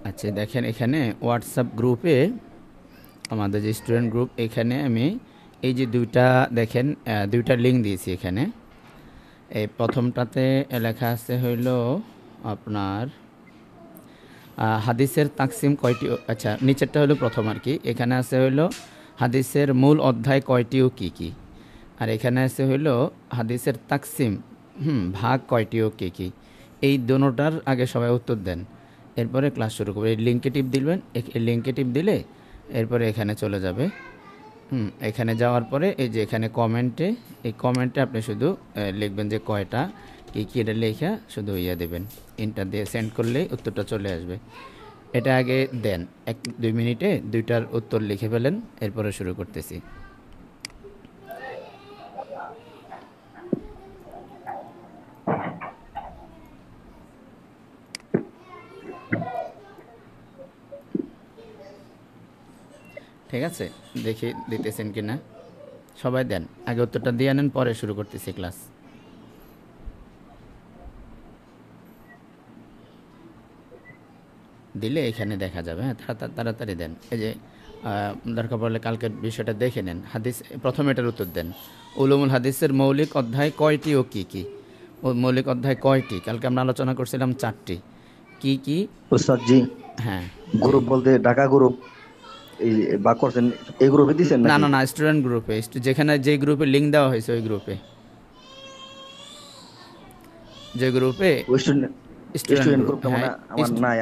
আচ্ছা দেখেন এখানে হোয়াটসঅ্যাপ গ্রুপে আমাদের যে স্টুডেন্ট গ্রুপ, এখানে আমি এই যে দুইটা দেখেন দুইটা লিঙ্ক দিয়েছি এখানে। এই প্রথমটাতে লেখা আছে হইল আপনার হাদিসের তাকসিম কয়টি, আচ্ছা নিচেরটা হলো প্রথম আর কি। এখানে আছে হইলো হাদিসের মূল অধ্যায় কয়টি ও কী কী, আর এখানে আছে হইলো হাদিসের তাকসিম ভাগ কয়টি ও কী কী। এই দোনোটার আগে সবাই উত্তর দেন, এরপরে ক্লাস শুরু করবে। এই লিঙ্কে টিপ দিবেন, এই লিঙ্কে টিপ দিলে এরপরে এখানে চলে যাবে। এখানে যাওয়ার পরে এই যে এখানে কমেন্টে, এই কমেন্টে আপনি শুধু লিখবেন যে কয়টা কী কী, এটা লেখা শুধু ইয়ে দেবেন, ইন্টার দিয়ে সেন্ড করলেই উত্তরটা চলে আসবে। এটা আগে দেন, 1-2 মিনিটে দুইটার উত্তর লিখে ফেলেন, এরপরে শুরু করতেছি। ঠিক আছে, দেখি দিতেছেন কি না। সবাই দেন, আগে উত্তরটা দিয়ে আনেন, পরে শুরু করতেছি ক্লাস। দিলে এখানে দেখা যাবে। হ্যাঁ, তাড়াতাড়ি দেন। এই যে দরকার পড়লে কালকের বিষয়টা দেখে নেন। হাদিস প্রথমে এটার উত্তর দেন। উলুমুল হাদিসের মৌলিক অধ্যায় কয়টি ও কী কী? ও মৌলিক অধ্যায় কয়টি? কালকে আমরা আলোচনা করছিলাম 4টি। কি কি? উস্তাদ জি, হ্যাঁ, গ্রুপ বলতে ঢাকা গ্রুপ এই বা করছেন, এই গ্রুপে দিচ্ছেন না নাকি? না না, স্টুডেন্ট গ্রুপে, যেখানে যে গ্রুপে লিঙ্ক দেওয়া হয়েছে ওই গ্রুপে, যে গ্রুপে ওই স্টুডেন্ট স্টুডেন্ট স্টুডেন্ট গ্রুপ। গ্রুপটা হ্যাঁ, মানে আমার নাই,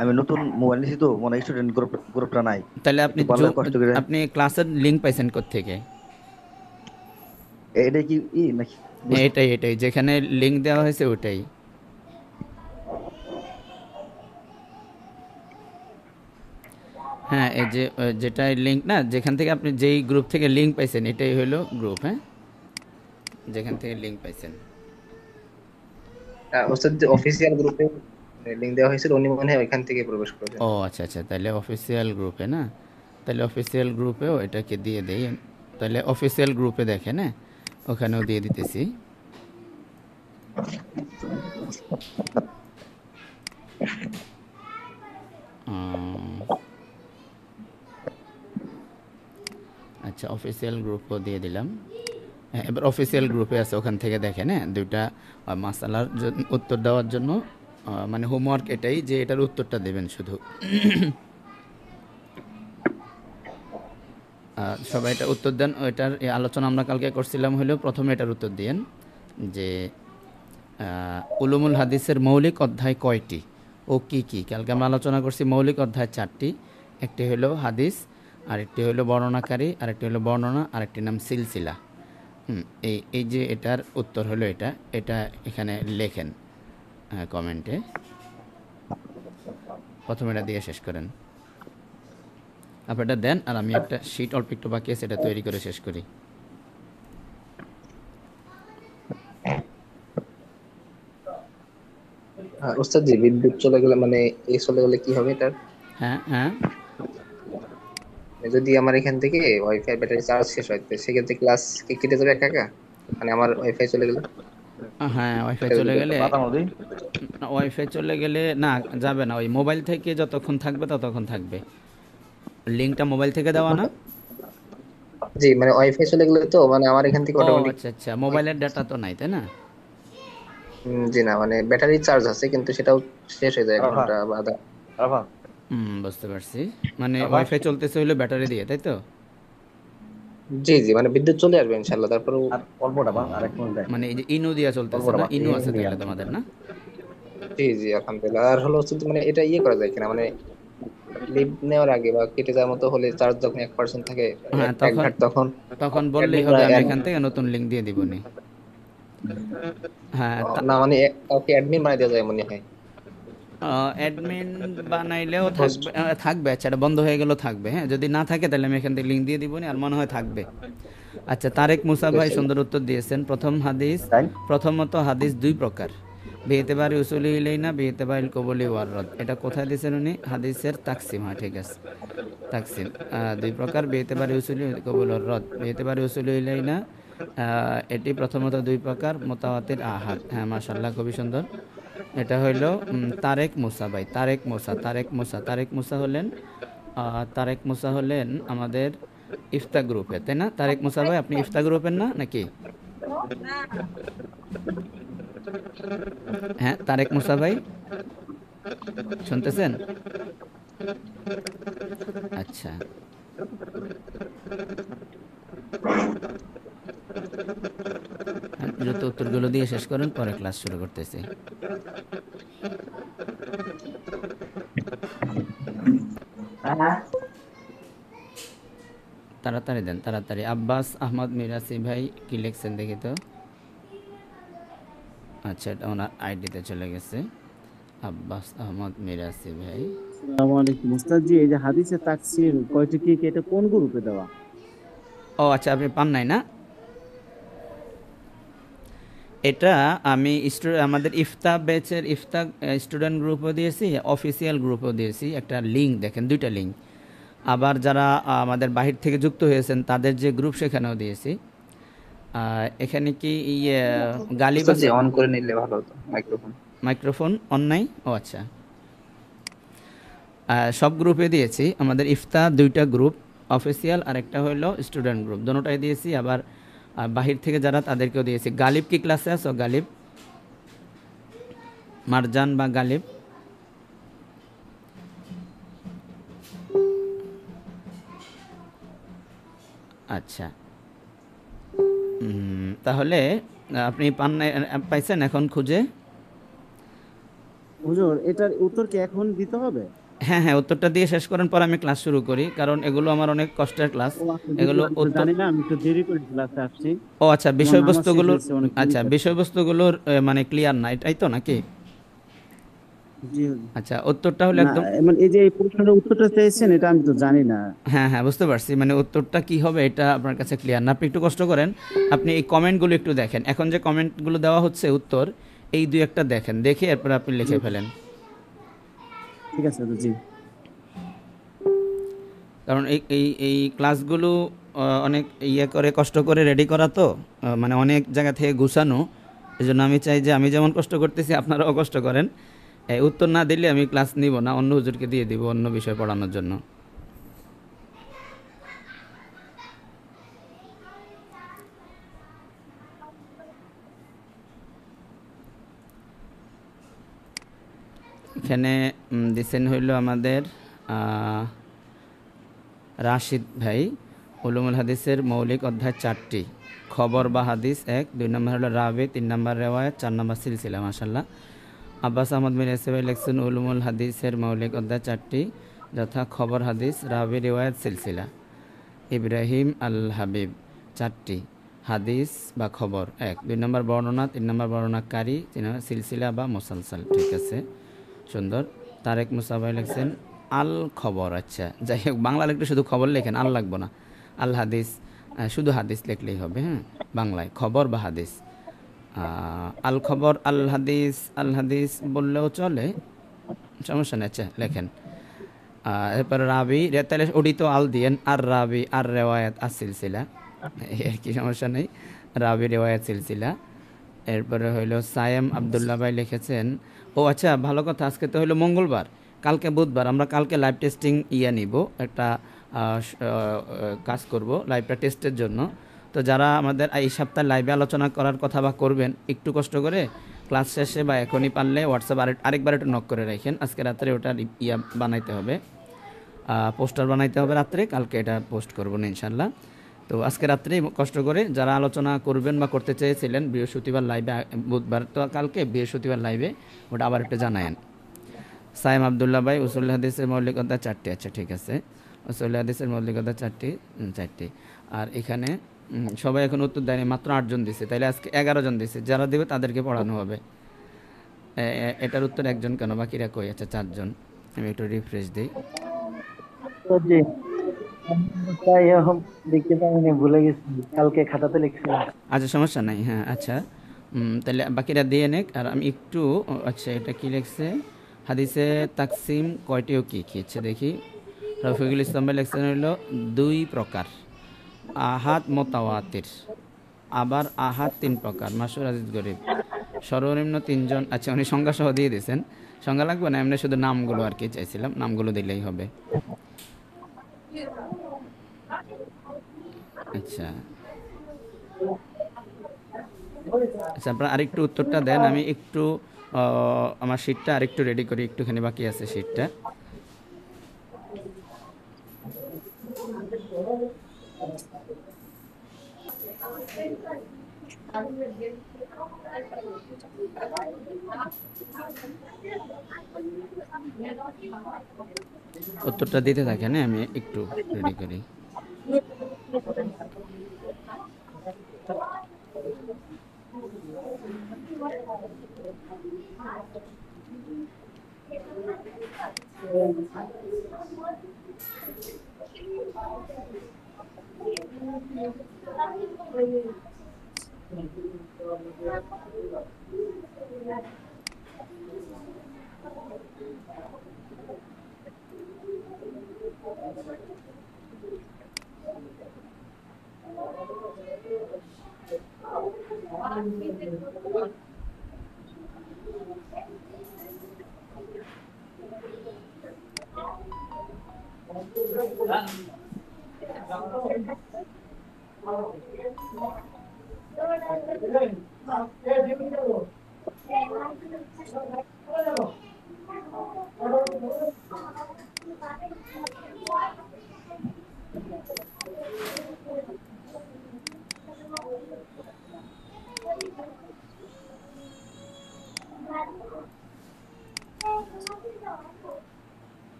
আমি নতুন মোবাইল নিয়েছি তো, মানে স্টুডেন্ট গ্রুপটা নাই। তাহলে একটু পারলে কষ্ট করে। আপনি ক্লাসের লিঙ্ক পাইছেন কোত্থেকে? এটা কি নাকি? এটাই এটাই, যেখানে লিঙ্ক দেওয়া হয়েছে ওটাই। হ্যাঁ, এই যে যেটা লিঙ্ক না, যেখান থেকে আপনি যেই গ্রুপ থেকে লিঙ্ক পাইছেন এটাই হলো গ্রুপ। হ্যাঁ, যেখান থেকে লিঙ্ক পাইছেন। ওস্তাদ যে অফিসিয়াল গ্রুপে লিংক দেওয়া হয়েছিল উনি মনে হয় ওইখান থেকে প্রবেশ করেছেন। ও আচ্ছা আচ্ছা, তাহলে অফিসিয়াল গ্রুপে না, তাহলে অফিসিয়াল গ্রুপেও এটাকে দিয়ে দেই। তাহলে অফিসিয়াল গ্রুপে দেখেন, হ্যাঁ ওখানেও দিয়ে দিতেছি। আচ্ছা, অফিসিয়াল গ্রুপও দিয়ে দিলাম। হ্যাঁ, এবার অফিসিয়াল গ্রুপে আছে, ওখান থেকে দেখেন। হ্যাঁ, দুইটা মাসালার উত্তর দেওয়ার জন্য মানে হোমওয়ার্ক এটাই যে এটার উত্তরটা দেবেন শুধু। সবাই এটা উত্তর দেন। ওইটার এই আলোচনা আমরা কালকে করছিলাম, হলেও প্রথমে এটার উত্তর দিয়েন যে উলুমুল হাদিসের মৌলিক অধ্যায় কয়টি ও কি কি। কালকে আমরা আলোচনা করছি মৌলিক অধ্যায় 4টি। একটি হলো হাদিস, আরেকটি হলো বর্ণনাকারী, আরেকটি হলো বর্ণনা, আরেকটি নাম সিলসিলা। এই যে এটার উত্তর হলো এটা, এটা এখানে লেখেন কমেন্টে। প্রথমে এটা দিয়ে শেষ করেন, আপনি এটা দেন, আর আমি একটা শিট অল্প একটু বাকি আছে এটা তৈরি করে শেষ করি। ওস্তাদ জি, বিদ্যুৎ চলে গেলে মানে এই চলে গেলে কি হবে এটার? হ্যাঁ হ্যাঁ, যদি আমার এখান থেকে ওয়াইফাই ব্যাটারি চার্জ শেষ হয় তো সেক্ষেত্রে ক্লাস কি কেটে যাবে একা একা, মানে আমার ওয়াইফাই চলে গেলে? হ্যাঁ ওয়াইফাই চলে ফেসবুকে গেলে, পাতা নদী। ওয়াইফাই চলে গেলে না যাবে না, ওই মোবাইল থেকে যতক্ষণ থাকবে ততক্ষণ থাকবে। লিঙ্কটা মোবাইল থেকে দেওয়া না? জি, মানে ওয়াইফাই চলে গেলে তো মানে আমার এখান থেকে ও অটোমেটিক। আচ্ছা আচ্ছা, মোবাইলের ডাটা তো নাই তাই না? জি না, মানে ব্যাটারি চার্জ আছে কিন্তু সেটাও শেষ হয়ে যায় 1 রাফা, ঘন্টা বা আধা। রাফা, বুঝতে পারছি। মানে রাফা। ওয়াইফাই চলতেছে হলো ব্যাটারি দিয়ে, তাই তো? জি জি, মানে বিদ্যুৎ চলে আসবে ইনশাল্লাহ, তারপরে। আর অল্পটা বা আরেক মিনিট দেখ। মানে এই যে ইনু দিয়া চলতেছে অল্পটা না, বা ইনু আছে ইন্ডিয়া। তাহলে তোমাদের না? জি জি, আলহামদুলিল্লাহ। আর হলো হচ্ছে মানে এটা ইয়ে করা যায় কিনা, মানে লিভ নেওয়ার আগে বা কেটে যাওয়ার মতো হলে চার্জ যখন 1% থাকে, হ্যাঁ, এক তখন ঘাট, তখন তখন বললেই অ্যাডমিন হবে, আমি বানায়। এখান থেকে নতুন লিঙ্ক দিয়ে দিবনি। হ্যাঁ, না মানে কাউকে অ্যাডমিন বানাই দেওয়া যায় মনে হয়। অ্যাডমিন বানাইলেও হোস্ট। থাকবে, থাকবে। আচ্ছা, এটা বন্ধ হয়ে গেলেও থাকবে। হ্যাঁ, যদি না থাকে তাহলে আমি এখান থেকে লিঙ্ক দিয়ে দিবনি, আর মনে হয় থাকবে। আচ্ছা, তারেক মুসা ভাই সুন্দর উত্তর দিয়েছেন। প্রথমত হাদিস 2 প্রকার। বেতেবারি উসুলি ইলাইনা বেতেবারিল কবলি ওয়াররদ, এটা কোথায় দিয়েছেন উনি? হাদিসের তাকসিম। হ্যাঁ ঠিক আছে, তাকসিম। দুই প্রকার, বেতেবারি উসুলি কবুল রদ। বেতেবারি উসুলি ইলাইনা এটি প্রথমত দুই প্রকার, মোতাওয়াতির আহাদ। হ্যাঁ মাশাআল্লাহ, খুবই সুন্দর। এটা হইল তারেক মুসা ভাই, তারেক মুসা, তারেক মুসা, তারেক মুসা হলেন তারেক মুসা হলেন আমাদের ইফতা গ্রুপে, তাই না? তারেক মুসা ভাই আপনি ইফতা গ্রুপের না নাকি? হ্যাঁ তারেক মুসা ভাই শুনতেছেন? আচ্ছা, দ্রুত উত্তরগুলো দিয়ে শেষ করেন, পরে ক্লাস শুরু করতেছি। তাড়াতাড়ি দেন, তাড়াতাড়ি। আব্বাস আহমদ মিরাসি ভাই কি লিখছেন দেখি তো। আচ্ছা, এটা ওনার আইডিতে চলে গেছে। আব্বাস আহমদ মিরাসি ভাই। আসসালামু আলাইকুম উস্তাদ জি, এই যে হাদিসে তাকসির কয়টি কি এটা কোন গ্রুপে দেওয়া? ও আচ্ছা, আপনি পান নাই না? এটা আমি আমাদের ইফতা ব্যাচের ইফতা স্টুডেন্ট গ্রুপও দিয়েছি, অফিসিয়াল গ্রুপও দিয়েছি। একটা লিঙ্ক দেখেন, দুইটা লিঙ্ক। আবার যারা আমাদের বাহির থেকে যুক্ত হয়েছেন তাদের যে গ্রুপ, সেখানেও দিয়েছি। এখানে কি গালিব উস্তাদ জি অন করে নিলে ভালো হতো মাইক্রোফোন। মাইক্রোফোন অন নাই? ও আচ্ছা, সব গ্রুপে দিয়েছি। আমাদের ইফতা দুইটা গ্রুপ, অফিসিয়াল আর একটা হলো স্টুডেন্ট গ্রুপ, দুটোটাই দিয়েছি। আবার বাহির থেকে যারা তাদেরকেও দিয়েছি। গালিব কি ক্লাসে আছো? গালিব, মারজান বা গালিব? আচ্ছা, তাহলে আপনি পাইছেন এখন খুঁজে? হুজুর এটার উত্তর কি এখন দিতে হবে? হ্যাঁ হ্যাঁ, উত্তরটা দিয়ে শেষ করেন, পর আমি ক্লাস শুরু করি, কারণ এগুলো আমার অনেক কষ্টের ক্লাস। এগুলো উত্তর জানি না, আমি একটু দেরি করে ক্লাসে আসছি। ও আচ্ছা, বিষয়বস্তুগুলোর আচ্ছা বিষয়বস্তুগুলোর মানে ক্লিয়ার না, এটাই তো নাকি? জি আচ্ছা, উত্তরটা হলো একদম, মানে এই যে এই প্রশ্নের উত্তরটা চেয়েছেন এটা আমি তো জানি না। হ্যাঁ হ্যাঁ বুঝতে পারছি, মানে উত্তরটা কি হবে এটা আপনার কাছে ক্লিয়ার না। আপনি একটু কষ্ট করেন, আপনি এই কমেন্টগুলো একটু দেখেন। এখন যে কমেন্টগুলো দেওয়া হচ্ছে উত্তর, এই দুই একটা দেখেন, দেখে এরপর আপনি লিখে ফেলেন। ঠিক আছে জি। কারণ এই এই এই ক্লাসগুলো অনেক করে কষ্ট করে রেডি করা তো, মানে অনেক জায়গা থেকে গুছানো। এই জন্য আমি চাই যে আমি যেমন কষ্ট করতেছি আপনারাও কষ্ট করেন। উত্তর না দিলে আমি ক্লাস নিব না, অন্য হুজুরকে দিয়ে দিব অন্য বিষয় পড়ানোর জন্য। এখানে দিচ্ছেন হইল আমাদের রাশিদ ভাই। উলুমুল হাদিসের মৌলিক অধ্যায় 4টি, খবর বা হাদিস 1, 2 নম্বর হলো রাবি, 3 নম্বর রেওয়ায়াত, 4 নম্বর সিলসিলা। মাশাআল্লাহ। আব্বাস আহমদ মিরাসি ভাই লিখছেন উলুমুল হাদিসের মৌলিক অধ্যায় 4টি, যথা খবর, হাদিস, রাবি, রেওয়ায়াত, সিলসিলা। ইব্রাহিম আল হাবিব 4টি, হাদিস বা খবর 1, 2 নম্বর বর্ণনা, 3 নম্বর বর্ণনাকারী, 3 নম্বর সিলসিলা বা মুসালসাল। ঠিক আছে, সুন্দর। তারেক মুসা ভাই লিখছেন আল খবর। আচ্ছা, যাই হোক, বাংলা লিখলে শুধু খবর লেখেন, আল লাগবো না। আল হাদিস, শুধু হাদিস লিখলেই হবে। হ্যাঁ, বাংলায় খবর বা হাদিস। আল খবর, আল হাদিস, আল হাদিস বললেও চলে, সমস্যা নেই। আচ্ছা লেখেন। এরপর রাবি, তাহলে ওডি তো আল দিয়েন, আর রাবি, আর রেওয়ায়াত, আর সিলসিলা, এর কি সমস্যা নেই। রাবি, রেওয়ায়াত, সিলসিলা। এরপরে হইলো সায়েম আবদুল্লাহ ভাই লিখেছেন, ও আচ্ছা ভালো কথা, আজকে তো হইলো মঙ্গলবার, কালকে বুধবার, আমরা কালকে লাইভ টেস্টিং নিব, একটা কাজ করব লাইভটা টেস্টের জন্য। তো যারা আমাদের এই সপ্তাহে লাইভে আলোচনা করার কথা বা করবেন, একটু কষ্ট করে ক্লাস শেষে বা এখনই পারলে হোয়াটসঅ্যাপ আরেকবার একটু নক করে রাখেন। আজকে রাত্রে ওটা বানাইতে হবে, পোস্টার বানাইতে হবে রাত্রে, কালকে এটা পোস্ট করবো না ইনশাল্লাহ। তো আজকে রাত্রেই কষ্ট করে যারা আলোচনা করবেন বা করতে চেয়েছিলেন বৃহস্পতিবার লাইভে, বুধবার তো কালকে, বৃহস্পতিবার লাইভে ওটা আবার একটু জানায়েন। সাইম আবদুল্লাহ ভাই উসুল হাদিসের মৌলিকতা 4টি। আচ্ছা ঠিক আছে, উসুল হাদিসের মৌলিকতা 4টি। আর এখানে সবাই এখন উত্তর দেয়নি, মাত্র 8 জন দিছে, তাইলে আজকে 11 জন দিছে। যারা দেবে তাদেরকে পড়ানো হবে। এটার উত্তর একজন কেন, বাকিরা কই? আচ্ছা 4 জন। আমি একটু রিফ্রেশ দিই। জি, তাই এখন দেখতে পাইনি, ভুলে গেছি, কালকে খাতাতে লিখছিলাম। আচ্ছা সমস্যা নাই। হ্যাঁ আচ্ছা, তাহলে বাকিরা দিয়ে নেক, আর আমি একটু আচ্ছা এটা কি লিখছে, হাদিসে তাকসিম কয়টি ও কী কী হচ্ছে দেখি। রফিকুল ইসলাম ভাই লিখছেন হলো 2 প্রকার, আহাদ মোতাওয়াতির, আবার আহাদ 3 প্রকার, মাশহুর আজিজ গরিব, সর্বনিম্ন 3 জন। আচ্ছা উনি সংজ্ঞা সহ দিয়ে দিয়েছেন, সংজ্ঞা লাগবে না, এমনি শুধু নামগুলো আর কি চাইছিলাম, নামগুলো দিলেই হবে। আচ্ছা আচ্ছা আপনারা আরেকটু উত্তরটা দেন, আমি একটু আমার শিটটা আরেকটু রেডি করি, একটুখানি বাকি আছে শিটটা। উত্তরটা দিতে থাকেন, আমি একটু রেডি করি।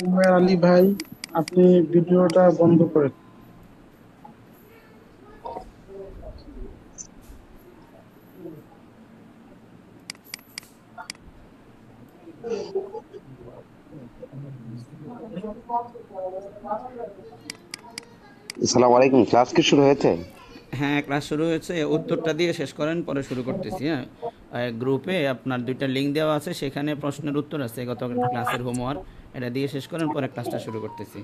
উমের আলী ভাই, আপনি ভিডিওটা বন্ধ করেন। আসসালামু আলাইকুম, ক্লাস কি শুরু হয়েছে? হ্যাঁ ক্লাস শুরু হয়েছে, উত্তরটা দিয়ে শেষ করেন, পরে শুরু করতেছি। হ্যাঁ গ্রুপে আপনার 2টা লিঙ্ক দেওয়া আছে, সেখানে প্রশ্নের উত্তর আছে, গত ক্লাসের হোমওয়ার্ক, এটা দিয়ে শেষ করেন, পরে ক্লাসটা শুরু করতেছি।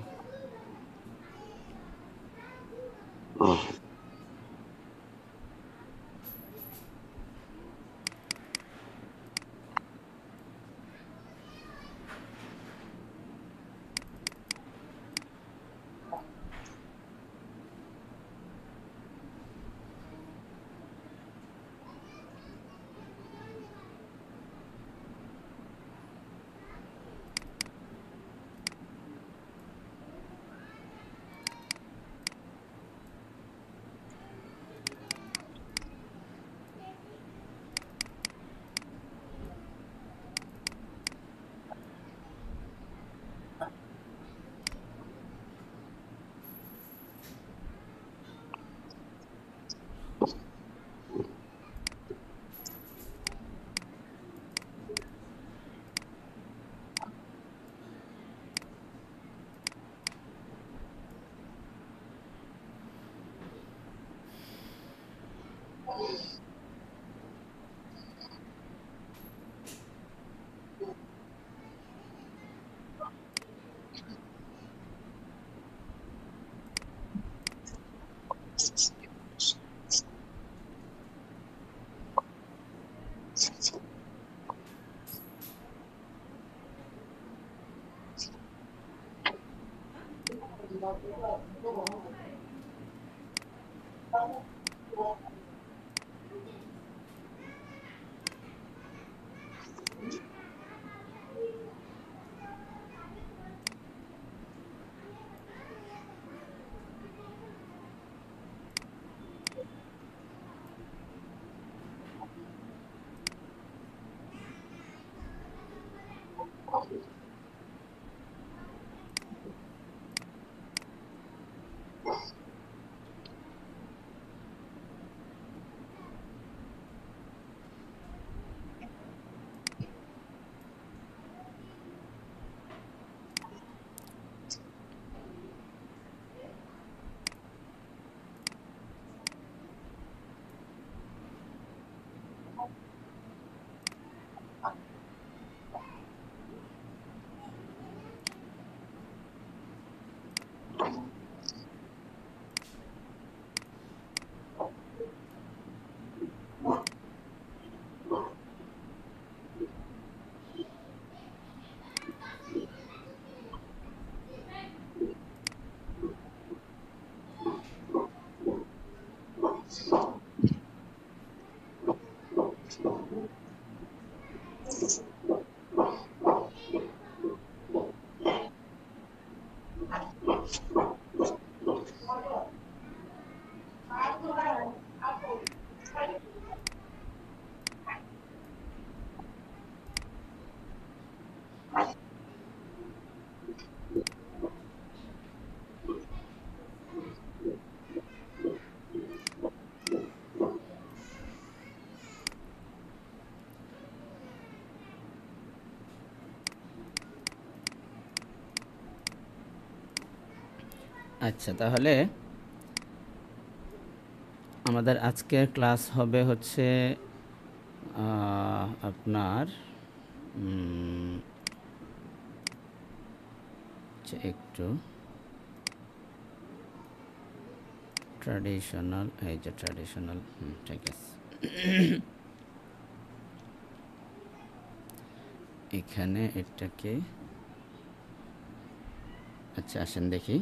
আচ্ছা, তাহলে আমাদের আজকের ক্লাস হবে হচ্ছে আপনার একটু ট্র্যাডিশনাল, এই যে ট্র্যাডিশনাল, ঠিক আছে। এখানে এটাকে, আচ্ছা আসেন দেখি।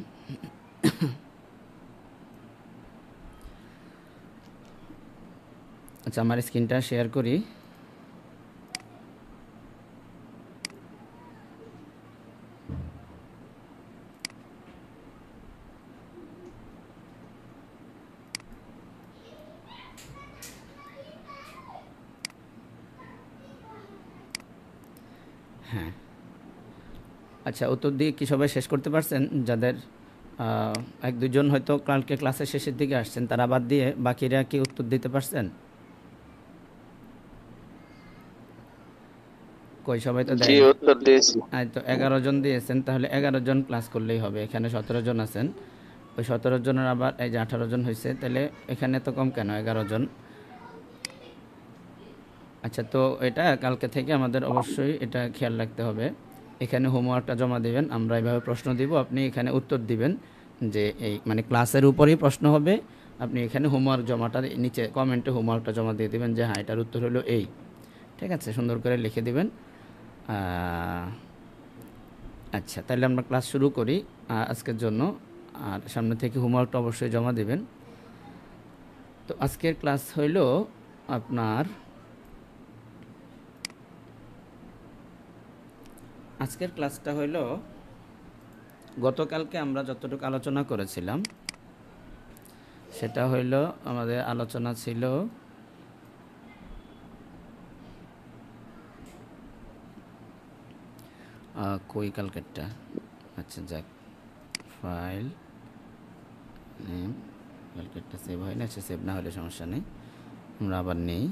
আচ্ছা, আমার স্ক্রিনটা শেয়ার করি। হ্যাঁ, আচ্ছা, উত্তর দিয়ে কি সবাই শেষ করতে পারছেন? যাদের এক দুজন হয়তো কালকে ক্লাসের শেষের দিকে আসছেন, তারা বাদ দিয়ে বাকিরা কি উত্তর দিতে পারছেন? কই, সবাই তো দেয়। উত্তর দিয়েছি। তো 11 জন দিয়েছেন, তাহলে 11 জন ক্লাস করলেই হবে। এখানে 17 জন আছেন, ওই 17 জনের আবার এই যে 18 জন হয়েছে, তাহলে এখানে তো কম কেন, 11 জন। আচ্ছা, তো এটা কালকে থেকে আমাদের অবশ্যই এটা খেয়াল রাখতে হবে। এখানে হোমওয়ার্কটা জমা দিবেন, আমরা এইভাবে প্রশ্ন দিব, আপনি এখানে উত্তর দিবেন যে এই মানে ক্লাসের উপরেই প্রশ্ন হবে, আপনি এখানে হোমওয়ার্ক জমাটা নিচে কমেন্টে হোমওয়ার্কটা জমা দিয়ে দিবেন যে হ্যাঁ এটার উত্তর হলো এই। ঠিক আছে, সুন্দর করে লিখে দিবেন। আচ্ছা, তাহলে আমরা ক্লাস শুরু করি আজকের জন্য। আর সামনে থেকে হোমওয়ার্কটা অবশ্যই জমা দিবেন। তো আজকের ক্লাস হইল আপনার, আজকের ক্লাসটা হইল গতকালকে আমরা যতটুকু আলোচনা করেছিলাম সেটা হইল, আমাদের আলোচনা ছিল কই কালকেরটা। আচ্ছা যাক, ফাইল নেম, কালকেরটা সেভ হয় না, সে সেভ না হলে সমস্যা নেই, আমরা আবার নেই।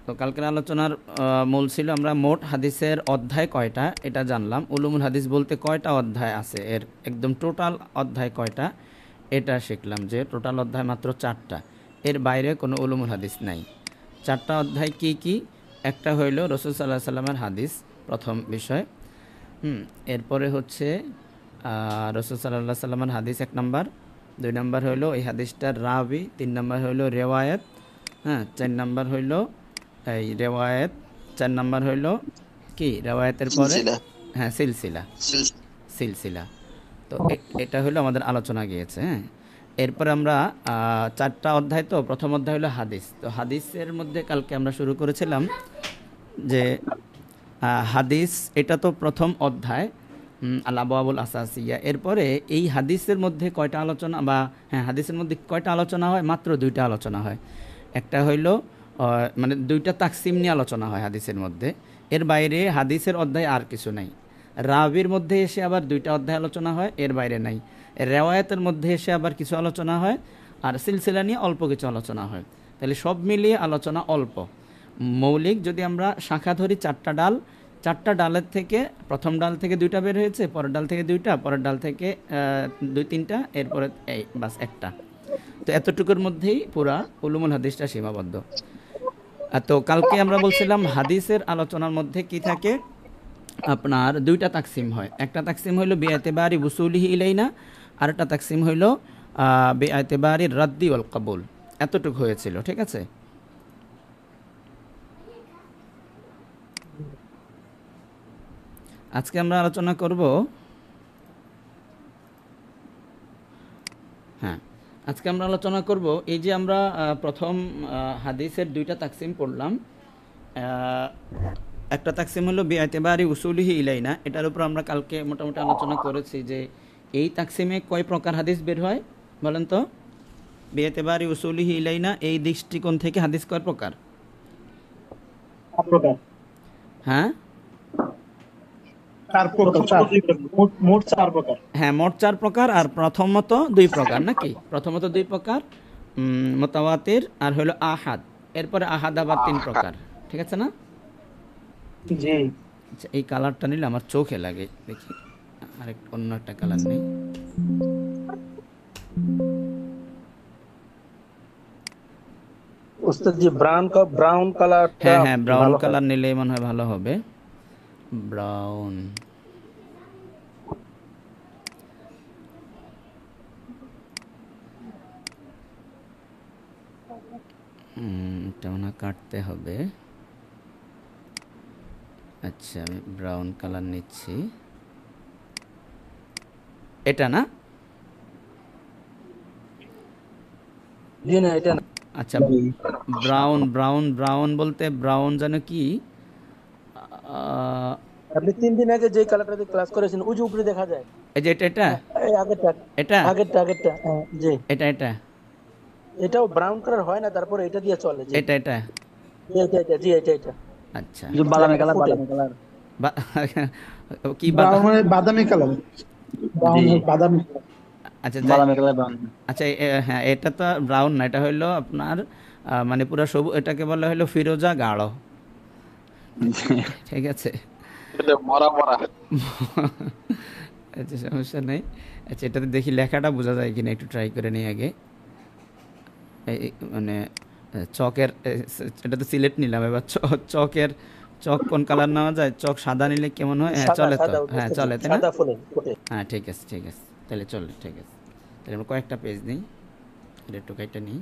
তো কালকের আলোচনার মূল ছিল আমরা মোট হাদিসের অধ্যায় কয়টা এটা জানলাম, উলুমুল হাদিস বলতে কয়টা অধ্যায় আছে, এর একদম টোটাল অধ্যায় কয়টা এটা শিখলাম, যে টোটাল অধ্যায় মাত্র 4টা, এর বাইরে কোনো উলুমুল হাদিস নাই। 4টা অধ্যায় কি কি? একটা হইল রাসূল সাল্লাল্লাহু আলাইহি সাল্লামের হাদিস, প্রথম বিষয়। এরপরে হচ্ছে রাসূল সাল্লাল্লাহু আলাইহি সাল্লামের হাদিস 1 নাম্বার, 2 নাম্বার হইল এই হাদিসটার রাবি, 3 নাম্বার হইল রেওয়ায়াত, 4 নাম্বার হইল এই রেওয়ায়াত, 4 নাম্বার হইল কি রেওয়ায়াতের পরে সিলসিলা, সিলসিলা। তো এটা হলো আমাদের আলোচনা গিয়েছে। এরপর আমরা 4টা অধ্যায়, তো প্রথম অধ্যায় হলো হাদিস। তো হাদিসের মধ্যে কালকে আমরা শুরু করেছিলাম যে হাদিস, এটা তো প্রথম অধ্যায় আল আবওয়াবুল আসাসিয়া। এরপরে এই হাদিসের মধ্যে কয়টা আলোচনা, বা হাদিসের মধ্যে কয়টা আলোচনা হয়? মাত্র 2টা আলোচনা হয়। একটা হইল মানে 2টা তাকসিম নিয়ে আলোচনা হয় হাদিসের মধ্যে, এর বাইরে হাদিসের অধ্যায় আর কিছু নাই। রাবির মধ্যে এসে আবার 2টা অধ্যায় আলোচনা হয়, এর বাইরে নাই। রেওয়ায়াতের মধ্যে এসে আবার কিছু আলোচনা হয়, আর সিলসিলা নিয়ে অল্প কিছু আলোচনা হয়। তাহলে সব মিলিয়ে আলোচনা অল্প। মৌলিক যদি আমরা শাখা ধরি 4টা ডাল, 4টা ডালের থেকে প্রথম ডাল থেকে 2টা বের হয়েছে, পরের ডাল থেকে 2টা, পরের ডাল থেকে 2-3টা, এরপরে এই বাস একটা। তো এতটুকুর মধ্যেই পুরা উলুমুল হাদিসটা সীমাবদ্ধ। তো কালকে আমরা বলছিলাম হাদিসের আলোচনার মধ্যে কি থাকে, আপনার 2টা তাকসিম হয়। একটা তাকসিম হইল বিআতিবারি উসুলিহি ইলাইনা, আর একটা তাকসিম হইল বিআতিবারি রাদ্দি ওয়াল কবুল। এতটুকু হয়েছিল, ঠিক আছে? আজকে আমরা আলোচনা করব, আজকে আমরা আলোচনা করব এই যে আমরা প্রথম হাদিসের 2টা তাকসিম পড়লাম। একটা তাকসিম হলো বিআতিবারি উসুলিহি ইলাইনা, এটার উপর আমরা কালকে মোটামুটি আলোচনা করেছি যে এই তাকসিমে কয় প্রকার হাদিস বের হয় বলেন তো? বিআতিবারি উসুলিহি ইলাইনা, এই দৃষ্টিকোণ থেকে হাদিস কয় প্রকার? হ্যাঁ, মোট 4 প্রকার। আর প্রথমত 2 প্রকার নাকি? প্রথমত 2 প্রকার, মুতাওয়াতির আর হলো আহাদ। এরপরে আহাদ আবার 3 প্রকার, ঠিক আছে না? জি। আচ্ছা, এই কালারটা নিলে আমার চোখে লাগে, দেখি আরেক অন্য একটা কালার নেই। উস্তাদ জি ব্রাউন কালার, হ্যাঁ ব্রাউন কালার নিলে মনে হয় ভালো হবে। ব্রাউন, এটা মনে হয় কাটতে হবে। আচ্ছা, আমি ব্রাউন কালার নিচ্ছি। এটা না? জি না, এটা না। আচ্ছা, ব্রাউন ব্রাউন ব্রাউন বলতে ব্রাউন জানো কি? আপনি 3 দিন আগে যে কালারটাতে ক্লাস করেছেন ওই যে উপরে দেখা যায়, এই যে এটা এই আগেরটা, এটা জি এটা এটাও ব্রাউন কালার হয় না, তারপরে এটা দিয়ে চলে। জি এটা জি এটা আচ্ছা, বাদামি কালার কি বাদামি কালার, বাদামি। আচ্ছা বাদামি কালার ব্রাউন। আচ্ছা, হ্যাঁ এটা তো ব্রাউন না, এটা হইলো আপনার মানে পুরো সবুজ, এটাকে বলা হলো ফিরোজা গাঢ়, ঠিক আছে? আচ্ছা, সমস্যা নেই। আচ্ছা, এটাতে দেখি লেখাটা বোঝা যায় কিনা, একটু ট্রাই করে নিই আগে। মানে চকের, এটা তো সিলেট নিলাম, এবার চক কোন কালার নেওয়া যায়? চক সাদা নিলে কেমন হয়? হ্যাঁ চলে তো, হ্যাঁ চলে, তাই না? হ্যাঁ ঠিক আছে, তাহলে চলে, ঠিক আছে। তাহলে আমরা কয়েকটা পেজ নিই, এটা টোকাইটা নিই,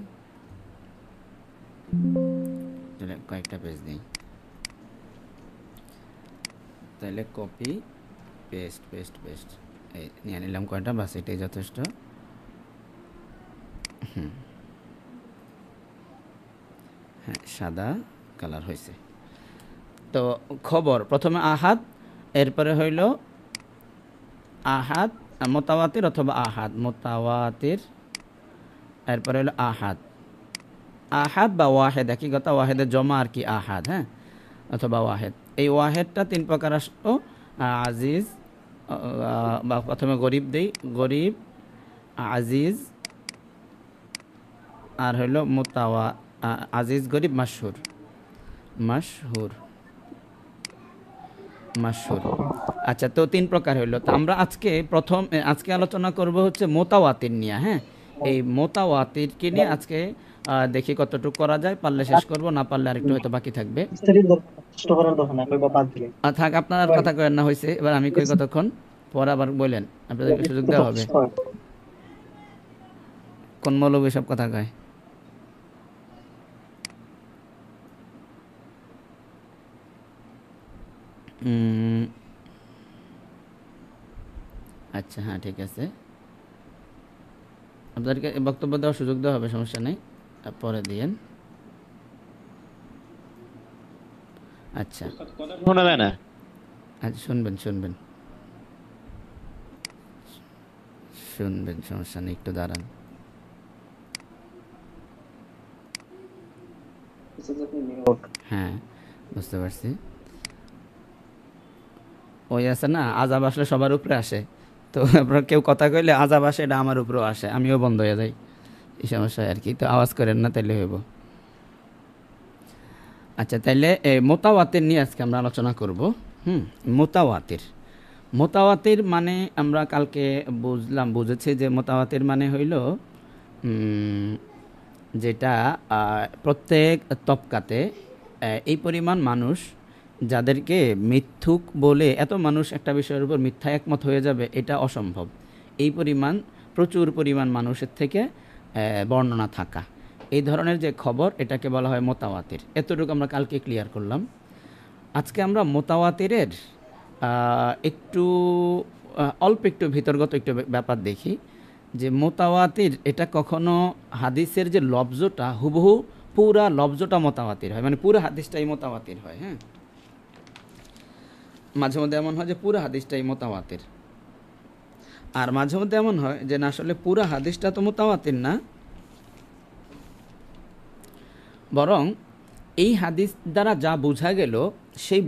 তাহলে কয়েকটা পেজ নিই, তাহলে কপি পেস্ট এই নিয়ে নিলাম কয়টা, বাস এটাই যথেষ্ট। হ্যাঁ, সাদা কালার হয়েছে। তো খবর, প্রথমে আহাদ, এরপরে হইল আহাদ মোতাওয়াতির অথবা আহাদ, মোতাওয়াতির, এরপরে হলো আহাদ বা ওয়াহেদ, একই কথা, ওয়াহেদের জমা আর কি আহাদ, হ্যাঁ, অথবা ওয়াহেদ। এই ওয়াহেদটা 3 প্রকার আসলো, আজিজ, বা প্রথমে গরিব দেই, গরিব, আজিজ, আর হইল আজিজ, গরিব, মাশহুর। মাশহুর। মাশহুর। আচ্ছা, তো 3 প্রকার হইলো। তো আমরা আজকে আলোচনা করব হচ্ছে মোতাওয়াতির নিয়ে। হ্যাঁ, এই মোতাওয়াতিরকে নিয়ে আজকে দেখি কতটুকু করা যায়, পারলে শেষ করব, না পারলে আরেকটু হয়তো বাকি থাকবে। থাক, আপনার কথা কয়েন না, হয়েছে। এবার আমি কই কতক্ষণ পর আবার বলেন, আপনাদেরকে সুযোগ দেওয়া হবে। কোন মৌলবী সব কথা কয়? আচ্ছা, হ্যাঁ, ঠিক আছে, আপনাদেরকে বক্তব্য দেওয়ার সুযোগ দেওয়া হবে, সমস্যা নেই, পরে দিয়েন। আচ্ছা, শোনা যায় না? আচ্ছা, শুনবেন, সমস্যা নেই, একটু দাঁড়ান। হ্যাঁ, বুঝতে পারছি। ওই আছে না, আজাব আসলে সবার উপরে আসে, তো আপনার কেউ কথা কইলে আজাব আসে, এটা আমার উপরেও আসে, আমিও বন্ধ হয়ে যাই, এই সমস্যা আর কি। তো আওয়াজ করেন না, তাইলে হইব। আচ্ছা, তাইলে মোতাওয়াতির নিয়ে আজকে আমরা আলোচনা করব। মোতাওয়াতির মানে আমরা কালকে বুঝেছি যে মোতাওয়াতির মানে হইল যেটা প্রত্যেক তবকাতে এই পরিমাণ মানুষ, যাদেরকে মিথ্যুক বলে এত মানুষ একটা বিষয়ের উপর মিথ্যা একমত হয়ে যাবে, এটা অসম্ভব। এই পরিমাণ, প্রচুর পরিমাণ মানুষের থেকে বর্ণনা থাকা, এই ধরনের যে খবর, এটাকে বলা হয় মোতাওয়াতির। এতটুকু আমরা কালকে ক্লিয়ার করলাম। আজকে আমরা মোতাওয়াতিরের অল্প একটু ভিতরগত একটু ব্যাপার দেখি, যে মোতাওয়াতির এটা কখনো হাদিসের যে লফজটা হুবহু পুরা লফজটা মোতাওয়াতির হয়, মানে পুরো হাদিসটাই মোতাওয়াতির হয়। হ্যাঁ, মাঝে মধ্যে এমন হয় যে পুরো হাদিসটাই মোতাওয়াতির, আর মাঝে মধ্যে এমন হয় যে না, আসলে পুরো হাদিসটা তো মোতাওয়াতির না, বরং এই হাদিস দ্বারা যা বোঝা গেল সেই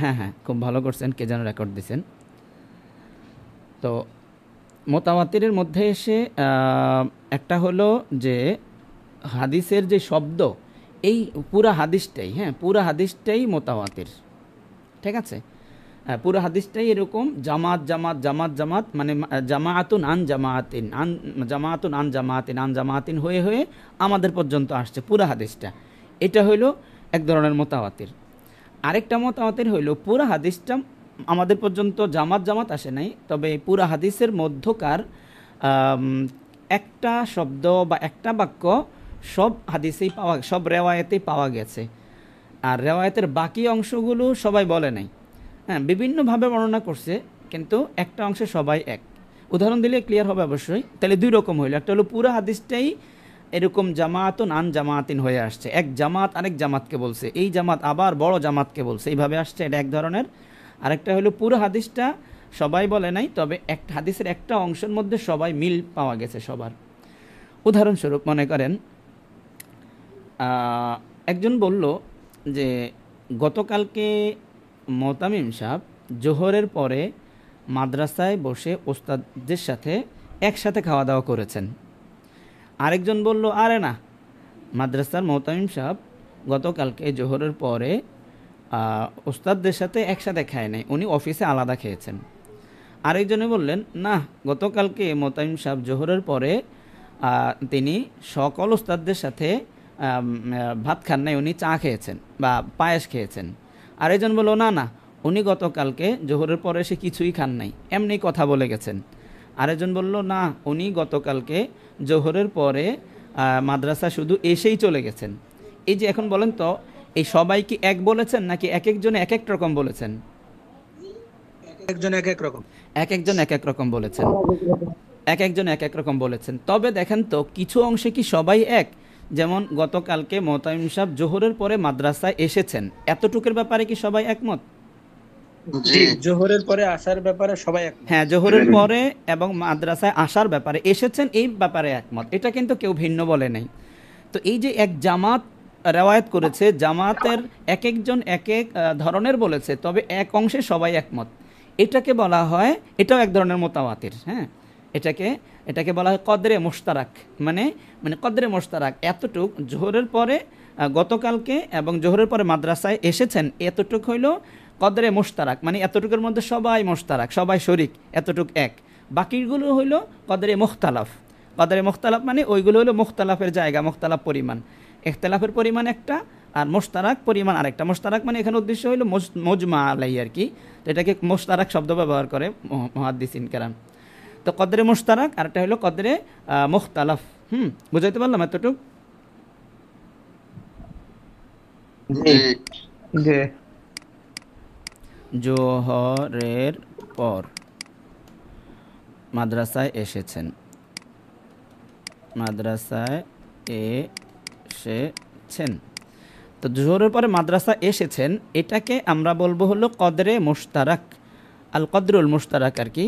হ্যাঁ, খুব ভালো করছেন, কে যেন রেকর্ড দিছেন। তো মোতাওয়াতিরের মধ্যে এসে একটা হলো যে হাদিসের যে শব্দ, এই পুরা হাদিসটাই মোতাওয়াতির। ঠিক আছে, পুরো হাদিসটাই এরকম জামাত, মানে জামাআতুন আন জামাআতিন হয়ে আমাদের পর্যন্ত আসছে পুরো হাদিসটা। এটা হইলো এক ধরনের মোতাওয়াতির। আরেকটা মোতাওয়াতির হইলো পুরো হাদিসটা আমাদের পর্যন্ত জামাত আসে নাই, তবে পুরো হাদিসের মধ্যকার একটা শব্দ বা একটা বাক্য সব হাদিসেই সব রেওয়ায়েতেই পাওয়া গেছে, আর রেওয়ায়েতের বাকি অংশগুলো সবাই বলে নাই। হ্যাঁ, বিভিন্নভাবে বর্ণনা করছে, কিন্তু একটা অংশে সবাই এক। উদাহরণ দিলে ক্লিয়ার হবে অবশ্যই। তাহলে 2 রকম হইল, একটা হলো পুরো হাদিসটাই এরকম জামাআতুন আন জামাআতিন হয়ে আসছে, এক জামাত আরেক জামাতকে বলছে, এই জামাত আবার বড় জামাতকে বলছে, এইভাবে আসছে, এটা এক ধরনের। আরেকটা হলো পুরো হাদিসটা সবাই বলে নাই, তবে একটা হাদিসের একটা অংশের মধ্যে সবাই মিল পাওয়া গেছে সবার। উদাহরণস্বরূপ মনে করেন, একজন বলল যে গতকালকে মোতামিম সাহেব জোহরের পরে মাদ্রাসায় বসে ওস্তাদদের সাথে একসাথে খাওয়া দাওয়া করেছেন। আরেকজন বলল, আরে না, মাদ্রাসার মোতামিম সাহেব গতকালকে জোহরের পরে ওস্তাদদের সাথে একসাথে খায় নাই, উনি অফিসে আলাদা খেয়েছেন। আরেকজনে বললেন, না, গতকালকে মোতামিম সাহেব জোহরের পরে তিনি সকল ওস্তাদদের সাথে ভাত খান নাই, উনি চা খেয়েছেন বা পায়েস খেয়েছেন। আরেকজন বলল, না, উনি গতকালকে জোহরের পরে এসে কিছুই খান নাই, এমনি কথা বলে গেছেন। আরেকজন বলল, না, উনি গতকালকে জোহরের পরে মাদ্রাসা শুধু এসেই চলে গেছেন। এই যে এখন বলেন তো, এই সবাই কি এক বলেছেন, নাকি এক একজনে এক এক রকম বলেছেন? একজন এক এক রকম বলেছেন। তবে দেখেন তো, কিছু অংশে কি সবাই এক? যেমন গতকালকে মোতামিম সাহেব জোহরের পরে মাদ্রাসায় এসেছেন, এতটুকুর ব্যাপারে কি সবাই একমত? জোহরের পরে আসার ব্যাপারে সবাই একমত। হ্যাঁ, জোহরের পরে এবং মাদ্রাসায় আসার ব্যাপারে, এসেছেন এই ব্যাপারে একমত, এটা কিন্তু কেউ ভিন্ন বলে নাই। তো এই যে এক জামাত রেওয়ায়েত করেছে, জামাতের এক একজন এক এক ধরনের বলেছে, তবে এক অংশে সবাই একমত, এটাকে বলা হয়, এটাও এক ধরনের মোতাওয়াতির। হ্যাঁ, এটাকে বলা হয় কদরে মোশতারাক, মানে কদরে মোশতারাক, এতটুক জোহরের পরে গতকালকে এবং জোহরের পরে মাদ্রাসায় এসেছেন, এতটুকু হইল কদরে মোশতারাক, মানে এতটুকুর মধ্যে সবাই মোশতারাক, সবাই শরিক, এতটুক এক। বাকিগুলো হইল কদরে মুখতালাফ। কদরে মুখতালাফ মানে ওইগুলো হলো মুখতালাফের জায়গা, মুখতালাফ পরিমাণ, ইখতিলাফের পরিমাণ একটা, আর মোশতারাক পরিমাণ আরেকটা। মোশতারাক মানে এখানে উদ্দেশ্য হইল মজমা আলাই আর কি, তো এটাকে মোশতারাক শব্দ ব্যবহার করে মুহাদ্দিসিন কেরাম। তো কদরে মোশতারাক আর একটা হলো কদরে মুখতালাফ। বুঝাইতে পারলাম এতটুকু? জি। জোহরের পর মাদ্রাসায় এসেছেন, মাদ্রাসায় এসেছেন। তো জোহরের পরে মাদ্রাসা এসেছেন, এটাকে আমরা বলবো হলো কদরে মুশতারাক, আল কদরুল মুশতারাক আর কি।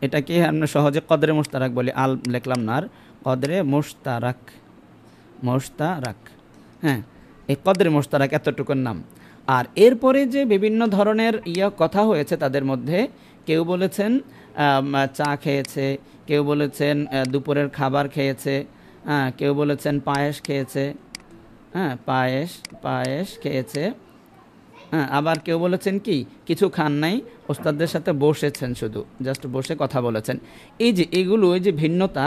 এটাকে আমরা সহজে কদরে মুশতারাক বলি, আল লিখলাম না, আর কদরে মুশতারাক, মুশতারাক। হ্যাঁ, এই কদরে মুশতারাক এতটুকুর নাম। আর এরপরে যে বিভিন্ন ধরনের কথা হয়েছে তাদের মধ্যে, কেউ বলেছেন চা খেয়েছে, কেউ বলেছেন দুপুরের খাবার খেয়েছে, কেউ বলেছেন পায়েস খেয়েছে, পায়েস খেয়েছে, আবার কেউ বলেছেন কি কিছু খান নাই, ওস্তাদদের সাথে বসেছেন, শুধু জাস্ট বসে কথা বলেছেন। এই যে এগুলো, এই যে ভিন্নতা,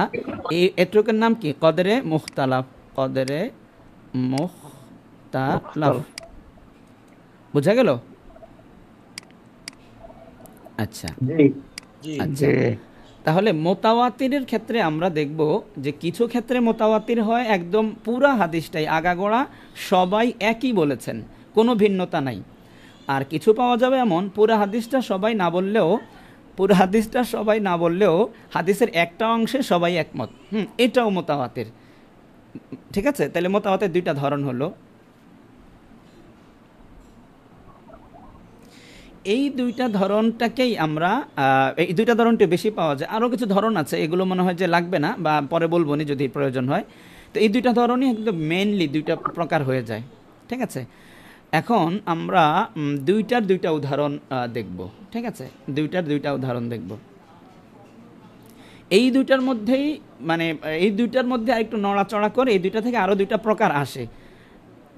এই এটুকুর নাম কি? কদরে মুখতালাফ, কদরে মুখতালাফ। বুঝা গেল? আচ্ছা আচ্ছা, তাহলে মোতাওয়াতিরের ক্ষেত্রে আমরা দেখব যে কিছু ক্ষেত্রে মোতাওয়াতির হয় একদম পুরা হাদিসটাই আগাগোড়া সবাই একই বলেছেন, কোনো ভিন্নতা নাই। আর কিছু পাওয়া যাবে এমন পুরা হাদিসটা সবাই না বললেও হাদিসের একটা অংশে সবাই একমত, এটাও মোতাওয়াতির। ঠিক আছে, তাহলে মোতাওয়াতির দুইটা ধরন হলো। এই দুইটা ধরনটাকেই আমরা, এই দুইটা ধরনটি বেশি পাওয়া যায়। আরও কিছু ধরন আছে, এগুলো মনে হয় যে লাগবে না, বা পরে বলবো নি যদি প্রয়োজন হয়। তো এই দুইটা ধরনই একদম মেইনলি দুইটা প্রকার হয়ে যায়। ঠিক আছে, এখন আমরা দুইটা উদাহরণ দেখব। ঠিক আছে, দুইটা উদাহরণ দেখব। এই দুইটার মধ্যেই, মানে এই দুইটার মধ্যে আরেকটু নড়াচড়া করে এই দুইটা থেকে আরও দুইটা প্রকার আসে,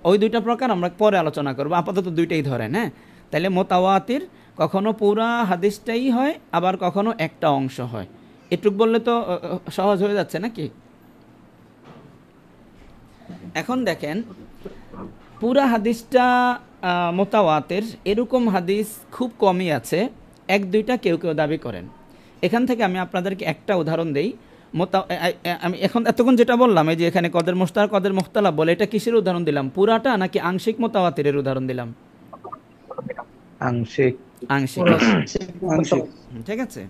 ওই দুইটা প্রকার আমরা পরে আলোচনা করব। আপাতত দুইটাই ধরেন। হ্যাঁ, তাহলে মোতাওয়াতির কখনো পুরা হাদিসটাই হয়, আবার কখনো একটা অংশ হয়। এটুক বললে তো সহজ হয়ে যাচ্ছে নাকি? এখন দেখেন, পুরা হাদিসটা মোতাওয়াতির এরকম হাদিস খুব কমই আছে, এক দুইটা কেউ কেউ দাবি করেন। এখান থেকে আমি আপনাদেরকে একটা উদাহরণ দেই। আমি এখন এতক্ষণ যেটা বললাম, এই যে এখানে কদের মুশতারাক কদের মুখতালাফ বলে, এটা কিসের উদাহরণ দিলাম? পুরাটা নাকি আংশিক মোতাওয়াতিরের উদাহরণ দিলাম? আংশিক। ঠিক আছে,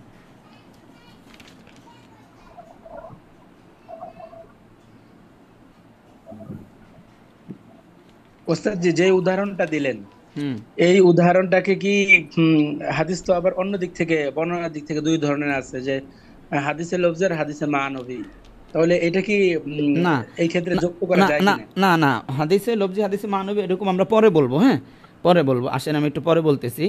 ওস্তাদ যে উদাহরণটা দিলেন, এই উদাহরণটাকে কি হাদিস তো আবার অন্য দিক থেকে, বর্ণনার দিক থেকে দুই ধরনের আছে, যে হাদিসে লফজ আর হাদিসে মানবী। তাহলে এটা কি না এই ক্ষেত্রে যুক্ত করা যায় না কিনা? না না, হাদিসে লফজি হাদিসে মানবী এরকম আমরা পরে বলবো। হ্যাঁ, পরে বলবো, আসেন আমি একটু পরে বলতেছি।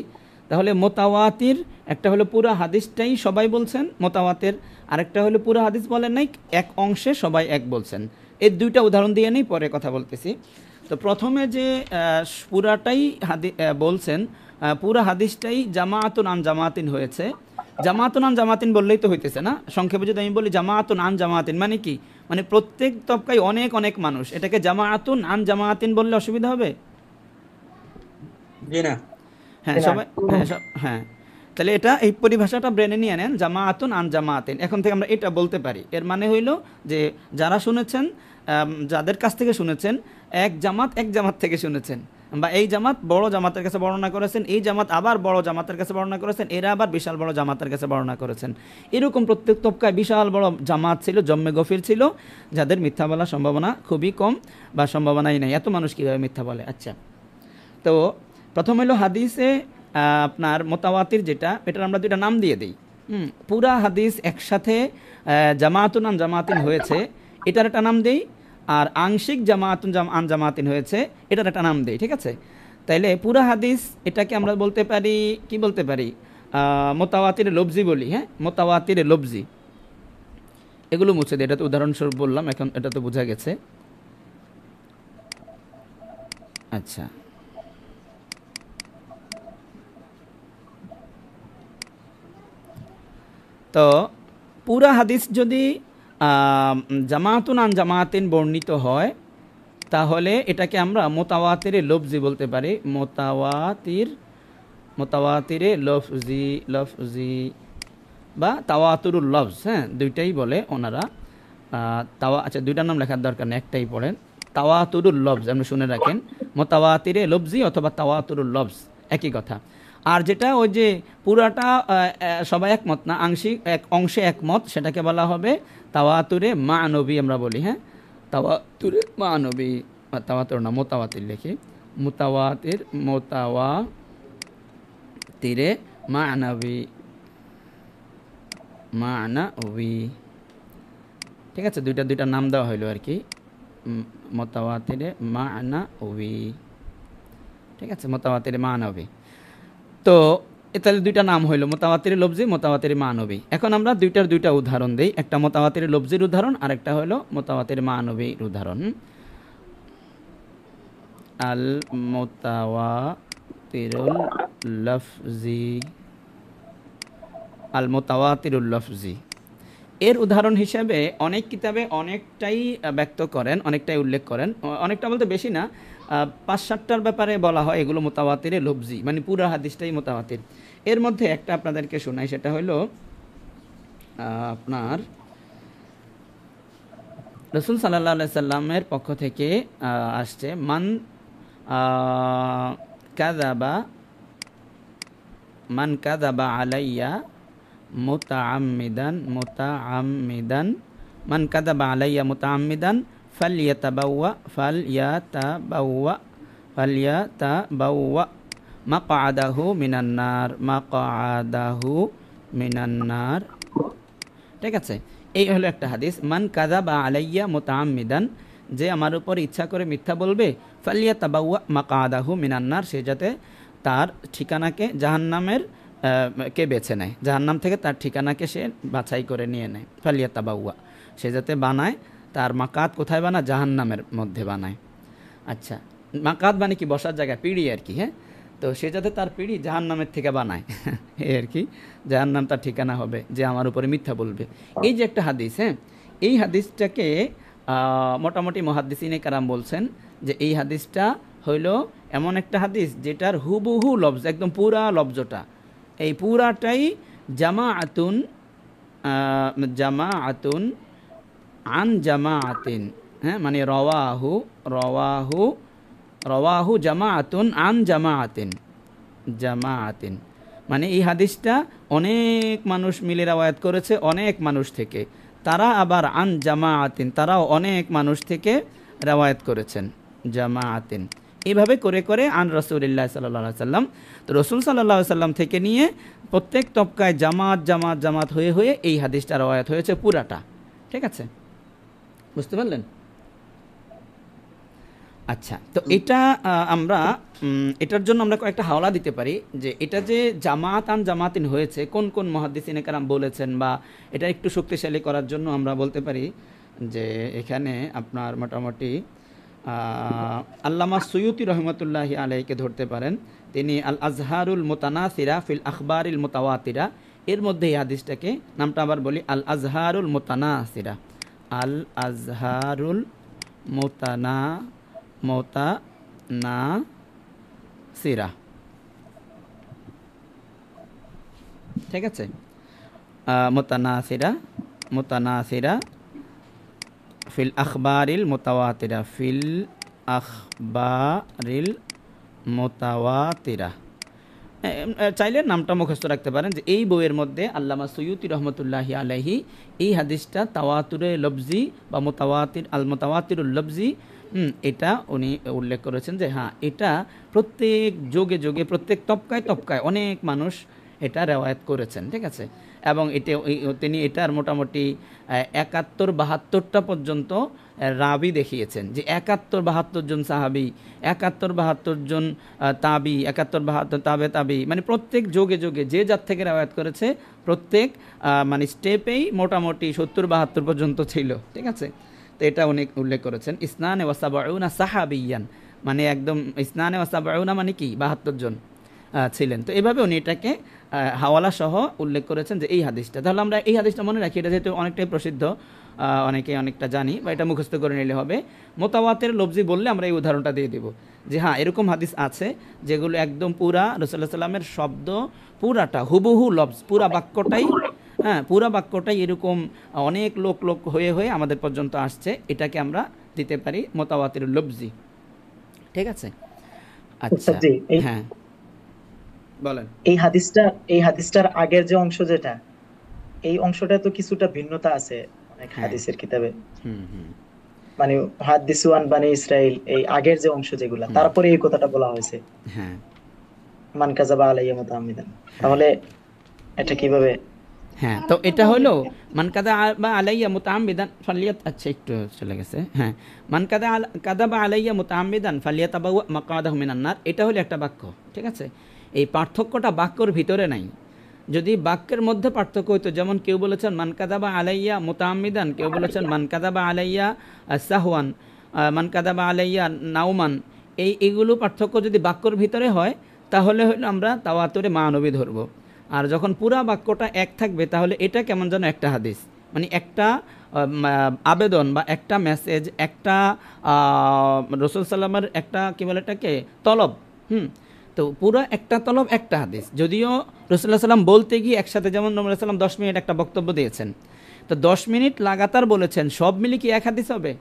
তাহলে মোতাওয়াতির একটা হলো পুরা হাদিসটাই সবাই বলছেন মোতাওয়াতির, আরেকটা হলো পুরা হাদিস বলেন নাই, এক অংশে সবাই এক বলছেন। এই দুইটা উদাহরণ দিয়ে নেই, পরে কথা বলতেছি। তো প্রথমে যে পুরাটাই বলছেন, পুরা হাদিসটাই জামাআতুন আন জামাআতিন হয়েছে। জামাআতুন আন জামাআতিন বললেই তো হইতেছে না, সংক্ষেপে যদি আমি বলি জামাআতুন আন জামাআতিন মানে কি, মানে প্রত্যেক তবকায় অনেক অনেক মানুষ, এটাকে জামাআতুন আন জামাআতিন বললে অসুবিধা হবে? জি না। হ্যাঁ সবাই, হ্যাঁ তাহলে এটা এই পরিভাষাটা ব্রেনে নিয়ে নেন, জামাআতুন আন জামাআতিন। এখন থেকে আমরা এটা বলতে পারি, এর মানে হইল যে যারা শুনেছেন, যাদের কাছ থেকে শুনেছেন, এক জামাত থেকে শুনেছেন, বা এই জামাত বড় জামাতের কাছে বর্ণনা করেছেন, এই জামাত আবার বড় জামাতের কাছে বর্ণনা করেছেন, এরা আবার বিশাল বড় জামাতের কাছে বর্ণনা করেছেন। এরকম প্রত্যেক তবকায় বিশাল বড় জামাত ছিল, জম্মে গফির ছিল, যাদের মিথ্যা বলার সম্ভাবনা খুবই কম, বা সম্ভাবনাই নাই। এত মানুষ কীভাবে মিথ্যা বলে? আচ্ছা, তো প্রথম হলো হাদিসে আপনার মোতাওয়াতির যেটা, এটার আমরা দুইটা নাম দিয়ে দিই। পুরা হাদিস একসাথে জামাআতুন আন জামাআতিন হয়েছে, এটার একটা নাম দেই, আর আংশিক জামাআতুন আন জামাআতিন হয়েছে, এটার একটা নাম দেই। ঠিক আছে, তাইলে পুরা হাদিস এটাকে আমরা বলতে পারি, কি বলতে পারি, মোতাওয়াতির লফজি বলি। হ্যাঁ, মোতাওয়াতির লফজি। এগুলো মুছে দিই, এটা তো উদাহরণস্বরূপ বললাম, এখন এটা তো বোঝা গেছে। আচ্ছা, তো পুরা হাদিস যদি জামাতুন আন জামাতিন বর্ণিত হয় তাহলে এটাকে আমরা মোতাওয়াতিরে লফজি বলতে পারি। মোতাওয়াতিরে লফজি বা তাওয়াতুরুল লফজ, হ্যাঁ, দুইটাই বলে ওনারা। আচ্ছা, দুইটার নাম লেখার দরকার নেই, একটাই পড়েন, তাওয়াতুরুল লফজ। আপনি শুনে রাখেন, মোতাওয়াতিরে লফজি অথবা তাওয়াতুরুল লফজ একই কথা। আর যেটা ওই যে পুরাটা সবাই একমত না, আংশিক এক অংশে একমত, সেটাকে বলা হবে তাওয়াতুরে মানবী আমরা বলি। হ্যাঁ, তাওয়াতুরে মানবী, তাওয়াতুর না মোতাওয়াতির লিখি, মোতাওয়াতিরে মানবী, ঠিক আছে, দুইটা নাম দেওয়া হইলো আর কি, মোতাওয়াতিরে মানবী, ঠিক আছে, মোতাওয়াতিরে মানবী। তো তাহলে দুইটা নাম হইল, মোতাওয়াতিরে লফজি, মোতাওয়াতিরে মানবী। এখন আমরা দুইটা উদাহরণ দেই, একটা মোতাওয়াতিরে লফজির উদাহরণ আর একটা হলো মোতাওয়াতিরে মানবীর উদাহরণ। আল মোতাওয়াতিরুল লফজি, এর উদাহরণ হিসেবে অনেক কিতাবে অনেকটাই ব্যক্ত করেন, অনেকটাই উল্লেখ করেন, অনেকটা বলতে বেশি না, 5-7টার ব্যাপারে বলা হয় এগুলো মোতাওয়াতিরে লফজি, মানে পুরো হাদিসটাই মোতাওয়াতির। এর মধ্যে একটা আপনাদেরকে শোনাই, সেটা হলো আপনার রাসূল সাল্লাল্লাহু আলাইহি সাল্লামের পক্ষ থেকে আসছে, মান কাযাবা আলাইয়া মুতাআম্মিদান মান কাযাবা আলাইয়া মুতাআম্মিদান ফালইয়াতাবাওয়া মাকআদাহু মিনান নার। ঠিক আছে, এই হলো একটা হাদিস, মান কাযাবা আলাইয়া মুতাআম্মিদান, যে আমার উপর ইচ্ছা করে মিথ্যা বলবে, ফালইয়াতাবাওয়া মাকআদাহু মিনান নার, সে যাতে তার ঠিকানাকে জাহান্নামের কে বেছে নেয়, জাহান্নাম থেকে তার ঠিকানাকে সে বাছাই করে নিয়ে নেয়। ফালইয়াতাবাওয়া, সে যাতে বানায় তার মাকাত, কোথায় বানায়? জাহান্নামের মধ্যে বানায়। আচ্ছা, মাকাত মানে কি? বসার জায়গা, পিঁড়ি আর কি। হ্যাঁ, তো সে যাতে তার পিঁড়ি জাহান্নামের থেকে বানায়, এই আর কি, জাহান্নাম তার ঠিকানা হবে যে আমার উপরে মিথ্যা বলবে। এই যে একটা হাদিস, হ্যাঁ, এই হাদিসটাকে মোটামুটি মুহাদ্দিসিনে কেরাম বলছেন যে এই হাদিসটা হইল এমন একটা হাদিস যেটার হুবহু লফজ, একদম পুরা লফজটা, এই পুরাটাই জামাআতুন আন জামাআতিন, হ্যাঁ, মানে রওয়াহু জামাআতুন আন জামাআতিন, মানে এই হাদিসটা অনেক মানুষ মিলে রওয়ায়াত করেছে, অনেক মানুষ থেকে, তারা আবার আন জামাআতিন, তারাও অনেক মানুষ থেকে রওয়ায়াত করেছেন, জামাআতিন, এইভাবে করে করে আন রাসূলুল্লাহ সাল্লাল্লাহু আলাইহি সাল্লাম। তো রাসূল সাল্লাল্লাহু আলাইহি সাল্লাম থেকে নিয়ে প্রত্যেক তবকায় জামাত হয়ে এই হাদিসটা রওয়ায়াত হয়েছে পুরাটা। ঠিক আছে, বুঝতে পারলেন? আচ্ছা, তো এটা আমরা এটার জন্য আমরা কয়েকটা হাওলা দিতে পারি যে এটা যে জামাত আন জামাতিন হয়েছে, কোন কোন মুহাদ্দিসিনে কেরাম বলেছেন, বা এটা একটু শক্তিশালী করার জন্য আমরা বলতে পারি যে এখানে আপনার মোটামুটি আল্লামা সুয়ুতি রহমতুল্লাহি আলাইহিকে ধরতে পারেন, তিনি আল আজহারুল মুতানাসিরা ফিল আখবারিল মুতাওয়াতিরা, এর মধ্যে এই হাদিসটাকে, নামটা আবার বলি, আল আজহারুল মুতানাসিরা, আল আজহারুল মুতানাসিরা, ঠিক আছে, মুতানাসিরা ফিল আখবারিল মুতাওয়াতিরা, চাইলে নামটা মুখস্থ রাখতে পারেন যে এই বইয়ের মধ্যে আল্লামা সুয়ুতি রহমতুল্লাহি আলাইহি এই হাদিসটা তাওয়াতুরে লফজি বা মুতাওয়াতিরুল লফজি, এটা উনি উল্লেখ করেছেন যে হ্যাঁ, এটা প্রত্যেক যুগে প্রত্যেক তবকায় অনেক মানুষ এটা রেওয়ায়াত করেছেন। ঠিক আছে, এবং তিনি এটার মোটামুটি 71-72টা পর্যন্ত রাবি দেখিয়েছেন, যে 71-72 জন সাহাবি, 71-72 জন তাবি, 71-72 তাবি, মানে প্রত্যেক যুগে যে যার থেকে রেওয়ায়াত করেছে প্রত্যেক মানে স্টেপেই মোটামুটি 70-72 পর্যন্ত ছিল। ঠিক আছে, তো এটা উনি উল্লেখ করেছেন। ইসনানে ওয়া সাবউনা সাহাবিয়ান, মানে একদম ইসনানে ওয়াসাবাউনা মানে কি 72 জন ছিলেন। তো এভাবে উনি এটাকে হাওয়ালা সহ উল্লেখ করেছেন যে এই হাদিসটা। তাহলে আমরা এই হাদিসটা মনে রাখি, এটা যেহেতু অনেকটাই প্রসিদ্ধ, অনেকে অনেকটা জানি বা এটা মুখস্থ করে নিলে হবে। মোতাওয়াতের লফজি বললে আমরা এই উদাহরণটা দিয়ে দেব যে হ্যাঁ এরকম হাদিস আছে যেগুলো একদম পুরা রাসূলুল্লাহ সাল্লামের শব্দ পুরাটা হুবহু লফজ, পুরা বাক্যটাই, হ্যাঁ পুরা বাক্যটাই এরকম অনেক লোক লোক হয়ে হয়ে আমাদের পর্যন্ত আসছে, এটাকে আমরা দিতে পারি মোতাওয়াতের লফজি। ঠিক আছে, আচ্ছা হ্যাঁ বলেন। এই হাদিসটার আগের যে অংশ, যেটা এই অংশটা তো কিছুটা ভিন্নতা আছে অনেক হাদিসের কিতাবে। মানে হাদিসু আন বানি ইসরাইল, এই আগের যে অংশ যেগুলা, তারপরে এই কথাটা বলা হয়েছে হ্যাঁ মান কাযাবা আলাইয়া মুতাআম্মিদান। তাহলে এটা কিভাবে? হ্যাঁ তো এটা হলো মান কাযাবা আলাইয়া মুতাআম্মিদান ফালিয়াত, আচ্ছা একটু চলে গেছে, হ্যাঁ মান কাযাবা আলাইয়া মুতাআম্মিদান ফালিয়াতাবাওয়া মাকআদাহু মিনান নার, এটা হলো একটা বাক্য। ঠিক আছে, এই পার্থক্যটা বাক্যর ভিতরে নাই। যদি বাক্যের মধ্যে পার্থক্য হইতো, যেমন কেউ বলেছেন মান কাযাবা আলাইয়া মুতাআম্মিদান, কেউ বলেছেন মান কাযাবা আলাইয়া সাহওয়ান, মান কাযাবা আলাইয়া নাউমান, এইগুলো পার্থক্য যদি বাক্যর ভিতরে হয় তাহলে হলো আমরা তাওয়াতুরে মানবী ধরব। আর যখন পুরা বাক্যটা এক থাকবে তাহলে এটা কেমন যেন একটা হাদিস, মানে একটা আবেদন বা একটা মেসেজ, একটা রাসূল সাল্লামের একটা কি বলে এটাকে তলব, তো পুরো একটা তলব একটা হাদিস। যদিও রাসূলুল্লাহ সাল্লাম বলতে গিয়ে একসাথে, যেমন নবী সাল্লাম 10 মিনিট একটা বক্তব্য দিয়েছেন, তো 10 মিনিট লাগাতার বলেছেন, সব মিলে কি এক হাদিস হবে?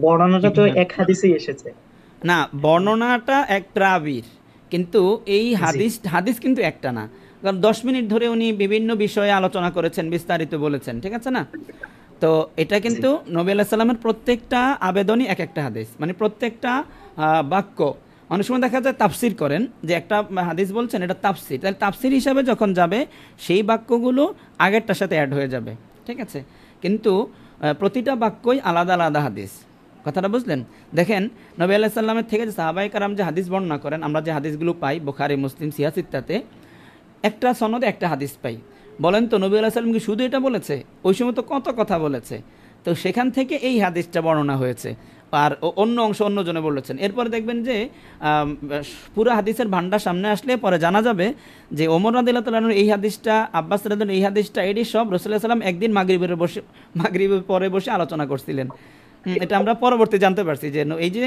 বর্ণনাটা তো এক হাদিসেই এসেছে না, বর্ণনাটা এক রাবীর, কিন্তু এই হাদিস কিন্তু একটা না, কারণ 10 মিনিট ধরে উনি বিভিন্ন বিষয়ে আলোচনা করেছেন, বিস্তারিত বলেছেন। ঠিক আছে না? তো এটা কিন্তু নবী আলাইহিস সালামের প্রত্যেকটা আবেদনই এক একটা হাদিস, মানে প্রত্যেকটা বাক্য। অনেক সময় দেখা যায় তাফসির করেন যে একটা হাদিস বলছেন এটা তাফসির, তাহলে তাফসির হিসাবে যখন যাবে সেই বাক্যগুলো আগেরটার সাথে অ্যাড হয়ে যাবে। ঠিক আছে, কিন্তু প্রতিটা বাক্যই আলাদা আলাদা হাদিস। কথাটা বুঝলেন? দেখেন নবী আলাইহিস সালামের থেকে যে সাহাবায়ে কেরাম যে হাদিস বর্ণনা করেন, আমরা যে হাদিসগুলো পাই বুখারী, মুসলিম, সিহাহ সিত্তাতে, একটা সনদে একটা হাদিস পাই। বলেন তো নবী আলাইহিস সালাম কি শুধু এটা বলেছে? ওই সময় তো কত কথা বলেছে, তো সেখান থেকে এই হাদিসটা বর্ণনা হয়েছে, আর অন্য অংশ অন্যজনে বলেছেন। এরপরে দেখবেন যে পুরো হাদিসের ভান্ডার সামনে আসলে পরে জানা যাবে যে ওমর রাদিয়াল্লাহু তাআলা আনহু এই হাদিসটা, আব্বাস রাদিয়াল্লাহু আনহু এই হাদিসটা, এটি সব রাসূলুল্লাহ সাল্লাম একদিন মাগরিবের পরে বসে আলোচনা করছিলেন। এটা আমরা পরবর্তী জানতে পারছি যে এই যে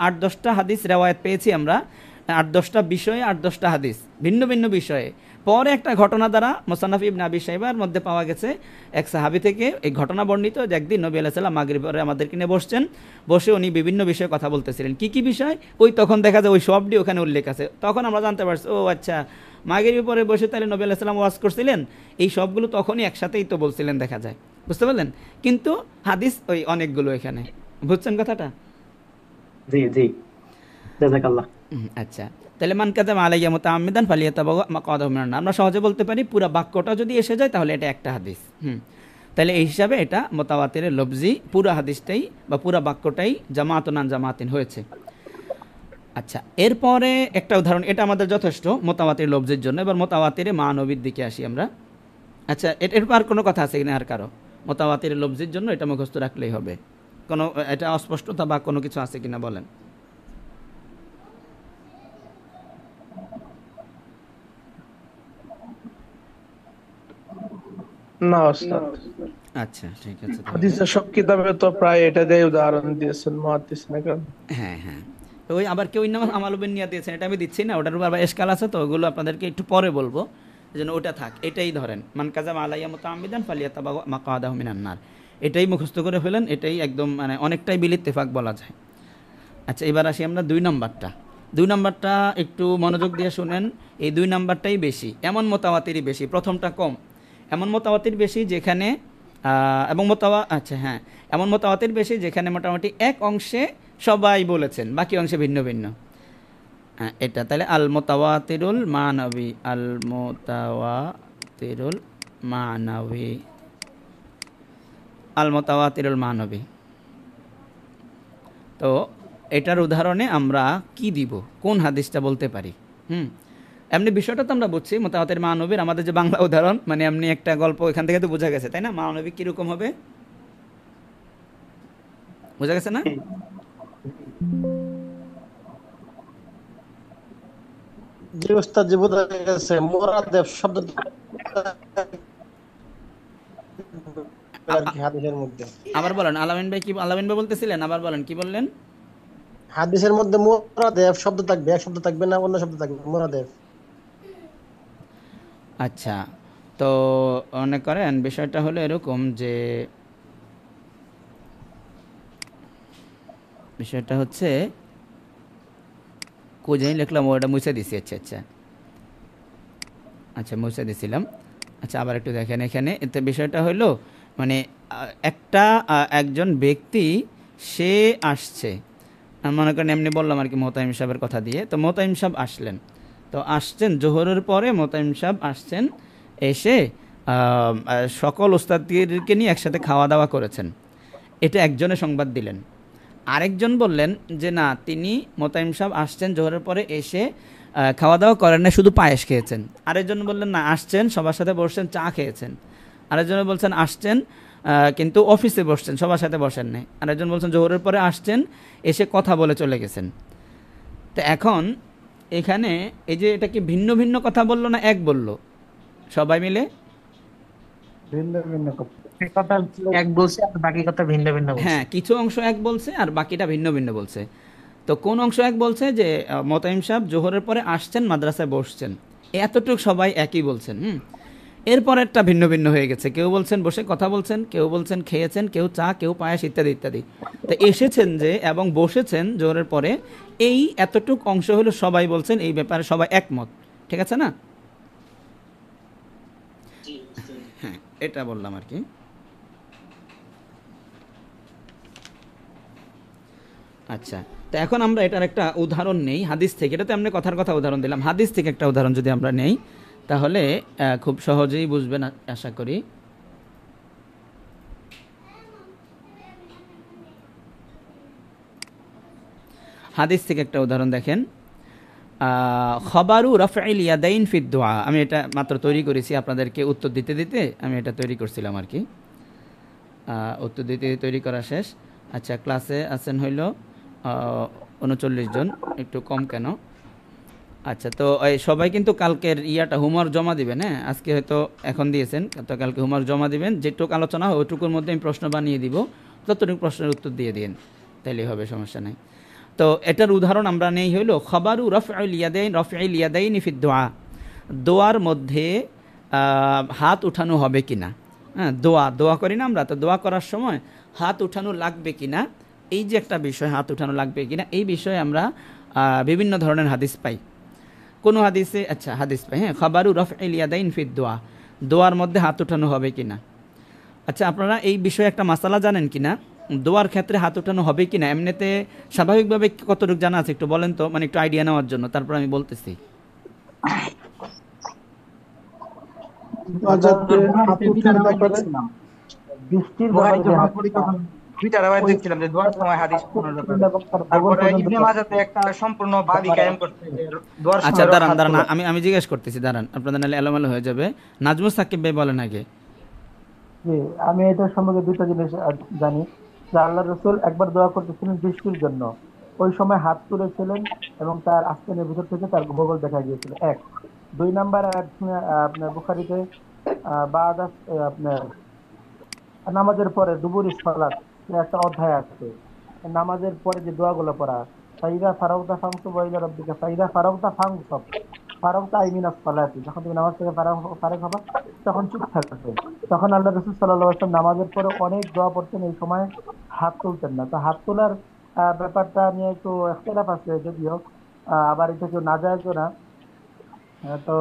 8-10টা হাদিস রেওয়ায়াত পেয়েছি আমরা, 8-10টা বিষয়ে 8-10টা হাদিস ভিন্ন ভিন্ন বিষয়ে। পরে একটা ঘটনা দ্বারা মুসান্নাফ ইবনে আবি শাইবার মধ্যে পাওয়া গেছে এক সাহাবী থেকে এই ঘটনা বর্ণিত যে একদিন নবী আলাইহিস সালাম মাগরিব পরে আমাদেরকে নিয়ে বসছেন, বসে উনি বিভিন্ন বিষয়ে কথা বলতেছিলেন। কি কি বিষয়? ওই তখন দেখা যায় ওই সবটি ওখানে উল্লেখ আছে। তখন আমরা জানতে পারছি ও আচ্ছা, মাগরিব পরে বসে তাহলে নবী আলাইহিস সালাম ওয়াজ করছিলেন, এই সবগুলো তখনই একসাথেই তো বলছিলেন দেখা যায়। বুঝতে পারলেন? কিন্তু হাদিস ওই অনেকগুলো এখানে। বুঝছেন কথাটা? জি জি, জাযাকাল্লাহ। আচ্ছা, তাহলে মান কাযাবা আলাইয়া মুতাআম্মিদান ফালিয়াতাবাওয়া মাকআদাহু মিনান নার, আমরা সহজে বলতে পারি পুরো বাক্যটা যদি এসে যায় তাহলে এটা একটা হাদিস। তাহলে এই হিসাবে এটা মুতাওয়াতিরের লফজি, পুরো হাদিসটাই বা পুরো বাক্যটাই জামাআতুন আন জামাআতিন হয়েছে। আচ্ছা, এরপরে একটা উদাহরণ, এটা আমাদের যথেষ্ট মুতাওয়াতির লফজির জন্য। এবার মুতাওয়াতিরে মানবীর দিকে আসি আমরা। আচ্ছা, এরপর আর কোনো কথা আছে কিনা আর কারো? মুতাওয়াতিরের লফজির জন্য এটা মুখস্থ রাখলেই হবে। কোনো এটা অস্পষ্টতা বা কোনো কিছু আছে কিনা বলেন? না ওস্তাদ। আচ্ছা ঠিক আছে, হাদিসের সব কিতাবে তো প্রায় এটা দিয়ে উদাহরণ দিয়েছেন মুহাদ্দিসিন একরাম। হ্যাঁ হ্যাঁ, তো ওই আবার কেউ ইন্নামাল আমালু বিন্নিয়াত দিয়েছেন, এটা আমি দিচ্ছি না, ওটার উপর আবার এশকাল আছে, তো ওগুলো আপনাদেরকে একটু পরে বলবো, যেন ওটা থাক। এটাই ধরেন মান কাযাবা আলাইয়া মুতাআম্মিদান ফালিয়াতাবাওয়া মাকআদাহু মিনান নার, এটাই মুখস্থ করে ফেলেন, এটাই একদম মানে অনেকটাই বিল ইত্তেফাক বলা যায়। আচ্ছা, এবার আসি আমরা 2 নম্বরটা। 2 নম্বরটা একটু মনোযোগ দিয়ে শুনেন, এই 2 নম্বরটাই বেশি, এমন মুতাওয়াতিরই বেশি, প্রথমটা কম। এমন মুতাওয়াতির বেশি যেখানে এবং আচ্ছা হ্যাঁ, এমন মুতাওয়াতির বেশি যেখানে মোটামুটি এক অংশে সবাই বলেছেন, বাকি অংশে ভিন্ন ভিন্ন। হ্যাঁ, এটা তাহলে আল মুতাওয়াতিরুল মানবী, আল মুতাওয়াতিরুল মানবী, আল মুতাওয়াতিরুল মানবী। তো এটার উদাহরণে আমরা কি দিব, কোন হাদিসটা বলতে পারি? এমনি বিষয়টা তো আমরা বুঝছি, মুতাওয়াতির মানবীর আমাদের যে বাংলা উদাহরণ, মানে এমনি একটা গল্প এখান থেকে তো বোঝা গেছে, তাই না? মানবী কীরকম হবে? বুঝা গেছে না? জি ওস্তাদ, জি বোঝা গেছে। মোরাদেব শব্দ আর কি হাদিসের মধ্যে। আবার বলেন আলামিন ভাই, কি আলামিন ভাই বলতেছিলেন, আবার বলেন কি বললেন? হাদিসের মধ্যে মোরাদেব শব্দ থাকবে, এক শব্দ থাকবে না, অন্য শব্দ থাকবে মোরাদেব। আচ্ছা, তো মনে করেন বিষয়টা হলো এরকম যে বিষয়টা হচ্ছে কোজাই লিখলাম, ওটা মুছে দিছি। আচ্ছা আচ্ছা আচ্ছা, মুছে দিছিলাম। আচ্ছা, আবার একটু দেখেন এখানে। এতে বিষয়টা হলো মানে একজন ব্যক্তি সে আসছে, আমি মনে করেন এমনি বললাম আর কি মোতাইম সাহেবের কথা দিয়ে। তো মোতাইম সাহেব আসলেন, তো আসছেন জোহরের পরে মোতাইম সাহেব আসছেন, এসে সকল ওস্তাদদেরকে নিয়ে একসাথে খাওয়া দাওয়া করেছেন। এটা একজনে সংবাদ দিলেন। আরেকজন বললেন যে না, তিনি মোতাইম সাহেব আসছেন জোহরের পরে, এসে খাওয়া দাওয়া করেন না, শুধু পায়েস খেয়েছেন। আরেকজন বললেন না, আসছেন সবার সাথে বসছেন, চা খেয়েছেন। আরেকজন বলছেন আসছেন কিন্তু অফিসে বসছেন, সবার সাথে বসেন নাই। আরেকজন বলছেন জোহরের পরে আসছেন, এসে কথা বলে চলে গেছেন। তো এখন এখানে এই যে এটা কি ভিন্ন ভিন্ন কথা বললো না এক বললো সবাই মিলে? ভিন্ন ভিন্ন কথা। কথা এক বলছে আর বাকি কথা ভিন্ন ভিন্ন বলছে। হ্যাঁ, কিছু অংশ এক বলছে আর বাকিটা ভিন্ন ভিন্ন বলছে। তো কোন অংশ এক বলছে যে মোতাইম সাহেব জোহরের পরে আসছেন, মাদ্রাসায় বসছেন, এতটুক সবাই একই বলছেন। এরপরেরটা ভিন্ন ভিন্ন হয়ে গেছে। কেউ বলছেন বসে কথা বলছেন, কেউ বলছেন খেয়েছেন, কেউ চা, কেউ পায়েস ইত্যাদি ইত্যাদি। তো এসেছেন যে এবং বসেছেন জোহরের পরে, এই এতটুক অংশ হলো সবাই বলছেন, এই ব্যাপারে সবাই একমত। ঠিক আছে না? হ্যাঁ, এটা বললাম আর কি। আচ্ছা, তো এখন আমরা এটার একটা উদাহরণ নেই হাদিস থেকে। এটা তো এমনি কথার কথা উদাহরণ দিলাম, হাদিস থেকে একটা উদাহরণ যদি আমরা নেই তাহলে খুব সহজেই বুঝবেন আশা করি। হাদিস থেকে একটা উদাহরণ দেখেন, খবরু রাফঈল ইয়াদাইন ফিদ দুআ। আমি এটা মাত্র তৈরি করেছি আপনাদেরকে উত্তর দিতে দিতে, আমি এটা তৈরি করছিলাম আর কি। উত্তর দিতে তৈরি করা শেষ। আচ্ছা, ক্লাসে আছেন হইল 39 জন, একটু কম কেন? আচ্ছা, তো এই সবাই কিন্তু কালকের হোমওয়ার্ক জমা দিবেন। হ্যাঁ, আজকে হয়তো এখন দিয়েছেন, তো কালকে হোমওয়ার্ক জমা দিবেন। যেটুকু আলোচনা হয় ওইটুকুর মধ্যে আমি প্রশ্ন বানিয়ে দিব, ততটুকু প্রশ্নের উত্তর দিয়ে দিন, তাইলেই হবে, সমস্যা নাই। তো এটার উদাহরণ আমরা নেই হইল খবরু রাফঈল ইয়াদাইন ফিদ দুআ। দোয়ার মধ্যে হাত উঠানো হবে কিনা। হ্যাঁ, দোয়া করি না আমরা, তো দোয়া করার সময় হাত উঠানো লাগবে কিনা, এই যে একটা বিষয়, হাত উঠানো লাগবে কিনা, এই বিষয়ে আমরা বিভিন্ন ধরনের হাদিস পাই। কোন হাদিসে হাদিস পাই, হ্যাঁ, খবরু রাফঈল ইয়াদাইন ফিদ দুআ, দোয়ার মধ্যে হাত উঠানো হবে কিনা। আচ্ছা, আপনারা এই বিষয়ে একটা মাসালা জানেন কিনা, দোয়ার ক্ষেত্রে হাত উঠানো হবে কিনা? এমনিতে স্বাভাবিকভাবে কতটুকু জানা আছে একটু বলেন তো, মানে একটু আইডিয়া নেওয়ার জন্য, তারপর আমি বলতেছি। বৃষ্টির ব্যাপারে দুইটা রাওয়ায়াত দেখছিলাম যে দোয়ার সময় হাদিস পড়ার ব্যাপারে। তারপরে ইবনে মাজাহতে একটা সম্পূর্ণ বাবই কায়েম করতে যে দোয়ার সময়। আচ্ছা, দাঁড়ান, আমি জিজ্ঞেস করতেছি, দাঁড়ান, আপনাদের নালে এলোমেলো হয়ে যাবে। নাজমুস সাকিব ভাই বলেন আগে। জি, আমি এটার সম্পর্কে দুইটা জিনিস জানি যে আল্লাহ রাসূল একবার দোয়া করতেছিলেন বৃষ্টির জন্য, ওই সময় হাত তুলেছিলেন এবং তার আস্তানের ভিতর থেকে তার ভূগোল দেখা গিয়েছিল। এক, দুই নাম্বার আপনার বুখারীতে আপনার নামাজের পরে দুবুরি সালাত একটা অধ্যায় আছে, নামাজের পরে যে দোয়াগুলো পড়া, ফাইদা ফারাউতা ফাংসুব ওয়া ইলা রাব্বিকা ফাইদা ফারাউতা ফাংসুব, ফারাউতা আই মিনাস সালাতি, যখন তুমি নামাজ থেকে ফারাগ হবা তখন চুপ থাকবে। তখন আল্লাহ রাসূল সাল্লাল্লাহু আলাইহি ওয়াসাল্লাম নামাজের পরে অনেক দোয়া পড়তেন, এই সময় হাত তুলতেন না। তো হাত তোলার ব্যাপারটা নিয়ে একটু ইখতিলাফ আছে, যদিও আবার এটা কেউ না যায় না। তো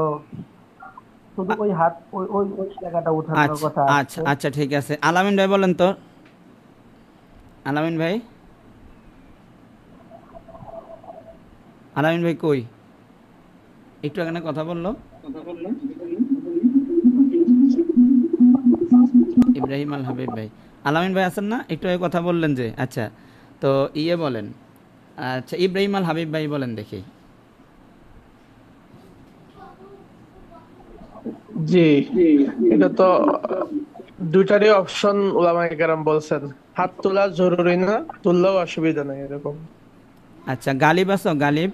শুধু ওই হাত ওই জায়গাটা উঠানোর কথা। আচ্ছা, ঠিক আছে। আলামিন ভাই বলেন তো, আলামিন ভাই কই? একটু এখানে কথা বললো ইব্রাহিম আল হাবিব ভাই। আলামিন ভাই আছেন না? একটু আগে কথা বললেন যে। আচ্ছা, তো বলেন। আচ্ছা, ইব্রাহিম আল হাবিব ভাই বলেন দেখি। জি, এটা তো দুইটারই অপশন ওলামায়ে কেরাম বলছেন, হাত তোলা জরুরি না, তুললেও অসুবিধা নাই এরকম। আচ্ছা, গালিব আছো? গালিব?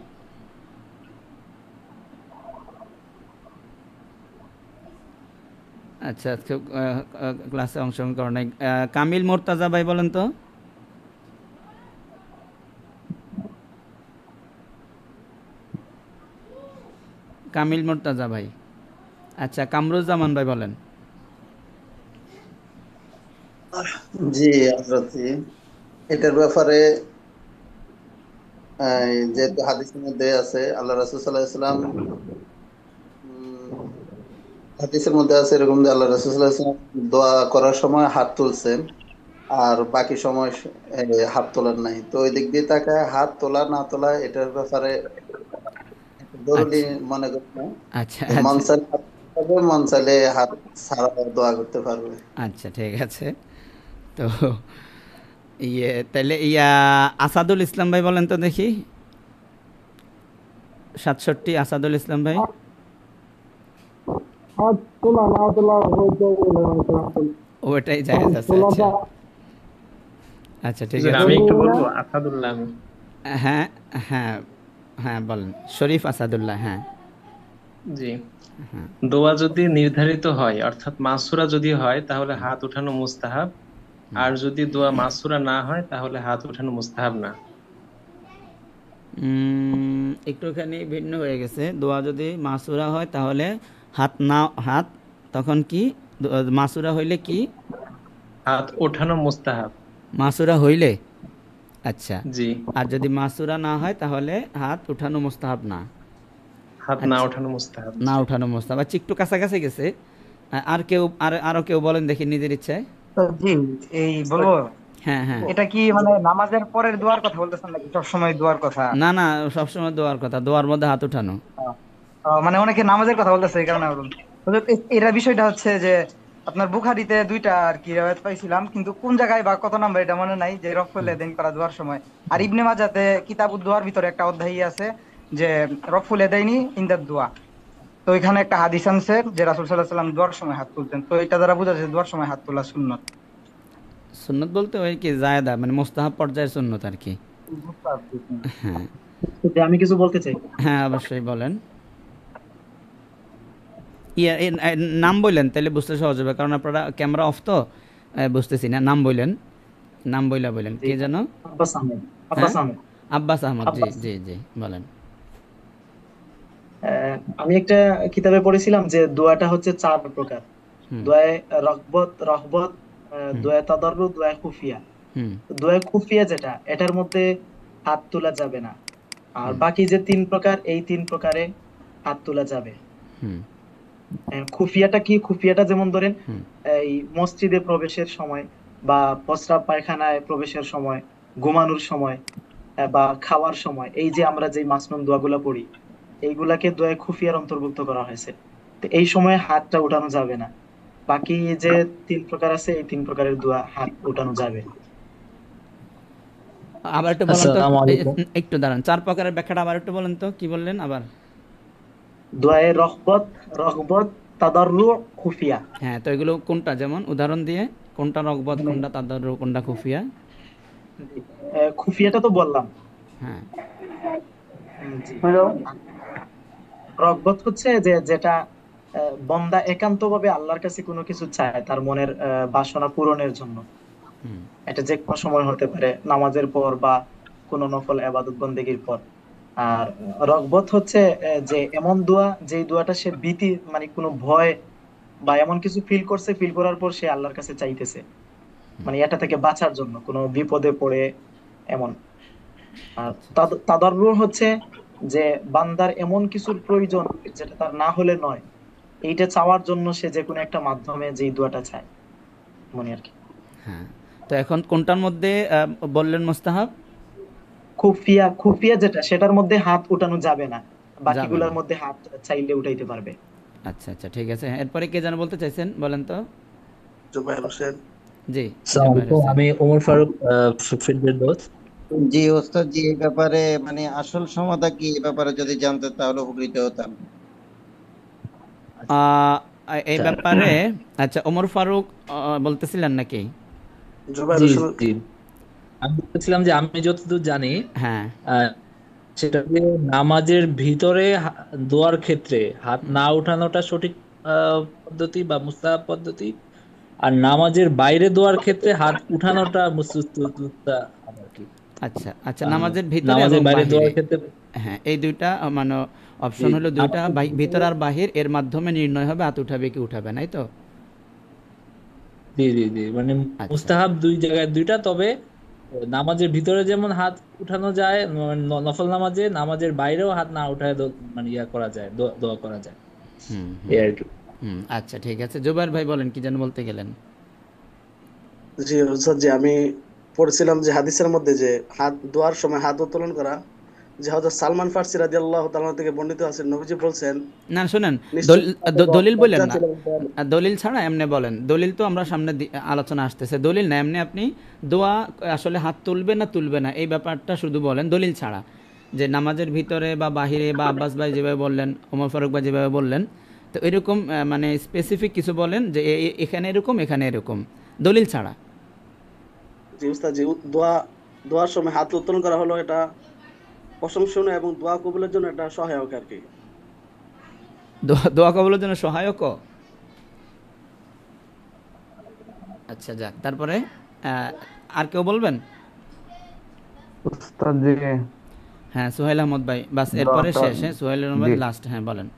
আচ্ছা, আজকে ক্লাসে অংশগ্রহণ করেন নাই। কামিল মোর্তাজা ভাই বলেন তো। কামিল মোর্তাজা ভাই। আচ্ছা, কামরুজ্জামান ভাই বলেন। জি হযরত, এটার ব্যাপারে যেহেতু হাদিসের মধ্যে আছে আল্লাহ রাসূল সাল্লাল্লাহু আলাইহি ওয়াসাল্লাম, হাদিসের মধ্যে আছে এরকম যে আল্লাহ রাসূল সাল্লাল্লাহু আলাইহি ওয়াসাল্লাম দোয়া করার সময় হাত তুলছেন আর বাকি সময় হাত তোলার নাই। তো ওই দিক দিয়ে তাকায় হাত তোলা না তোলা এটার ব্যাপারে জরুরি মনে করি না। আচ্ছা মন চাইলে হাত তুলতে পারবে, মন চাইলে হাত ছাড়া দোয়া করতে পারবে। আচ্ছা, ঠিক আছে। তো তাহলে আসাদুল ইসলাম ভাই বলেন তো দেখি। 67 আসাদুল ইসলাম ভাই। ওটাই জায়েজ আছে। আচ্ছা আচ্ছা, ঠিক আছে। আমি একটু বলবো, আসাদুল্লাহ। হ্যাঁ হ্যাঁ হ্যাঁ, বলেন। শরীফ আসাদুল্লাহ। হ্যাঁ জি, দোয়া যদি নির্ধারিত হয় অর্থাৎ মাসুরা যদি হয় তাহলে হাত উঠানো মুস্তাহাব, আর যদি দোয়া মাসুরা না হয় তাহলে হাত উঠানো মুস্তাহাব না। একটুখানি ভিন্ন হয়ে গেছে। দোয়া যদি মাসুরা হয় তাহলে হাত তখন কি? মাসুরা হইলে কি? হাত ওঠানো মুস্তাহাব। মাসুরা হইলে? আচ্ছা জি। আর যদি মাসুরা না হয় তাহলে হাত উঠানো মুস্তাহাব না। হাত না ওঠানো মুস্তাহাব। না ওঠানো মুস্তাহাব। আচ্ছা, একটু কাছাকাছি গেছে। আরো কেউ বলেন দেখি নিজের ইচ্ছায়। জি, এই বলবো। হ্যাঁ হ্যাঁ। এটা কি মানে নামাজের পরের দোয়ার কথা বলতেছেন নাকি সবসময় দোয়ার কথা? না না, সবসময় দোয়ার কথা। দোয়ার মধ্যে হাত উঠানো। মানে অনেকে নামাজের কথা বলতেছে, এই কারণে বলুন। এরা বিষয়টা হচ্ছে যে আপনার বুখারীতে দুইটা আর কি রিওয়ায়াত পাইছিলাম, কিন্তু কোন জায়গায় বা কত নাম্বার এটা মনে নাই, যে রফুল ইয়াদাইন করা দোয়ার সময়। আর ইবনে মাজাতে কিতাবুদ দোয়ার ভিতরে একটা অধ্যায় আছে যে রফুল ইয়াদাইনি ইনদাদ দোয়া। তো এখানে একটা হাদিস আছে যে রাসূল সাল্লাল্লাহু আলাইহি ওয়াসাল্লাম দোয়ার সময় হাত তুলতেন। তো এটা দ্বারা বোঝা যায় দোয়ার সময় হাত তোলা সুন্নাত। সুন্নাত বলতে ওই কি জায়েদা, মানে মুস্তাহাব পর্যায়ের সুন্নাত আর কি। হ্যাঁ, আমি কিছু বলতে চাই। হ্যাঁ অবশ্যই বলেন। নাম বললেন তাহলে বুঝতে সহজ হবে, কারণ আপনারা ক্যামেরা অফ তো বুঝতেছি না। নাম বললেন, নাম বললেন কে যেন? আব্বাস আহমেদ। আব্বাস আহমদ। জি জি জি, বলেন। আমি একটা কিতাবে পড়েছিলাম যে দোয়াটা হচ্ছে 4 প্রকার। দোয়ায়ে রহবত, দোয়ায়ে তাদাররু, দোয়ায়ে খুফিয়া। দোয়ায়ে খুফিয়া যেটা, এটার মধ্যে হাত তোলা যাবে না। আর বাকি যে 3 প্রকার, এই 3 প্রকারে হাত তোলা যাবে। খুফিয়াটা কি? খুফিয়াটা যেমন ধরেন এই মসজিদে প্রবেশের সময়, বা প্রস্রাব পায়খানায় প্রবেশের সময়, ঘুমানোর সময়, বা খাওয়ার সময়, এই যে আমরা যে মাসনুন দোয়াগুলো পড়ি, এইগুলাকে দোয়ায়ে খুফিয়ার অন্তর্ভুক্ত করা হয়েছে। তো এই সময় হাতটা উঠানো যাবে না। বাকি যে 3 প্রকার আছে, এই 3 প্রকারের দোয়া হাত উঠানো যাবে। আবার একটু বলেন তো, একটু দাঁড়ান। 4 প্রকারের ব্যাখ্যাটা আবার একটু বলেন তো, কি বললেন আবার? দোয়ায়ে রহবত, তাদাররু, খুফিয়া। হ্যাঁ, তো এগুলো কোনটা, যেমন উদাহরণ দিয়ে কোনটা রহবত, কোনটা তাদাররু, কোনটা খুফিয়া? খুফিয়াটা তো বললাম। হ্যাঁ, রগবত হচ্ছে যে যেটা বান্দা একান্তভাবে আল্লাহর কাছে কোনো কিছু চায় তার মনের বাসনা পূরণের জন্য। এটা যে কোনো সময় হতে পারে, নামাজের পর বা কোনো নফল ইবাদত বন্দেগীর পর। আর রগবত হচ্ছে যে এমন দোয়া, যে দোয়াটা সে ভীতি, মানে কোনো ভয় বা এমন কিছু ফিল করছে, ফিল করার পর সে আল্লাহর কাছে চাইতেছে, মানে এটা থেকে বাঁচার জন্য, কোনো বিপদে পড়ে এমন। আর তাদাররু হচ্ছে যে বান্দার এমন কিছুর প্রয়োজন যেটা তার না হলে নয়, এইটা চাওয়ার জন্য সে যে কোনো একটা মাধ্যমে যেই দোয়াটা চায়, মনে আর কি। হ্যাঁ, তো এখন কোনটার মধ্যে বললেন মুস্তাহাব? খুফিয়া যেটা, সেটার মধ্যে হাত উঠানো যাবে না, বাকিগুলোর মধ্যে হাত চাইলে উঠাইতে পারবে। আচ্ছা আচ্ছা, ঠিক আছে। এরপরে কে যেন বলতে চাইছেন, বলেন তো। জুবাইর হোসেন। জি, আমি ওমর ফারুক, ফিরদৌস। জি ওস্তাদ জি, এই ব্যাপারে মানে আসল সমাধা কি, এই ব্যাপারে যদি জানতে তাহলে উপকৃত হতাম। এই ব্যাপারে আচ্ছা ওমর ফারুক বলতেছিলেন নাকি? জি জি, আমি বলছিলাম যে আমি যতদূর জানি, হ্যাঁ, সেটা যে নামাজের ভিতরে দোয়ার ক্ষেত্রে হাত না উঠানোটা সঠিক পদ্ধতি বা মুস্তাহাব পদ্ধতি, আর নামাজের বাইরে দোয়ার ক্ষেত্রে হাত উঠানোটা মুস্তাহাব আর কি। আচ্ছা আচ্ছা, নামাজের ভিতরে এবং নামাজের বাইরে বাহিরে, দোয়ার ক্ষেত্রে হ্যাঁ এই দুইটা মানে অপশন হলো দুইটা, ভিতর আর বাহির, এর মাধ্যমে নির্ণয় হবে হাত উঠাবে কি উঠাবে না, তো জি জি জি, মানে মুস্তাহাব দুই জায়গায় দুইটা, তবে নামাজের ভিতরে যেমন হাত উঠানো যায় নফল নামাজে, নামাজের বাইরেও হাত না উঠায় মানে ইয়া করা যায়, দোয়া করা যায়, এই আর কি। আচ্ছা ঠিক আছে, জুবাইর ভাই বলেন কি যেন বলতে গেলেন? জি হুজুর, যে আমি পড়ছিলাম যে হাদিসের মধ্যে যে হাত দোয়ার সময় হাত উত্তোলন করা, যে হযরত সালমান ফারসি রাদিয়াল্লাহু তাআলা থেকে বর্ণিত আছে, নবীজি বলছেন, না শুনেন, দলিল বলেন না, দলিল ছাড়া এমনি বলেন, দলিল তো আমরা সামনে আলোচনা আসতেছে, দলিল না, এমনি আপনি দোয়া আসলে হাত তুলবে না তুলবে না এই ব্যাপারটা শুধু বলেন, দলিল ছাড়া, যে নামাজের ভিতরে বা বাহিরে, বা আব্বাস ভাই যেভাবে বললেন, ওমর ফারুক ভাই যেভাবে বললেন, তো এরকম মানে স্পেসিফিক কিছু বলেন যে এখানে এরকম এখানে এরকম, দলিল ছাড়া। জি উস্তাদ, যে দোয়ার সময় হাত উত্তোলন করা হলো, এটা প্রশংসনীয় এবং দোয়া কবুলের জন্য এটা সহায়ক আর কি। দোয়া কবুলের জন্য সহায়ক। আচ্ছা যাক, তারপরে আর কেউ বলবেন? উস্তাদ জি, হ্যাঁ সোহেল আহমদ ভাই, বাস এরপরে শেষ। হ্যাঁ সোহেল আহমদ লাস্ট, হ্যাঁ বলেন।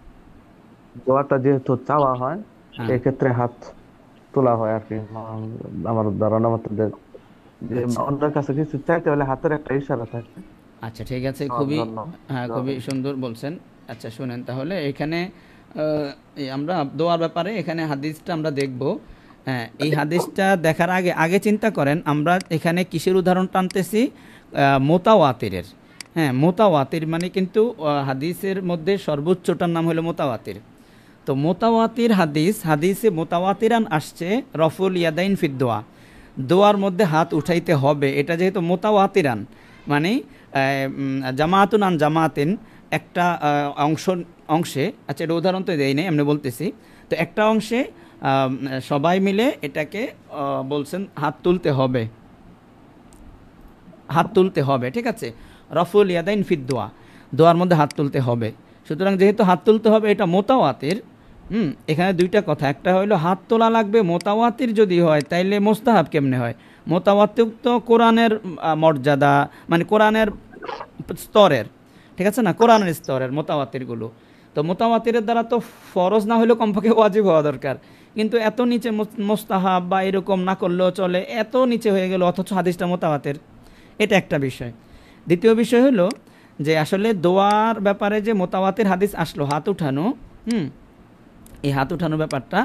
দোয়াটা যেহেতু চাওয়া হয়, এক্ষেত্রে হাত তোলা হয় আর কি, আমার ধারণা মতো যে অন্যের কাছে কিছু চাইতে হলে হাতের একটা ইশারা থাকে। আচ্ছা ঠিক আছে, খুবই হ্যাঁ খুবই সুন্দর বলছেন। আচ্ছা শুনেন তাহলে, এখানে আমরা দোয়ার ব্যাপারে এখানে হাদিসটা আমরা দেখব। হ্যাঁ, এই হাদিসটা দেখার আগে চিন্তা করেন আমরা এখানে কিসের উদাহরণ টানতেছি? মোতাওয়াতিরের। হ্যাঁ, মোতাওয়াতির মানে কিন্তু হাদিসের মধ্যে সর্বোচ্চটার নাম হলো মোতাওয়াতির। তো মোতাওয়াতির হাদিসে মোতাওয়াতিরান আসছে রফুল ইয়াদাইন ফিদ দোয়া, দোয়ার মধ্যে হাত উঠাইতে হবে। এটা যেহেতু মোতাওয়াতিরান মানে জামাতুন আন জামাতিন, একটা অংশে, আচ্ছা এটা উদাহরণ তো দেই নাই, এমনি বলতেছি, তো একটা অংশে সবাই মিলে এটাকে বলছেন হাত তুলতে হবে, ঠিক আছে। রফুল ইয়াদাইন ফিদ দোয়া, দোয়ার মধ্যে হাত তুলতে হবে। সুতরাং যেহেতু হাত তুলতে হবে, এটা মোতাওয়াতির। এখানে দুইটা কথা, একটা হইলো হাত তোলা লাগবে, মোতাওয়াতির যদি হয় তাইলে মুস্তাহাব কেমনে হয়? মোতাওয়াতির তো কোরআনের মর্যাদা, মানে কোরআনের স্তরের, ঠিক আছে না, কোরআনের স্তরের মোতাওয়াতিরগুলো। তো মোতাওয়াতিরের দ্বারা তো ফরজ না হলেও কমপক্ষে ওয়াজিব হওয়া দরকার, কিন্তু এত নিচে মুস্তাহাব বা এরকম না করলেও চলে, এত নিচে হয়ে গেল, অথচ হাদিসটা মোতাওয়াতির। এটা একটা বিষয়। দ্বিতীয় বিষয় হলো যে আসলে দোয়ার ব্যাপারে যে মোতাওয়াতির হাদিস আসলো হাত উঠানো, এই হাত উঠানোর ব্যাপারটা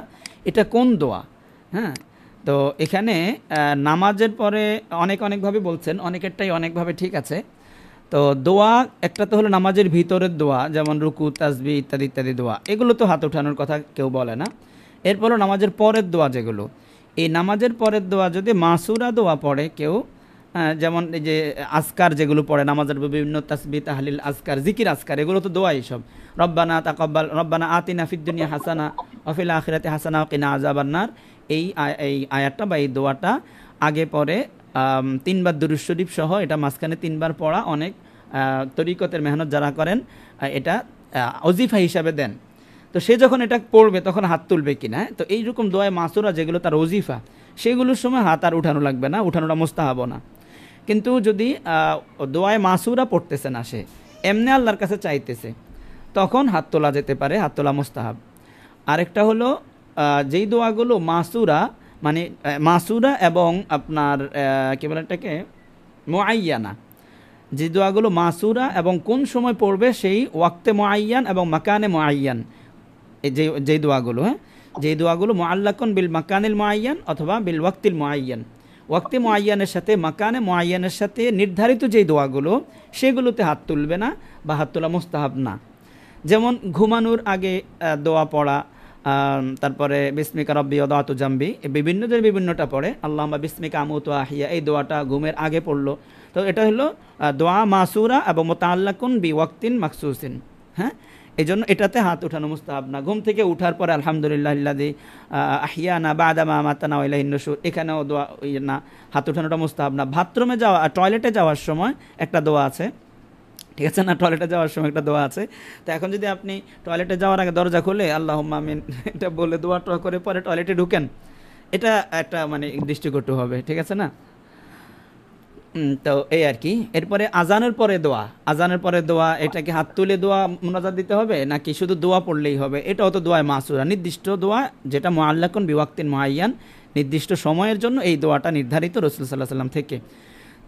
এটা কোন দোয়া? হ্যাঁ, তো এখানে নামাজের পরে অনেকভাবে বলছেন, অনেকেরটাই অনেকভাবে ঠিক আছে। তো দোয়া একটা তো হলো নামাজের ভিতরের দোয়া, যেমন রুকু তাসবিহ ইত্যাদি ইত্যাদি দোয়া, এগুলো তো হাত উঠানোর কথা কেউ বলে না। এরপর নামাজের পরের দোয়া যেগুলো, এই নামাজের পরের দোয়া যদি মাসুরা দোয়া পড়ে কেউ, যেমন এই যে আজকার যেগুলো পড়ে নামাজের, বিভিন্ন তাসবিহ তাহলিল আজকার জিকির আজকার, এগুলো তো দোয়াই সব। রব্বানা তাকাব্বাল, রব্বানা আতিনা ফিদ দুনিয়া হাসানা ওয়া ফিল আখিরাতি হাসানা ওয়া কিনা আযাবান্নার, এই আয়াতটা বা এই দোয়াটা আগে পরে 3 বার দুরূদ শরীফ সহ, এটা মাঝখানে 3 বার পড়া, অনেক তরিকতের মেহনত যারা করেন এটা ওজিফা হিসাবে দেন। তো সে যখন এটা পড়বে তখন হাত তুলবে কিনা। তো এইরকম দোয়ায় মাসুরা যেগুলো তার ওজিফা, সেগুলোর সময় হাত আর উঠানো লাগবে না, উঠানোটা মুস্তাহাব না। কিন্তু যদি দোয়ায় মাসুরা পড়তেছে না, সে এমনি আল্লাহর কাছে চাইতেছে, তখন হাত তোলা যেতে পারে, হাত তোলা মুস্তাহাব। আরেকটা হলো যেই দোয়াগুলো মাসুরা, মানে মাসুরা এবং আপনার কী বলে এটাকে মুআয়্যানা, যে দোয়াগুলো মাসুরা এবং কোন সময় পড়বে সেই ওয়াক্তে মুআয়্যান এবং মাকানে মুআয়্যান, যেই দোয়াগুলো, হ্যাঁ যেই দোয়াগুলো মুআল্লাকুন বিল মাকানিল মুআয়্যান অথবা বিল ওয়াক্তিল মুআয়্যান, ওয়াক্তে মুআয়্যানের সাথে মাকানে মুআয়্যানের সাথে নির্ধারিত যেই দোয়াগুলো, সেগুলোতে হাত তুলবে না বা হাত তোলা মুস্তাহাব না। যেমন ঘুমানোর আগে দোয়া পড়া, তারপরে বিসমিকা রব্বি ওয়াদাতু জামবি, বিভিন্নটা পড়ে, আল্লাহুম্মা বিসমিকা আমুতু ওয়া আহইয়া, এই দোয়াটা ঘুমের আগে পড়লো। তো এটা হলো দোয়া মাসুরা এবং মুতাআল্লাকুন বি ওয়াক্তিন মাখসুসিন। হ্যাঁ, এই জন্য এটাতে হাত উঠানো মুস্তাহাব না। ঘুম থেকে উঠার পরে আলহামদুলিল্লাহ আল্লাযী আহিয়ানা বা'দা মা আমাতানা ওয়া ইলাইহিন নুশুর, এখানেও দোয়া না, হাত উঠানোটা মুস্তাহাব না। বাথরুমে যাওয়া, টয়লেটে যাওয়ার সময় একটা দোয়া আছে, ঠিক আছে না, টয়লেটে যাওয়ার সময় একটা দোয়া আছে। তো এখন যদি আপনি টয়লেটে যাওয়ার আগে দরজা খুলে আল্লাহুম্মা আমিন এটা বলে দোয়াটা করে পরে টয়লেটে ঢুকেন, এটা একটা মানে দৃষ্টিকটু হবে, ঠিক আছে না। তো এই আর কি। এরপরে আজানের পরে দোয়া, আজানের পরে দোয়া, এটা কি হাত তুলে দোয়া মুনাজাত দিতে হবে নাকি শুধু দোয়া পড়লেই হবে? এটাও তো দোয়া মাসুরা, নির্দিষ্ট দোয়া যেটা মুআল্লাকুন বিওয়াক্তিন মুআয়্যান, নির্দিষ্ট সময়ের জন্য এই দোয়াটা নির্ধারিত রাসূল সাল্লাল্লাহু আলাইহি ওয়াসাল্লাম থেকে।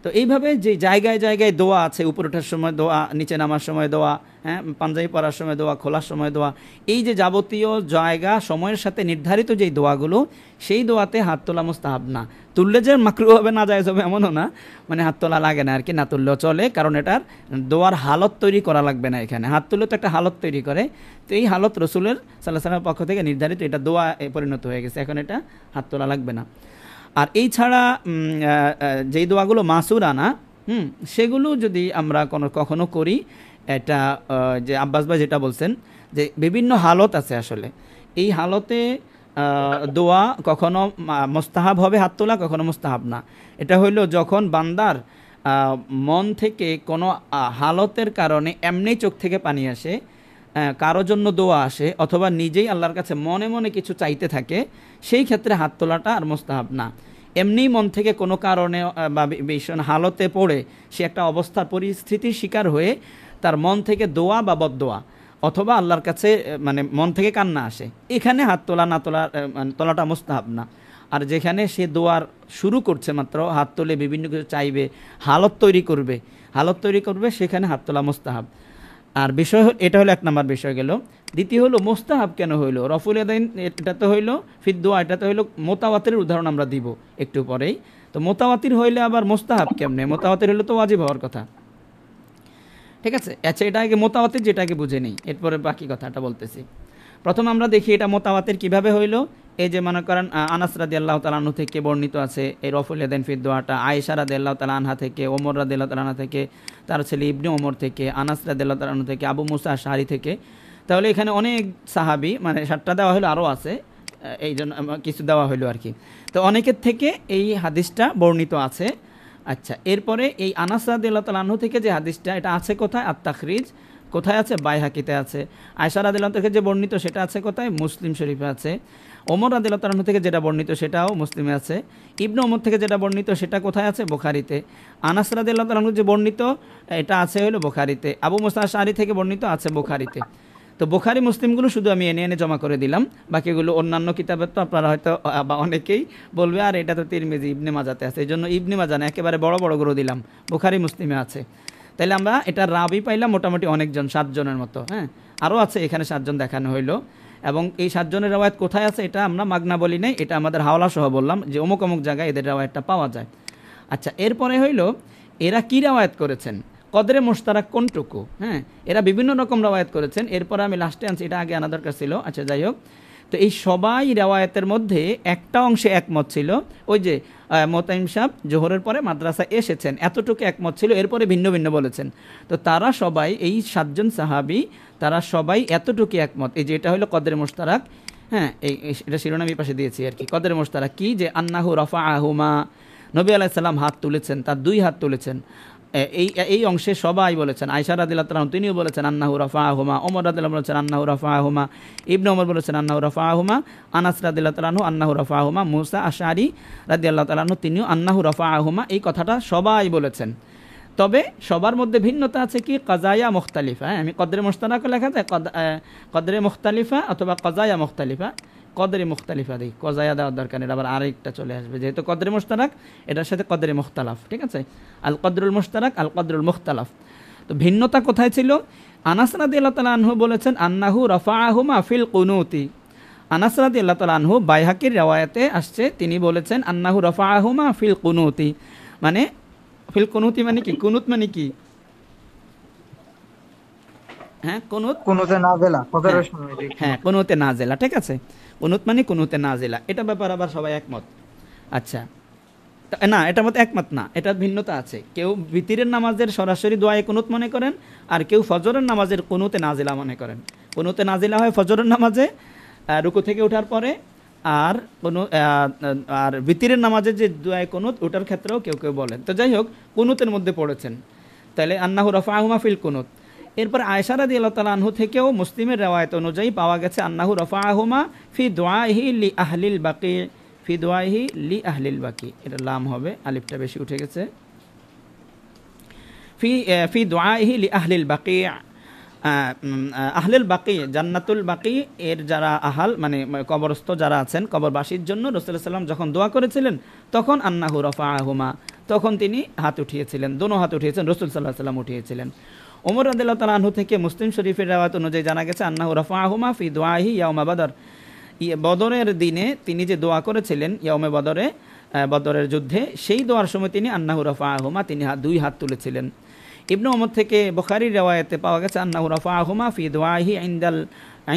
তো এইভাবে যে জায়গায় জায়গায় দোয়া আছে, উপরে ওঠার সময় দোয়া, নিচে নামার সময় দোয়া, হ্যাঁ, পাঞ্জাবি পরার সময় দোয়া, খোলার সময় দোয়া, এই যে যাবতীয় জায়গা সময়ের সাথে নির্ধারিত যেই দোয়াগুলো, সেই দোয়াতে হাত তোলা মুস্তাহাব না। তুললে যে মাকরুহ হবে, না জায়েজ হবে এমনও না, মানে হাত তোলা লাগে না আর কি, না তুললেও চলে, কারণ এটার দোয়ার হালত তৈরি করা লাগবে না এখানে। হাত তুললে তো একটা হালত তৈরি করে, তো এই হালত রসুলের সাল্লাল্লাহু আলাইহি ওয়াসাল্লামের পক্ষ থেকে নির্ধারিত, এটা দোয়া পরিণত হয়ে গেছে, এখন এটা হাত তোলা লাগবে না। আর এই ছাড়া যেই দোয়াগুলো মাসুরা না, সেগুলো যদি আমরা কখনো করি, এটা যে আব্বাস ভাই যেটা বলছেন যে বিভিন্ন হালত আছে, আসলে এই হালতে দোয়া কখনো মুস্তাহাব হবে হাত তোলা, কখনো মুস্তাহাব না। এটা হইল যখন বান্দার মন থেকে কোনো হালতের কারণে এমনি চোখ থেকে পানি আসে, কারো জন্য দোয়া আসে, অথবা নিজেই আল্লাহর কাছে মনে মনে কিছু চাইতে থাকে, সেই ক্ষেত্রে হাত তোলাটা আর মুস্তাহাব না। এমনি মন থেকে কোনো কারণে বা ভীষণ হালতে পড়ে সে একটা অবস্থার পরিস্থিতির শিকার হয়ে তার মন থেকে দোয়া বা বদদোয়া অথবা আল্লাহর কাছে মানে মন থেকে কান্না আসে, এখানে হাত তোলা না তোলাটা মুস্তাহাব না। আর যেখানে সে দোয়ার শুরু করছে মাত্র, হাত তোলে বিভিন্ন কিছু চাইবে, হালত তৈরি করবে, সেখানে হাত তোলা মুস্তাহাব। আর বিষয় এটা হলো এক নম্বর বিষয় গেল। দ্বিতীয় হলো মুস্তাহাব কেন হইলো, রফুল ইয়াদাইন এটা তো হইলো ফিদ দোয়া, এটা তো হইলো মোতাওয়াতিরের উদাহরণ আমরা দিব একটু পরেই। তো মোতাওয়াতির হইলে আবার মুস্তাহাব কেমনে? মোতাওয়াতির হইলে তো ওয়াজিব হওয়ার কথা, ঠিক আছে। আচ্ছা, এটা আগে মোতাওয়াতির যেটাকে বুঝে নেই, এরপরে বাকি কথাটা বলতেছি। প্রথম আমরা দেখি এটা মোতাওয়াতির কিভাবে হইলো। এই যে মনে করেন আনাস রাদিয়াল্লাহু তাআলা আনহু থেকে বর্ণিত আছে এই রফুল ইয়াদাইন ফিদ দোয়াটা, আয়েশা রাদিয়াল্লাহু তাআলা আনহা থেকে, ওমর রাদিয়াল্লাহু তাআলা আনহা থেকে, তার ছেলে ইবনে ওমর থেকে, আনাস রাদিয়াল্লাহু তাআলা আনহু থেকে, আবু মুসা আশআরী থেকে। তাহলে এখানে অনেক সাহাবী, মানে 7টা দেওয়া হলো, আরও আছে, এই জন্য কিছু দেওয়া হলো আর কি। তো অনেকের থেকে এই হাদিসটা বর্ণিত আছে। আচ্ছা, এরপরে এই আনাস রাদিয়াল্লাহু তাআলা আনহু থেকে যে হাদিসটা, এটা আছে কোথায়? আত-তাখরিজ কোথায় আছে? বাইহাকিতে আছে। আয়েশা রাদিয়াল্লাহু থেকে যে বর্ণিত সেটা আছে কোথায়? মুসলিম শরীফে আছে। ওমর রাদিয়াল্লাহু তাআলা থেকে যেটা বর্ণিত সেটাও মুসলিমে আছে। ইবনে ওমর থেকে যেটা বর্ণিত সেটা কোথায় আছে? বুখারীতে। আনাস রাদিয়াল্লাহু তাআলা যে বর্ণিত এটা আছে হলো বুখারীতে। আবু মুসা আশআরী থেকে বর্ণিত আছে বুখারীতে। তো বুখারী মুসলিমগুলো শুধু আমি এনে জমা করে দিলাম, বাকিগুলো অন্যান্য কিতাবে তো আপনারা হয়তো বা অনেকেই বলবে আর এটা তো তিরমিজি ইবনে মাজাতে আছে, এই জন্য ইবনে মাজা না, একেবারে বড় বড়গুলো দিলাম, বুখারী মুসলিমে আছে। তাইলে আমরা এটা রাবি পাইলাম মোটামুটি অনেকজন, 7 জনের মতো। হ্যাঁ, আরও আছে, এখানে 7 জন দেখানো হইলো। এবং এই 7 জনের রাওয়ায়াত কোথায় আছে এটা আমরা মাগনা বলি নাই, এটা আমাদের হাওলা সহ বললাম যে অমুক অমুক জায়গায় এদের রাওয়ায়াতটা পাওয়া যায়। আচ্ছা, এরপরে হইলো এরা কি রাওয়ায়াত করেছেন, কদরে মুশতারাক কোনটুকু। হ্যাঁ, এরা বিভিন্ন রকম রাওয়ায়াত করেছেন। এরপরে আমি লাস্টে আনছি, এটা আগে আনা দরকার ছিল। আচ্ছা, যাই হোক, তো এই সবাই রাওয়ায়াতের মধ্যে একটা অংশে একমত ছিল, ওই যে মোতাইম সাহেব জোহরের পরে মাদ্রাসা এসেছেন, এতটুকু একমত ছিল, এরপরে ভিন্ন ভিন্ন বলেছেন। তো তারা সবাই, এই 7 জন সাহাবী, তারা সবাই এতটুকু একমত, এই যে এটা হলো কদরে মুশতারাক। হ্যাঁ, এটা শিরোনাম এই পাশে দিয়েছি আর কি। কদরে মুশতারাক কি? যে আন্নাহু রাফাআহুমা, নবী আলাইহিস সালাম হাত তুলেছেন, তার 2 হাত তুলেছেন। এই অংশে সবাই বলেছেন। আয়েশা রাদিয়াল্লাহু তাআলা তিনিও বলেছেন আন্নাহু রাফাআহুমা, ওমর রাদিয়াল্লাহু বলেছেন আন্নাহু রাফাআহুমা, ইবনে ওমর বলেছেন আন্নাহু রাফাআহুমা, আনাস রাদিয়াল্লাহু তাআলা আন্নাহু রাফাআহুমা, মুসা আশআরী রাদিয়াল্লাহু তাআলা তিনিও আন্নাহু রাফাআহুমা, এই কথাটা সবাই বলেছেন। তবে সবার মধ্যে ভিন্নতা আছে কি? কাজায়া মুখতালিফা। আমি কদরে মুশতারাক লেখা যায় কদরে মুখতালিফা অথবা কাজায়া মুখতালিফা, কদরে মুখতালিফা দিই, কজায়া দেওয়ার দরকার নেই, আবার আরেকটা চলে আসবে, যেহেতু কদরে মুশতারাক এটার সাথে কদরে মুখতালাফ, ঠিক আছে। আল কদরুল মুশতারাক, আল কদরুল মুখতালাফ। তো ভিন্নতা কোথায় ছিল? আনাস রাদিয়াল্লাহু তাআলা আনহু বলেছেন আন্নাহু রাফাআহুমা ফিল কুনুতি। আনাস রাদিয়াল্লাহু তাআলা আনহু, বাইহাকির riwayate আসছে, তিনি বলেছেন আন্নাহু রাফাআহুমা ফিল কুনুতি। মানে ফিল কুনুতি মানে কি? কুনুত মানে কি? হ্যাঁ, কুনুতে নাজেলা, ফজরের সময়। হ্যাঁ, কুনুতে নাজেলা, ঠিক আছে। কুনুত মানে কুনুতে নাজেলা, এটা ব্যাপার আবার সবাই একমত। আচ্ছা, না, এটার মধ্যে একমত না, এটা ভিন্নতা আছে। কেউ বিতিরের নামাজের সরাসরি দোয়ায়ে কুনুত মনে করেন, আর কেউ ফজরের নামাজের কুনুতে নাজিলা মনে করেন। কুনুতে নাজিলা হয় ফজরের নামাজে রুকু থেকে ওঠার পরে, আর আর বিতিরের নামাজে যে দোয়ায়ে কুনুত ওটার ক্ষেত্রেও কেউ কেউ বলেন। তো যাই হোক, কুনুতের মধ্যে পড়েছেন, তাহলে আন্নাহু রাফাহুমা ফিল কুনুত। এরপর আয়েশা রাদিয়াল্লাহু তাআলা আনহু থেকেও মুসলিমের রিওয়ায়াত অনুযায়ী পাওয়া গেছে আন্নাহু রাফাহুমা ফি দুআইহি লি আহলিল বাকি, ফি দুআইহি লি আহলিল বাকি, এটা লাম হবে, আলিফটা বেশি উঠে গেছে। ফি দুআইহি লি আহলিল বাকি, আহলিল বাকি জান্নাতুল বাকি এর যারা আহাল মানে কবরস্থ যারা আছেন, কবরবাসীর জন্য রাসূলুল্লাহ সাল্লাল্লাহু আলাইহি ওয়াসাল্লাম যখন দোয়া করেছিলেন তখন আন্নাহু রাফাহুমা, তখন তিনি হাত উঠিয়েছিলেন, দোনো হাত উঠিয়েছেন, রাসূল সাল্লাল্লাহু আলাইহি ওয়াসাল্লাম উঠিয়েছিলেন। ওমর রাদিয়াল্লাহু তাআলা আনহু থেকে মুসলিম শরীফের রিওয়ায়াত অনুযায়ী জানা গেছে আন্নাহু রাফাহুমা ফি দুআইহি ইয়াউমা বদর, বদরের দিনে তিনি যে দোয়া করেছিলেন ইয়াউমে বদরে, বদরের যুদ্ধে, সেই দোয়ার সময় তিনি আন্নাহু রাফাহুমা, তিনি দুই হাত তুলেছিলেন। ইবনে ওমর থেকে বুখারীর রিওয়ায়াতে পাওয়া গেছে আন্নাহু রাফাহুমা ফি দুআইহি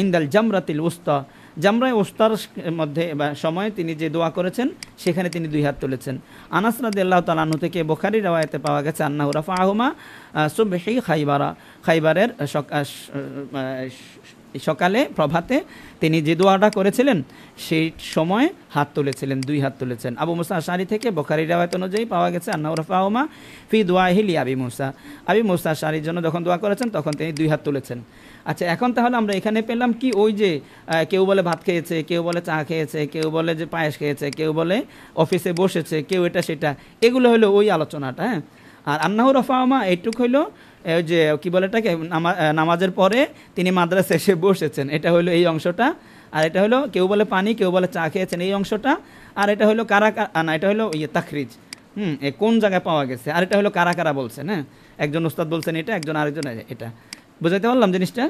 ইনদাল জামরাতিল উস্তা, জামরায়ে উস্তার মধ্যে বা সময় তিনি যে দোয়া করেছেন সেখানে তিনি দুই হাত তুলেছেন। আনাস রাদিয়াল্লাহু তাআলা আনহু থেকে বুখারীর রিওয়ায়াতে পাওয়া গেছে আন্নাহু রাফাহুমা সুবহি খাইবারা, খাইবারের সকালে প্রভাতে তিনি যে দোয়াটা করেছিলেন সেই সময় হাত তুলেছিলেন, দুই হাত তুলেছেন। আবু মুসা আশআরী থেকে বুখারীর রিওয়ায়াত অনুযায়ী পাওয়া গেছে আন্নাহু রাফাহুমা ফি দুআইহি লি আবি মুসা, আবি মুসা আশআরীর জন্য যখন দোয়া করেছেন তখন তিনি দুই হাত তুলেছেন। আচ্ছা, এখন তাহলে আমরা এখানে পেলাম কি, ওই যে কেউ বলে ভাত খেয়েছে, কেউ বলে চা খেয়েছে, কেউ বলে যে পায়েস খেয়েছে, কেউ বলে অফিসে বসেছে, কেউ এটা সেটা, এগুলো হলো ওই আলোচনাটা। হ্যাঁ, আর আন্নাহু রাফাহুমা এইটুক হইলো যে কি বলে এটাকে, নামাজের পরে তিনি মাদ্রাসা এসে বসেছেন, এটা হলো এই অংশটা। আর এটা হলো কেউ বলে পানি, কেউ বলে চা খেয়েছেন, এই অংশটা। আর এটা হলো কারা, না এটা হলো তাখরিজ, কোন জায়গায় পাওয়া গেছে। আর এটা হলো কারা কারা বলছেন। হ্যাঁ, একজন উস্তাদ বলছেন এটা, একজন আরেকজন এটা। বুঝাইতে পারলাম জিনিসটা?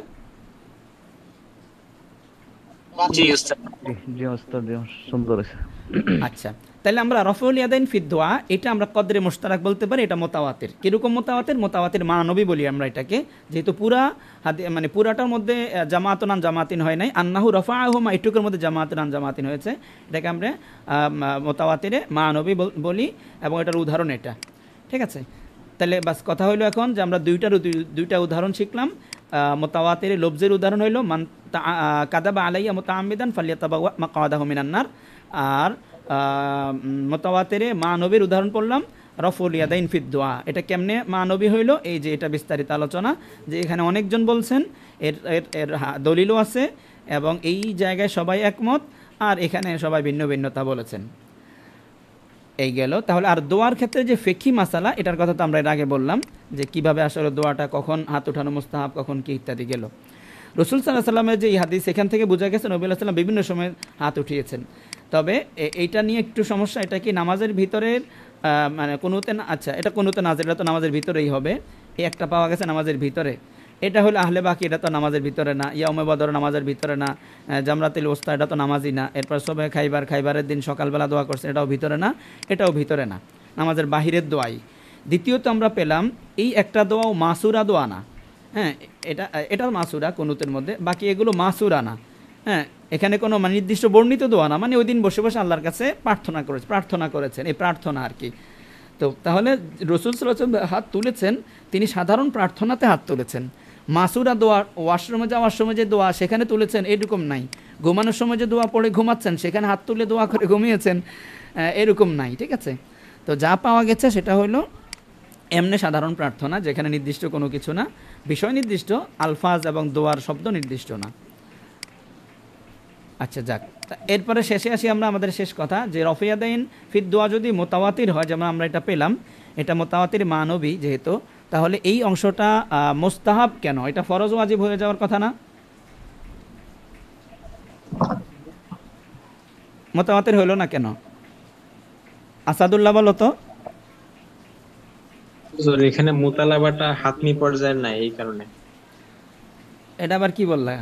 জি উস্তাদ, সুন্দর আছে। আচ্ছা, তাহলে আমরা রফউল ইয়াদাইন ফি দুআ, এটা আমরা কদরে মুশতারাক বলতে পারি, এটা মুতাওয়াতির। কিরকম মুতাওয়াতির? মুতাওয়াতির মানবী বলি আমরা এটাকে, যেহেতু পুরা মানে পুরাটার মধ্যে জামাতুন আন জামাতিন হয় নাই, আন্নাহু রাফাহুমা এটুকুর মধ্যে জামাতুন আন জামাতিন হয়েছে, এটাকে আমরা মুতাওয়াতিরে মানবী বলি, এবং এটার উদাহরণ এটা। ঠিক আছে, তাহলে বাস কথা হইলো এখন যে আমরা দুইটা উদাহরণ শিখলাম। মুতাওয়াতির লফজের উদাহরণ হইলো মান কাযাবা আলাইয়া মুতাআম্মিদান ফালিয়াতাবাওয়া মাকআদাহু মিনান নার, আর মুতাওয়াতিরে মানবীর উদাহরণ পড়লাম রফউল ইয়াদাইন ফি দুআ। এটা কেমনে মানবী হইলো, এই যে এটা বিস্তারিত আলোচনা, যে এখানে অনেকজন বলছেন, এর দলিলও আছে, এবং এই জায়গায় সবাই একমত, আর এখানে সবাই ভিন্ন ভিন্নতা বলেছেন। এই গেল। তাহলে আর দোয়ার ক্ষেত্রে যে ফিকহি মাসালা, এটার কথা তো আমরা এর আগে বললাম, যে কিভাবে আসলে দোয়াটা কখন হাত উঠানো মুস্তাহাব, কখন কি ইত্যাদি গেল। রাসূল সাল্লাল্লাহু আলাইহি ওয়াসাল্লামের যে এই হাদিস, এখান থেকে বোঝা গেছে নবী আলাইহিস সালাম বিভিন্ন সময় হাত উঠিয়েছেন। তবে এইটা নিয়ে একটু সমস্যা, এটা কি নামাজের ভিতরের মানে কুনুতে, আচ্ছা এটা কুনুতে নাজিল, এটা তো নামাজের ভিতরেই হবে, এই একটা পাওয়া গেছে নামাজের ভিতরে। এটা হলো আহলে বাকি, এটা তো নামাজের ভিতরে না। ইয়াউমে বদর নামাজের ভিতরে না। জামরাতুল উস্তা এটা তো নামাজই না। এরপর সবে খাইবারের দিন সকালবেলা দোয়া করছে, এটাও ভিতরে না, এটাও ভিতরে না, নামাজের বাহিরের দোয়াই। দ্বিতীয়ত আমরা পেলাম এই একটা দোয়াও মাসুরা দোয়া না। হ্যাঁ, এটা মাসুরা কুনুতের মধ্যে, বাকি এগুলো মাসুরা না। হ্যাঁ, এখানে কোনো নির্দিষ্ট বর্ণিত দোয়া না, মানে ওই দিন বসে বসে আল্লাহর কাছে প্রার্থনা করেছেন, এই প্রার্থনা আর কি। তো তাহলে রাসূল সাল্লাল্লাহু আলাইহি ওয়াসাল্লাম হাত তুলেছেন, তিনি সাধারণ প্রার্থনাতে হাত তুলেছেন। মাসুরা দোয়া, ওয়াশরুমে যাওয়ার সময় যে দোয়া সেখানে তুলেছেন এরকম নাই। ঘুমানোর সময় যে দোয়া পড়ে ঘুমাচ্ছেন সেখানে হাত তুলে দোয়া করে ঘুমিয়েছেন, এরকম নাই। ঠিক আছে, তো যা পাওয়া গেছে সেটা হলো এমনি সাধারণ প্রার্থনা, যেখানে নির্দিষ্ট কোনো কিছু না, বিষয় নির্দিষ্ট, আলফাজ এবং দোয়ার শব্দ নির্দিষ্ট না। আচ্ছা যাক, এরপরে শেষে আসি আমরা আমাদের শেষ কথা, যে রফিয়াদাইন ফিদ দোয়া যদি মোতাওয়াতির হয়, যেমন আমরা এটা পেলাম, এটা মোতাওয়াতির মানবী যেহেতু, তাহলে এই অংশটা মুস্তাহাব কেন? এটা ফরজ ওয়াজিব হয়ে যাওয়ার কথা না? মোতাওয়াতির হইল না কেন? আসাদুল্লাহ বলো তো। এখানে মুতালাবাটা হাতমি পর্যায়ের নাই, এই কারণে। এটা আবার কি বললা?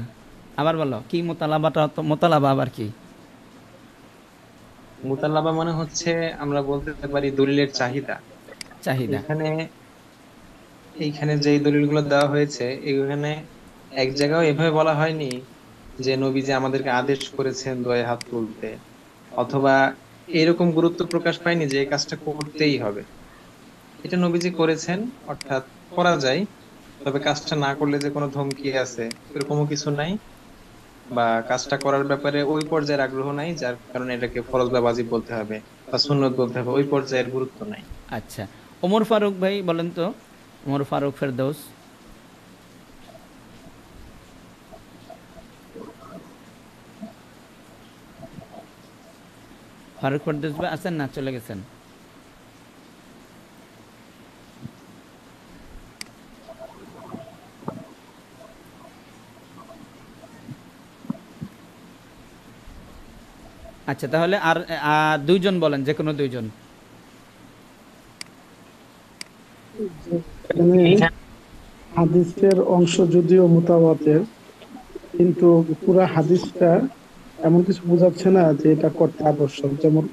আবার বলো কি মুতালাবাটা? মুতালাবা আবার কি? মুতালাবা মানে হচ্ছে আমরা বলতে পারি দলিলের চাহিদা। এইখানে যে দলিলগুলো দেওয়া হয়েছে, এখানে এক জায়গায় এভাবে বলা হয়নি যে নবী যে আমাদেরকে আদেশ করেছেন দোয়ায় হাত তুলতে, অথবা এরকম গুরুত্ব প্রকাশ পায়নি যে এই কাজটা করতেই হবে। এটা নবীজি করেছেন, অর্থাৎ করা যায়, তবে কাজটা না করলে যে কোনো ধমকি আছে এরকমও কিছু নাই, বা কাজটা করার ব্যাপারে ওই পর্যায়ের আগ্রহ নাই যার কারণে এটাকে ফরজ বা ওয়াজিব বলতে হবে বা সুন্নত বলতে হবে, ওই পর্যায়ের গুরুত্ব নাই। আচ্ছা, ওমর ফারুক ভাই বলেন তো, ওমর ফারুক ফেরদৌস। ফারুক ফেরদৌস ভাই আছেন না, চলে গেছেন? আচ্ছা, তাহলে আর দুইজন বলেন, যে কোনো দুইজন। এখানে হাদিসের অংশ যদিও মুতাওয়াতির, কিন্তু পুরা হাদিসটা এমন কিছু বোঝাচ্ছে না যে এটা করতে আবশ্যক। যেমন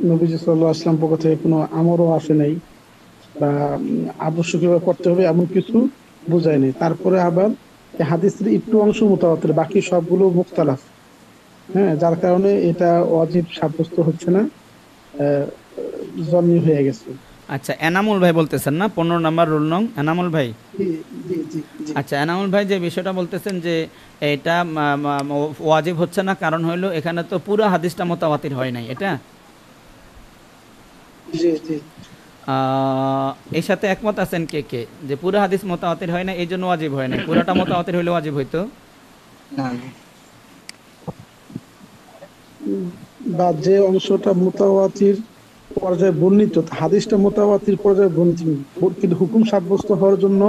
নবীজি সাল্লাল্লাহু আলাইহি ওয়াসাল্লাম পক্ষ থেকে কোনো আমরও আসে নাই বা আবশ্যকীয় করতে হবে এমন কিছু বোঝায় নেই। তারপরে আবার এই হাদিসের একটু অংশ মুতাওয়াতির, বাকি সবগুলো মুখতালাফ। হ্যাঁ, যার কারণে এটা ওয়াজিব সাব্যস্ত হচ্ছে না, জন্মি হয়ে গেছে। আচ্ছা, এনামুল ভাই বলতেছেন না, 15 নম্বর রুল নং, এনামুল ভাই। আচ্ছা, এনামুল ভাই যে বিষয়টা বলতেছেন যে এটা ওয়াজিব হচ্ছে না, কারণ হলো এখানে তো পুরো হাদিসটা মুতাওয়াতির হয় নাই, এটা এর সাথে একমত আছেন কে কে, যে পুরো হাদিস মুতাওয়াতির হয় না এই জন্য ওয়াজিব হয় না? পুরোটা মুতাওয়াতির হইলে ওয়াজিব হইতো, বা যে অংশটা মুতাওয়াতির পর্যায়ে বর্ণিত, হাদিসটা মুতাওয়াতির পর্যায়ে বর্ণিত, কিন্তু হুকুম সাব্যস্ত হওয়ার জন্য,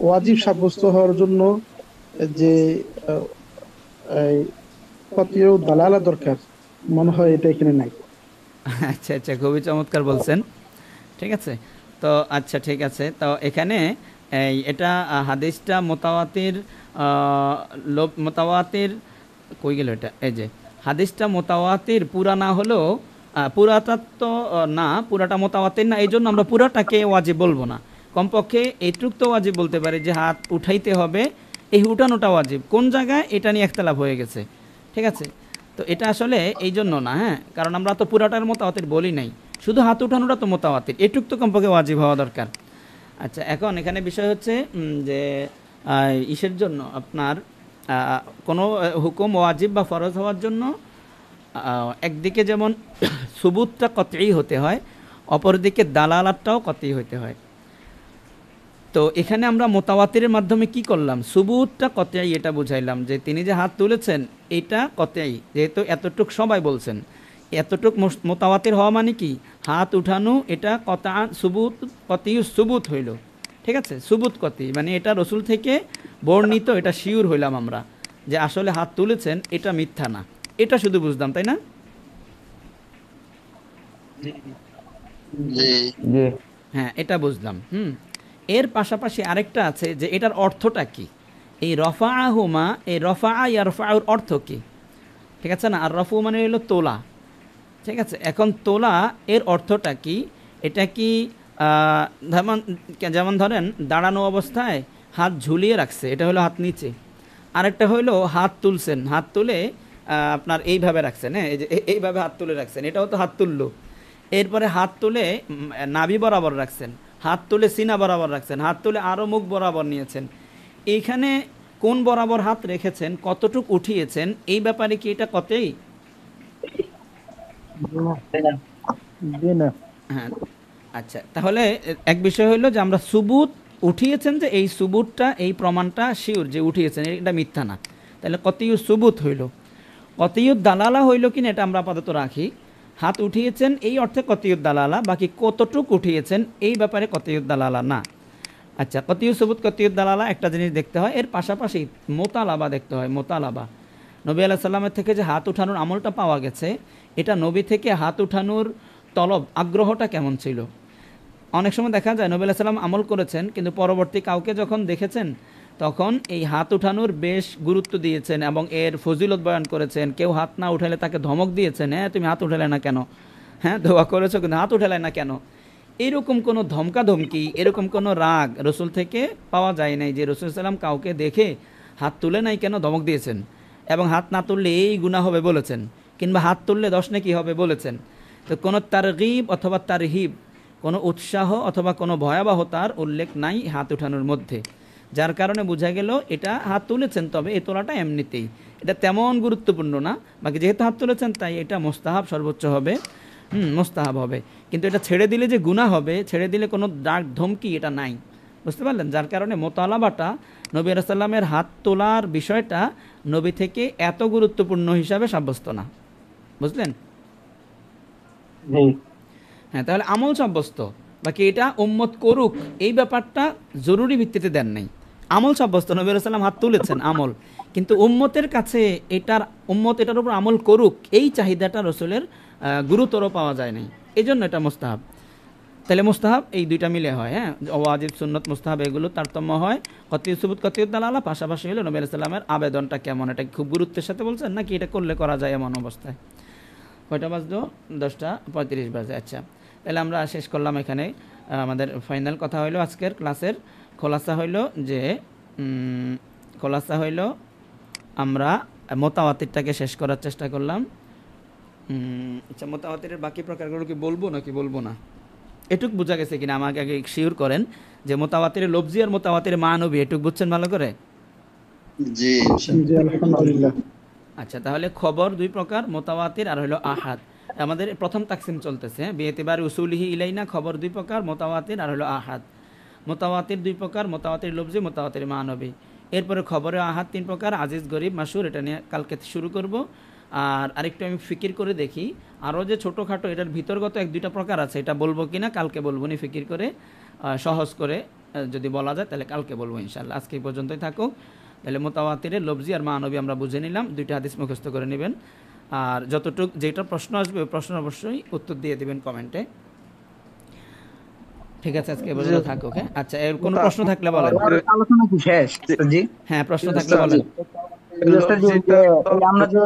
ওয়াজিব সাব্যস্ত হওয়ার জন্য যে কতিউ দালালা দরকার, মনে হয় এটা এখানে নাই। আচ্ছা আচ্ছা, খুবই চমৎকার বলছেন। ঠিক আছে, তো আচ্ছা ঠিক আছে, তো এখানে এটা হাদিসটা মোতাওয়াতির কই গেল এটা, এই যে হাদিসটা মোতাওয়াতির পুরা না হলেও, পুরাটা তো না, পুরাটা মোতাওয়াতির না, এই জন্য আমরা পুরাটাকে ওয়াজিব বলবো না, কমপক্ষে এইটুক তো ওয়াজিব বলতে পারি যে হাত উঠাইতে হবে, এই উঠানোটা ওয়াজিব। কোন জায়গায় এটা নিয়ে একতলাফ হয়ে গেছে, ঠিক আছে? তো এটা আসলে এই জন্য না, হ্যাঁ, কারণ আমরা তো পুরাটার মোতাওয়াতির বলি নাই, শুধু হাত উঠানোটা তো মোতাওয়াতির, এটুক তো কমপক্ষে ওয়াজিব হওয়া দরকার। আচ্ছা, এখন এখানে বিষয় হচ্ছে যে ইসের জন্য আপনার কোনো হুকুম ওয়াজিব বা ফরজ হওয়ার জন্য একদিকে যেমন সুবুতটা কতই হতে হয়, অপরদিকে দালালাতটাও কতই হতে হয়। তো এখানে আমরা মোতাওয়াতিরের মাধ্যমে কি করলাম, সুবুতটা কতই এটা বুঝাইলাম যে তিনি যে হাত তুলেছেন এটা কতই, যেহেতু এতটুক সবাই বলছেন, এতটুক মোতাওয়াতির হওয়া মানে কি, হাত উঠানো এটা কতা সুবুত, কতই সুবুত হইল, ঠিক আছে? সুবুত কতই মানে এটা রসুল থেকে বর্ণিত, এটা শিওর হইলাম আমরা যে আসলে হাত তুলেছেন, এটা মিথ্যা না, এটা শুধু বুঝলাম, তাই না? হ্যাঁ, এটা বুঝলাম। এর পাশাপাশি আরেকটা আছে যে এটার অর্থটা কি, এই রফাআহুমা, এই রফা ইয়ারফাউর অর্থ কি, ঠিক আছে না? আর রফু মানে হলো তোলা, ঠিক আছে? এখন তোলা এর অর্থটা কি? এটা কি যেমন ধরেন দাঁড়ানো অবস্থায় হাত ঝুলিয়ে রাখছে, এটা হলো হাত নিচে। আরেকটা হইলো হাত তুলছেন, হাত তুলে আপনার এইভাবে রাখছেন, হ্যাঁ, এই যে এইভাবে হাত তুলে রাখছেন, এটাও তো হাত তুললো। এরপরে হাত তুলে নাভি বরাবর রাখছেন, হাত তুলে সিনা বরাবর রাখছেন, হাত তুলে আরও মুখ বরাবর নিয়েছেন। এইখানে কোন বরাবর হাত রেখেছেন, কতটুক উঠিয়েছেন, এই ব্যাপারে কি এটা কতই? হ্যাঁ, আচ্ছা, তাহলে এক বিষয় হলো যে আমরা সুবুত উঠিয়েছেন, যে এই সুবুতটা, এই প্রমাণটা শিওর যে উঠিয়েছেন, এটা মিথ্যা না, তাহলে কতইউ সুবুত হইল। কতইউ দালালা হইল কিনা এটা আমরা আপাতত রাখি, হাত উঠিয়েছেন এই অর্থে কতইউ দালালা, বাকি কতটুক উঠিয়েছেন এই ব্যাপারে কতইউ দালালা না। আচ্ছা, কতইউ সুবুত কতইউ দালালা একটা জিনিস দেখতে হয়, এর পাশাপাশি মোতালাবা দেখতে হয়। মোতালাবা, নবী আলাইহিস সালামের থেকে যে হাত উঠানোর আমলটা পাওয়া গেছে, এটা নবী থেকে হাত উঠানোর তলব, আগ্রহটা কেমন ছিল। অনেক সময় দেখা যায় নবী আলাইহিস সালাম আমল করেছেন, কিন্তু পরবর্তী কাউকে যখন দেখেছেন তখন এই হাত উঠানোর বেশ গুরুত্ব দিয়েছেন এবং এর ফজিলত বয়ান করেছেন। কেউ হাত না উঠালে তাকে ধমক দিয়েছেন, হ্যাঁ তুমি হাত উঠালে না কেন, হ্যাঁ দোয়া করেছো কিন্তু হাত উঠালে না কেন। এরকম কোনো ধমকাধমকি, এরকম কোনো রাগ রসুল থেকে পাওয়া যায় নাই যে রসুল সাল্লাম কাউকে দেখে হাত তুলে নাই কেন ধমক দিয়েছেন এবং হাত না তুললে এই গুনাহ হবে বলেছেন। কিংবা হাত তুললে 10 নেকি হবে বলেছেন। তো কোনো তারগিব অথবা তারহিব, কোনো উৎসাহ অথবা কোনো ভয়াবহতার উল্লেখ নাই হাত উঠানোর মধ্যে, যার কারণে বোঝা গেল এটা হাত তুলেছেন, তবে এই তোলাটা এমনিতেই, এটা তেমন গুরুত্বপূর্ণ না। বাকি যেহেতু হাত তুলেছেন তাই এটা মোস্তাহাব সর্বোচ্চ হবে, মোস্তাহাব হবে। কিন্তু এটা ছেড়ে দিলে যে গুনাহ হবে, ছেড়ে দিলে কোনো ডাক ধমকি এটা নাই, বুঝতে পারলেন? যার কারণে মোতালাবাটা, নবী আলাইহিস সালামের হাত তোলার বিষয়টা নবী থেকে এত গুরুত্বপূর্ণ হিসাবে সাব্যস্ত না, বুঝলেন? হ্যাঁ, তাহলে আমল সাব্যস্ত, বাকি এটা উম্মত করুক এই ব্যাপারটা জরুরি ভিত্তিতে দেন নাই। আমল সাব্যস্ত, নবী আলাইহিস সালাম হাত তুলেছেন আমল, কিন্তু উম্মতের কাছে উম্মত এটার উপর আমল করুক এই চাহিদাটা রসুলের গুরুতর পাওয়া যায় নাই, এই জন্য এটা মুস্তাহাব। তাহলে মুস্তাহাব এই দুইটা মিলে হয়, হ্যাঁ, ওয়াজিব সুন্নত মুস্তাহাব এগুলো তারতম্য হয়। কতিউ সুবুত কতিউ দালালা, পাশাপাশি হলো নবী আলাইহিস সালামের আবেদনটা কেমন, এটা খুব গুরুত্বের সাথে বলছেন নাকি এটা করলে করা যায় এমন অবস্থায়। কয়টা বাজলো? 10:35 বাজে। আচ্ছা, তাহলে আমরা শেষ করলাম এখানে। আমাদের ফাইনাল কথা হইলো আজকের ক্লাসের খোলাসা হইলো আমরা মোতাওয়াতিরটাকে শেষ করার চেষ্টা করলাম। আচ্ছা, মোতাওয়াতিরের বাকি প্রকারগুলো কি বলবো নাকি বলবো না, এটুক বোঝা গেছে কিনা আমাকে আগে শিওর করেন যে মোতাওয়াতিরের লফজি আর মোতাওয়াতিরের মানবী এটুক বুঝছেন ভালো করে? জি আলহামদুলিল্লাহ। আচ্ছা, তাহলে খবর দুই প্রকার, মোতাওয়াতির আর হলো আহাদ। আমাদের প্রথম তাকসিম চলতেছে বিএতিবার উসুলিহি ইলাইনা, খবর দুই প্রকার, মোতাওয়াতির আর হলো আহাদ। মোতাওয়াতির দুই প্রকার, মোতাওয়াতির লফজি, মোতাওয়াতির মানবী। এরপরে খবরে আহাদ 3 প্রকার, আজিজ, গরিব, মাসুর, এটা নিয়ে কালকে শুরু করব। আর আরেকটু আমি ফিকির করে দেখি আরও যে ছোটোখাটো এটার ভিতরগত 1-2টা প্রকার আছে, এটা বলবো কিনা কালকে বলবো নি, ফিকির করে সহজ করে যদি বলা যায় তাহলে কালকে বলবো ইনশাআল্লাহ। আজকে এই পর্যন্তই থাকুক। তাহলে মোতাওয়াতিরের লফজি আর মানবী আমরা বুঝে নিলাম, 2টা হাদিস মুখস্থ করে নেবেন। আর যতটুকু যেটা প্রশ্ন আসবে ওই প্রশ্ন অবশ্যই উত্তর দিয়ে দিবেন কমেন্টে, ঠিক আছে? আজকে পর্যন্ত থাকুক। হ্যাঁ, আচ্ছা, এর কোনো প্রশ্ন থাকলে বলেন। আলোচনা কি শেষ? জি হ্যাঁ, প্রশ্ন থাকলে বলেন। আমরা যে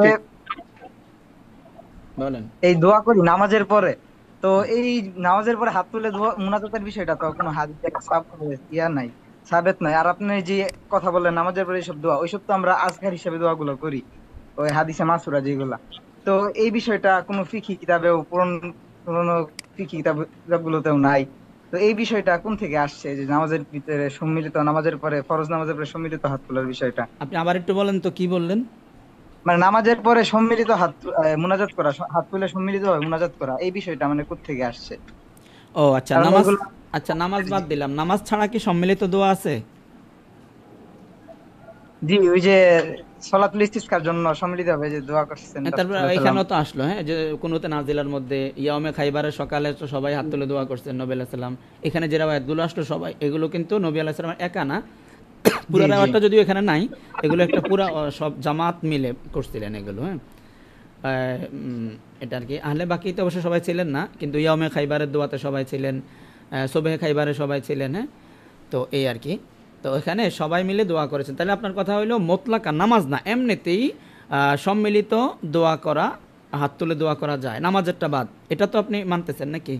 বলেন এই দোয়া করি নামাজের পরে, তো এই নামাজের পরে হাত তুলে দোয়া মুনাজাতের বিষয়টা তো কোনো হাদিসে নাই, সাবেত নাই। আর আপনি যে কথা বললেন নামাজের পরে এইসব দোয়া, ওইসব তো আমরা আজকার হিসেবে দোয়াগুলো করি, ওই হাদিসে মাসুরা যেগুলা। তো এই বিষয়টা কোনো ফিকহি কিতাবেও পুরনো ফিকহি কিতাবগুলোতেও নাই। তো এই বিষয়টা কোন থেকে আসছে যে নামাজের ভিতরে সম্মিলিত, নামাজের পরে ফরজ নামাজের পরে সম্মিলিত হাত তোলার বিষয়টা? আপনি আবার একটু বলেন তো, কি বললেন? মানে নামাজের পরে সম্মিলিত মুনাজাত করা, হাত তুলে সম্মিলিত ভাবে মুনাজাত করা, এই বিষয়টা মানে কোথা থেকে আসছে? ও আচ্ছা, নামাজ বাদ দিলাম, নামাজ ছাড়া কি সম্মিলিত দোয়া আছে? জি, ওই যে সালাতুল ইস্তিসকার জন্য সম্মিলিত ভাবে যে দোয়া করছেন, তারপর এখানেও তো আসলো, হ্যাঁ, যে কুনুতে নাজিলার মধ্যে ইয়াউমে খাইবারের সকালে তো সবাই হাত তুলে দোয়া করছেন নবী আলাইহিস সালাম। এখানে যে রাওয়ায়াতগুলো আসলো সবাই এগুলো কিন্তু নবী আলাইহিস সালামের একা না, পুরো রাওয়ায়াতটা যদিও এখানে নাই, এগুলো একটা পুরো সব জামাত মিলে করছিলেন এগুলো। হ্যাঁ, এটা আর কি। আহলে বাকিতে অবশ্য সবাই ছিলেন না, কিন্তু ইয়াউমে খাইবারের দোয়াতে সবাই ছিলেন, সুবহে খাইবারে সবাই ছিলেন। হ্যাঁ, তো এই আর কি। তো এখানে সবাই মিলে দোয়া করেছেন। তাহলে আপনার কথা হইলো মোতলাকা নামাজ না, এমনিতেই সম্মিলিত দোয়া করা, হাত তুলে দোয়া করা যায়, নামাজেরটা বাদ। এটা তো আপনি মানতেছেন নাকি?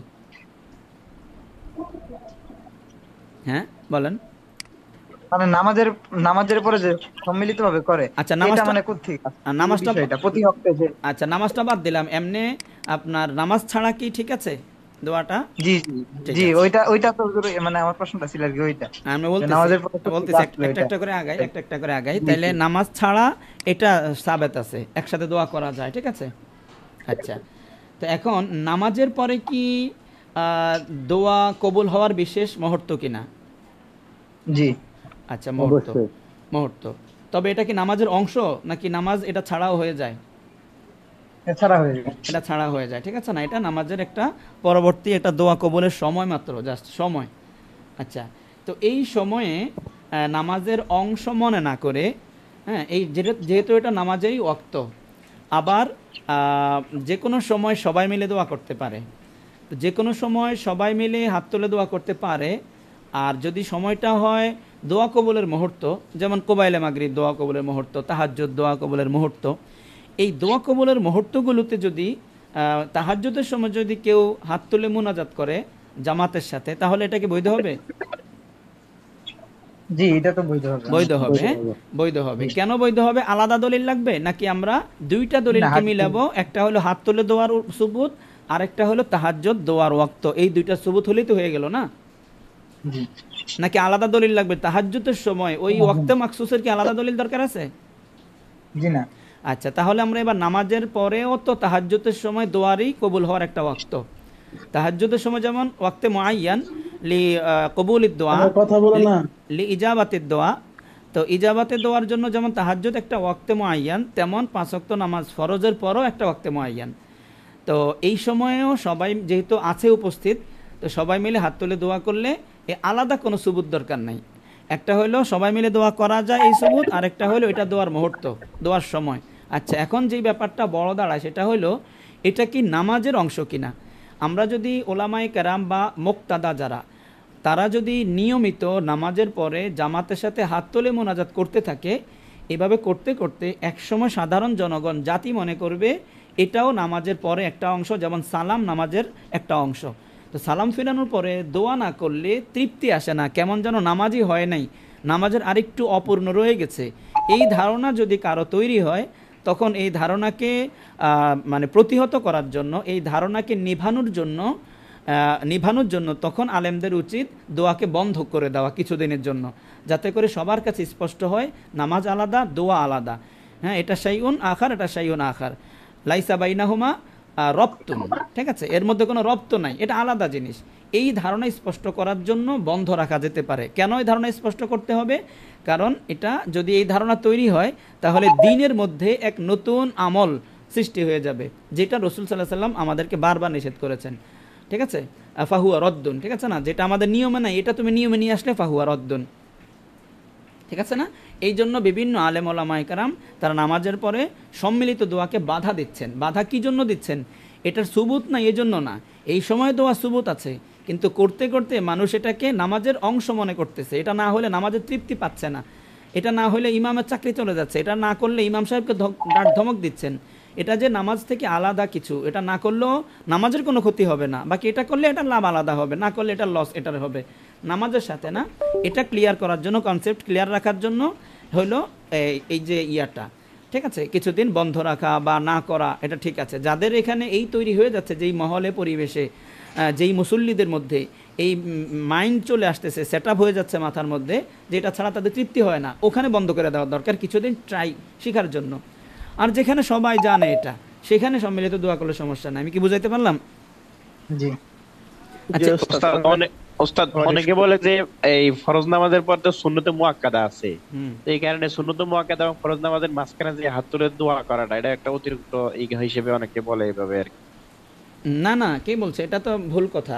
হ্যাঁ বলেন। মানে নামাজের পরে যে সম্মিলিত ভাবে করে, আচ্ছা, নামাজটা মানে কোথেকে? নামাজটা প্রতি হপ্তাহে যে, আচ্ছা, নামাজটা বাদ দিলাম, এমনি আপনার নামাজ ছাড়া কি ঠিক আছে দোয়াটা? জি জি, ওইটা তো মানে আমার প্রশ্নটা ছিল আর কি, ওইটা আমি বলতেছি একটা করে আগাই। তাহলে নামাজ ছাড়া এটা সাবেত আছে, একসাথে দোয়া করা যায়, ঠিক আছে? আচ্ছা, তো এখন নামাজের পরে কি দোয়া কবুল হওয়ার বিশেষ মুহূর্ত কিনা? জি, আচ্ছা, মুহূর্ত। তবে এটা কি নামাজের অংশ নাকি নামাজ এটা ছাড়াও হয়ে যায়? এটা ছাড়া হয়ে যায়, ঠিক আছে না? এটা নামাজের একটা পরবর্তী একটা দোয়া কবুলের সময় মাত্র, জাস্ট সময়। আচ্ছা, তো এই সময়ে নামাজের অংশ মনে না করে, হ্যাঁ, এই যেহেতু এটা নামাজেরই ওয়াক্ত, আবার যে কোনো সময় সবাই মিলে দোয়া করতে পারে, তো যে কোনো সময় সবাই মিলে হাত তুলে দোয়া করতে পারে। আর যদি সময়টা হয় দোয়া কবুলের মুহূর্ত, যেমন কোবাইলে মাগরিব দোয়া কবুলের মুহূর্ত, তাহাজ্জুদ দোয়া কবুলের মুহূর্ত, এই দোয়া কবুলের মুহূর্তগুলোতে যদি তাহাজ্জুদের সময় যদি কেউ হাত তুলে মুনাজাত করে জামাতের সাথে, তাহলে এটা কি বৈধ হবে? জি এটা তো বৈধ হবে। বৈধ হবে, হ্যাঁ বৈধ হবে। কেন বৈধ হবে? আলাদা দলিল লাগবে নাকি আমরা দুইটা দলিলকে মিলাবো? একটা হলো হাত তুলে দোয়ার সুবুত, আরেকটা হলো তাহাজ্জুদ দোয়ার ওয়াক্ত। এই দুইটা সুবুত হলেই তো হয়ে গেল না? নাকি আলাদা দলিল লাগবে? তাহাজ্জুদের সময় ওই ওয়াক্তে মাখসুসের কি আলাদা দলিল দরকার আছে? জি না। আচ্ছা, তাহলে আমরা এবার নামাজের পরেও তো তাহাজ্জুদের সময় দোয়ারই কবুল হওয়ার একটা ওয়াক্ত। তাহাজ্জুদের সময় যেমন ওয়াক্তে মুআয়্যান লি কবুলিদ দোয়া, কথা বলো না, লি ইজাবাতের দোয়া, তো ইজাবাতের দোয়ার জন্য যেমন তাহাজ্জুদ একটা ওয়াক্তে মুআয়্যান, তেমন 5 ওয়াক্ত নামাজ ফরজের পরও একটা ওয়াক্তে মুআয়্যান। তো এই সময়েও সবাই যেহেতু আছে উপস্থিত, তো সবাই মিলে হাত তুলে দোয়া করলে আলাদা কোনো সুবুত দরকার নাই। একটা হলো সবাই মিলে দোয়া করা যায় এই সুবুত, আর একটা হলো এটা দোয়ার মুহূর্ত, দোয়ার সময়। আচ্ছা, এখন যেই ব্যাপারটা বড় দাঁড়ায় সেটা হলো এটা কি নামাজের অংশ কিনা। আমরা যদি ওলামায়ে কেরাম বা মুক্তাদা যারা, তারা যদি নিয়মিত নামাজের পরে জামাতের সাথে হাত তুলে মোনাজাত করতে থাকে, এভাবে করতে করতে একসময় সাধারণ জনগণ জাতি মনে করবে এটাও নামাজের পরে একটা অংশ, যেমন সালাম নামাজের একটা অংশ। তো সালাম ফেরানোর পরে দোয়া না করলে তৃপ্তি আসে না, কেমন যেন নামাজই হয় নাই, নামাজের আরেকটু অপূর্ণ রয়ে গেছে। এই ধারণা যদি কারো তৈরি হয়, তখন এই ধারণাকে মানে প্রতিহত করার জন্য, এই ধারণাকে নিভানোর জন্য তখন আলেমদের উচিত দোয়াকে বন্ধ করে দেওয়া কিছুদিনের জন্য, যাতে করে সবার কাছে স্পষ্ট হয় নামাজ আলাদা, দোয়া আলাদা। হ্যাঁ, এটা শাইউন আখার, এটা শাইউন আখার, লাইসা বাইনাহুমা রপ্তুন, ঠিক আছে, এর মধ্যে কোনো রপ্ত নাই, এটা আলাদা জিনিস। এই ধারণা স্পষ্ট করার জন্য বন্ধ রাখা যেতে পারে। কেন এই ধারণা স্পষ্ট করতে হবে? কারণ এটা যদি এই ধারণা তৈরি হয়, তাহলে দ্বীনের মধ্যে এক নতুন আমল সৃষ্টি হয়ে যাবে, যেটা রাসূল সাল্লাল্লাহু আলাইহি ওয়াসাল্লাম আমাদেরকে বারবার নিষেধ করেছেন, ঠিক আছে, ফাহুয়া রদ্দুন, ঠিক আছে না, যেটা আমাদের নিয়মে নাই এটা তুমি নিয়মে নিয়ে আসলে ফাহুয়া রদ্দুন, ঠিক আছে না। এই জন্য বিভিন্ন আলেম ওলামায়ে কেরাম তারা নামাজের পরে সম্মিলিত দোয়াকে বাধা দিচ্ছেন। বাধা কি জন্য দিচ্ছেন? এটার সুবুত না এই জন্য না, এই সময় দোয়া সুবুত আছে, কিন্তু করতে করতে মানুষ এটাকে নামাজের অংশ মনে করতেছে। এটা না হলে নামাজের তৃপ্তি পাচ্ছে না, এটা না হলে ইমামের চাকরি চলে যাচ্ছে, এটা না করলে ইমাম সাহেবকে ডাক ধমক দিচ্ছেন। এটা যে নামাজ থেকে আলাদা কিছু, এটা না করলেও নামাজের কোনো ক্ষতি হবে না, বাকি এটা করলে এটা লাভ আলাদা হবে, না করলে এটা লস এটার হবে, নামাজের সাথে না। এটা ক্লিয়ার করার জন্য, কনসেপ্ট ক্লিয়ার রাখার জন্য হলো এই যে ইয়াটা, ঠিক আছে, কিছুদিন বন্ধ রাখা বা না করা, এটা ঠিক আছে। যাদের এখানে এই তৈরি হয়ে যাচ্ছে, যেই মহলে পরিবেশে, যেই মুসল্লিদের মধ্যে এই মাইন্ড চলে আসতেছে, সেট আপ হয়ে যাচ্ছে মাথার মধ্যে, যেটা ছাড়া তাদের তৃপ্তি হয় না, ওখানে বন্ধ করে দেওয়া দরকার কিছুদিন ট্রাই শেখার জন্য। আর যেখানে সবাই জানে এটা, সেখানে সম্মিলিত দোয়া করলে সমস্যা নাই। আমি কি বুঝাইতে পারলাম? জি। আচ্ছা ওস্তাদ, অনেকে বলে যে এই ফরজ নামাজের পর তো সুন্নতে মুআক্কাদা আছে, তো এই কারণে সুন্নতে মুআক্কাদা এবং ফরজ নামাজের মাঝখানে যে হাত তুলে দোয়া করাটা, এটা একটা অতিরিক্ত হিসেবে অনেকে বলে এইভাবে আর কি। না না, কে বলছে? এটা তো ভুল কথা।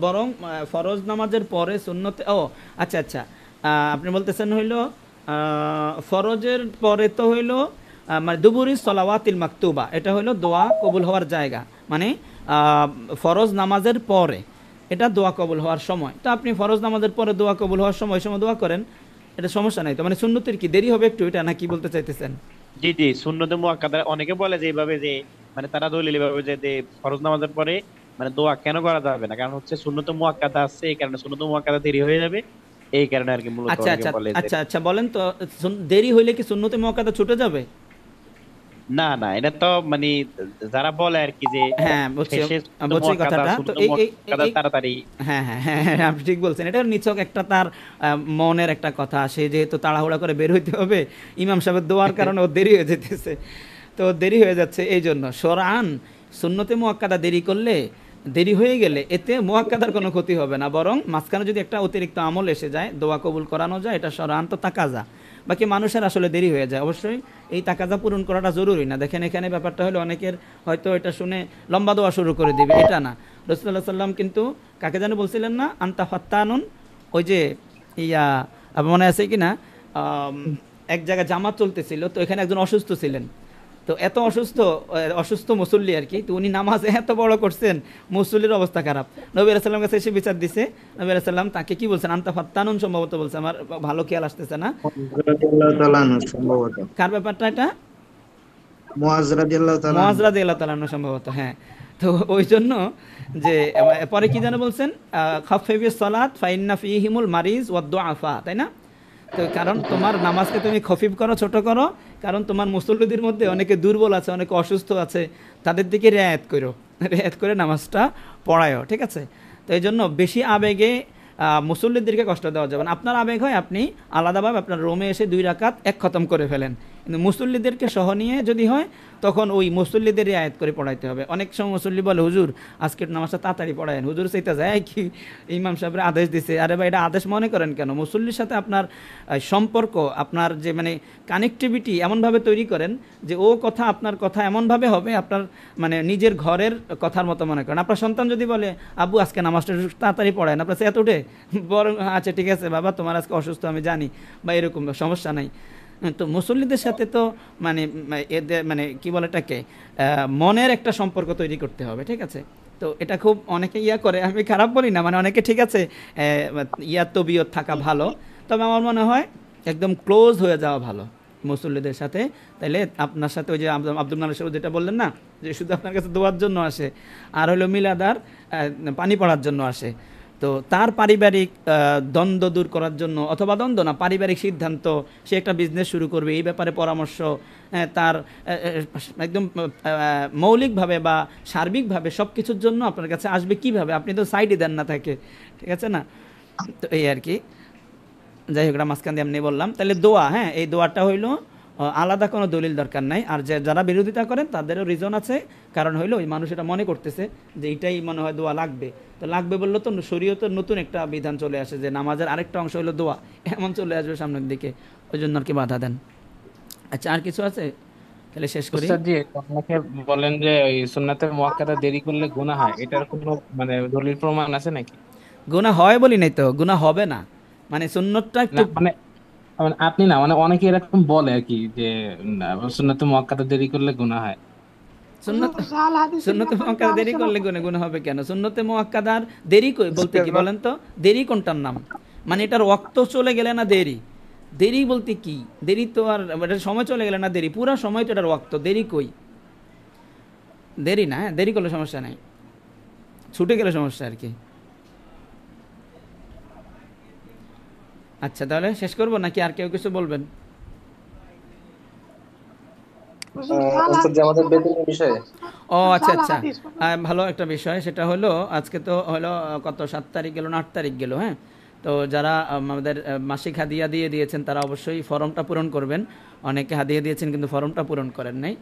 বরং ফরজ নামাজের পরে সুন্নতে, ও আচ্ছা আচ্ছা, আপনি বলতেছেন হইলো ফরজের পরে তো হইলো মানে দুবুরি সলাওয়াতিল মাকতুবা, এটা হইলো দোয়া কবুল হওয়ার জায়গা, মানে ফরজ নামাজের পরে এটা দোয়া কবুল হওয়ার সময়। তো আপনি ফরজ নামাজের পরে দোয়া কবুল হওয়ার সময় দোয়া করেন, এটা সমস্যা নাই তো। মানে সুন্নতের কি দেরি হবে একটু, এটা না কি বলতে চাইতেছেন? জি জি, সুন্নতে মুআক্কাদা অনেকে বলে যে এইভাবে, যে মানে তারা দলিল এইভাবে যে ফরজ নামাজের পরে মানে দোয়া কেন করা যাবে না, কারণ হচ্ছে সুন্নতে মুআক্কাদা আছে, এই কারণে সুন্নতে মুআক্কাদা দেরি হয়ে যাবে, এই কারণে আর কি মূলত অনেকে বলে। আচ্ছা আচ্ছা, বলেন তো, দেরি হইলে কি সুন্নতে মুআক্কাদা ছুটে যাবে? না না, এটা তো মানে যারা বলে আর কি যে, হ্যাঁ বুঝছি কথাটা, তো এই তাড়াতাড়ি, হ্যাঁ হ্যাঁ হ্যাঁ আপনি ঠিক বলছেন। এটা নিছক একটা তার মনের একটা কথা, সে যেহেতু তাড়াহুড়া করে বের হইতে হবে, ইমাম সাহেবের দোয়ার কারণে ও দেরি হয়ে যেতেছে, তো দেরি হয়ে যাচ্ছে এই জন্য। শরআন সুন্নতে মুআক্কাদা দেরি হয়ে গেলে এতে মুআক্কাদার কোনো ক্ষতি হবে না, বরং মাঝখানে যদি একটা অতিরিক্ত আমল এসে যায়, দোয়া কবুল করানো যায়, এটা শরআন তো তাকাজা, বাকি মানুষের আসলে দেরি হয়ে যায়। অবশ্যই এই তাকাজা পূরণ করাটা জরুরি না। দেখেন এখানে ব্যাপারটা হলো, অনেকের হয়তো এটা শুনে লম্বা দোয়া শুরু করে দিবে, এটা না। রাসূলুল্লাহ সাল্লাম কিন্তু কাকে যেন বলছিলেন না, আনতা ফাত্তানুন, ওই যে মনে আছে কি না, এক জায়গায় জামাত চলতেছিল, তো এখানে একজন অসুস্থ ছিলেন, তো এত অসুস্থ মুসল্লি আর কি, তো উনি নামাজ এত বড় করছেন, মুসল্লির অবস্থা খারাপ। নবী রাসূলুল্লাহ সাল্লাম কাছে এসে বিচার দিছে, নবী রাসূলুল্লাহ সাল্লাম তাকে কি বলছেন, আনতা ফাত্তানুন সম্ভবত বলছে, আমার ভালো খেয়াল আসতেছে না। কার ব্যাপারটা এটা? মুআজ রাদিয়াল্লাহু তাআলা সম্ভবত, হ্যাঁ। তো ওই জন্য যে পরে কি যেন বলছেন, খাফফিফিস সালাত ফাইন্না ফীহিমুল মারিজ ওয়াদ দুআফা, তাই না? তো কারণ তোমার নামাজকে তুমি খফিফ করো, ছোট করো, কারণ তোমার মুসল্লিদের মধ্যে অনেকে দুর্বল আছে, অনেকে অসুস্থ আছে, তাদের দিকে রেয়াত করো, রেয়াত করে নামাজটা পড়ায়ও, ঠিক আছে? তো এই জন্য বেশি আবেগে মুসল্লিদেরকে কষ্ট দেওয়া যাবে না। আপনার আবেগ হয় আপনি আলাদাভাবে আপনার রুমে এসে 2 রাকাত এক খতম করে ফেলেন, কিন্তু মুসল্লিদেরকে সহ নিয়ে যদি হয় তখন ওই মুসল্লিদের আয়াত করে পড়াইতে হবে। অনেক সময় মুসল্লি বলে হুজুর আজকের নামাজটা তাড়াতাড়ি পড়ায়েন, হুজুর সেইটা যায় কি ইমাম সাহেবের আদেশ দিছে। আরে ভাই এটা আদেশ মনে করেন কেন? মুসল্লির সাথে আপনার সম্পর্ক, আপনার যে মানে কানেক্টিভিটি এমনভাবে তৈরি করেন যে ও কথা আপনার কথা এমনভাবে হবে আপনার মানে নিজের ঘরের কথার মতো মনে করেন। আপনার সন্তান যদি বলে আব্বু আজকে নামাজটা তাড়াতাড়ি পড়ায় না, আপনার এত উঠে বরং আচ্ছা ঠিক আছে বাবা তোমার আজকে অসুস্থ আমি জানি, বা এরকম সমস্যা নাই। তো মুসল্লিদের সাথে তো মানে এদের মানে কি বলে এটাকে মনের একটা সম্পর্ক তৈরি করতে হবে, ঠিক আছে? তো এটা খুব অনেকে করে, আমি খারাপ বলি না, মানে অনেকে ঠিক আছে তবিয়ত থাকা ভালো, তবে আমার মনে হয় একদম ক্লোজ হয়ে যাওয়া ভালো মুসল্লিদের সাথে। তাইলে আপনার সাথে ওই যে আব্দুল মালিক সাহেব যেটা বললেন না, যে শুধু আপনার কাছে দোয়ার জন্য আসে আর হলো মিলাদার পানি পড়ার জন্য আসে, তো তার পারিবারিক দ্বন্দ্ব দূর করার জন্য, অথবা দ্বন্দ্ব না, পারিবারিক সিদ্ধান্ত, সে একটা বিজনেস শুরু করবে এই ব্যাপারে পরামর্শ, তার একদম মৌলিকভাবে বা সার্বিকভাবে সব কিছুর জন্য আপনার কাছে আসবে কিভাবে? আপনি তো সাইডে দেন না থাকে, ঠিক আছে না? তো এই আর কি, যাই হোক এটা মাঝখান দিয়ে এমনি বললাম। তাহলে দোয়া, হ্যাঁ এই দোয়াটা হইলো আলাদা কোনো দলিল দরকার নাই। আর যারা বিরোধিতা করেন তাদেরও রিজন আছে, কারণ হইলো ওই মানুষ এটা মনে করতেছে যে এইটাই মনে হয় দোয়া লাগবে, তো লাগবে বললো তো শরীয়তের নতুন একটা বিধান চলে আসে যে নামাজের আরেকটা অংশ হইলো দোয়া, এমন চলে আসবে সামনের দিকে, ওই জন্য আর কি বাধা দেন। আচ্ছা আর কিছু আছে? তাহলে শেষ করি। উস্তাদ জি, আপনাকে বলেন যে ওই সুন্নাতে মুআক্কাদা দেরি করলে গুনাহ হয়, এটার কোনো মানে দলিল প্রমাণ আছে নাকি? গুনাহ হয় বলি নাই তো, গুনাহ হবে না, মানে সুন্নতটা একটু মানে আপনি না, মানে অনেকে এরকম বলে আর কি যে সুন্নাতে মুআক্কাদা দেরি করলে গুনাহ হয়। সুন্নতে মুআক্কাদা দেরি করলে গুনাহ হবে কেন? সুন্নতে মুআক্কাদার দেরি বলতে কি বলেন তো? দেরি কোনটার নাম? মানে এটার ওয়াক্ত চলে গেলে না দেরি? দেরি বলতে কি? দেরি তো আর এটার সময় চলে গেলে না দেরি? পুরো সময় তো এটার ওয়াক্ত, দেরি কই? দেরি না, হ্যাঁ দেরি করলে সমস্যা নাই, ছুটে গেলে সমস্যা আর কি। আচ্ছা তাহলে শেষ করবো নাকি আর কেউ কিছু বলবেন? ও আচ্ছা আচ্ছা, ভালো একটা বিষয়, সেটা হলো আজকে তো হলো কত 7 তারিখ গেল না 8 তারিখ গেল, হ্যাঁ? তো যারা আমাদের মাসিক হাদিয়া দিয়ে দিয়েছেন তারা অবশ্যই ফর্মটা পূরণ করবেন। অনেকে হাদিয়া দিয়েছেন কিন্তু ফর্মটা পূরণ করেন নাই,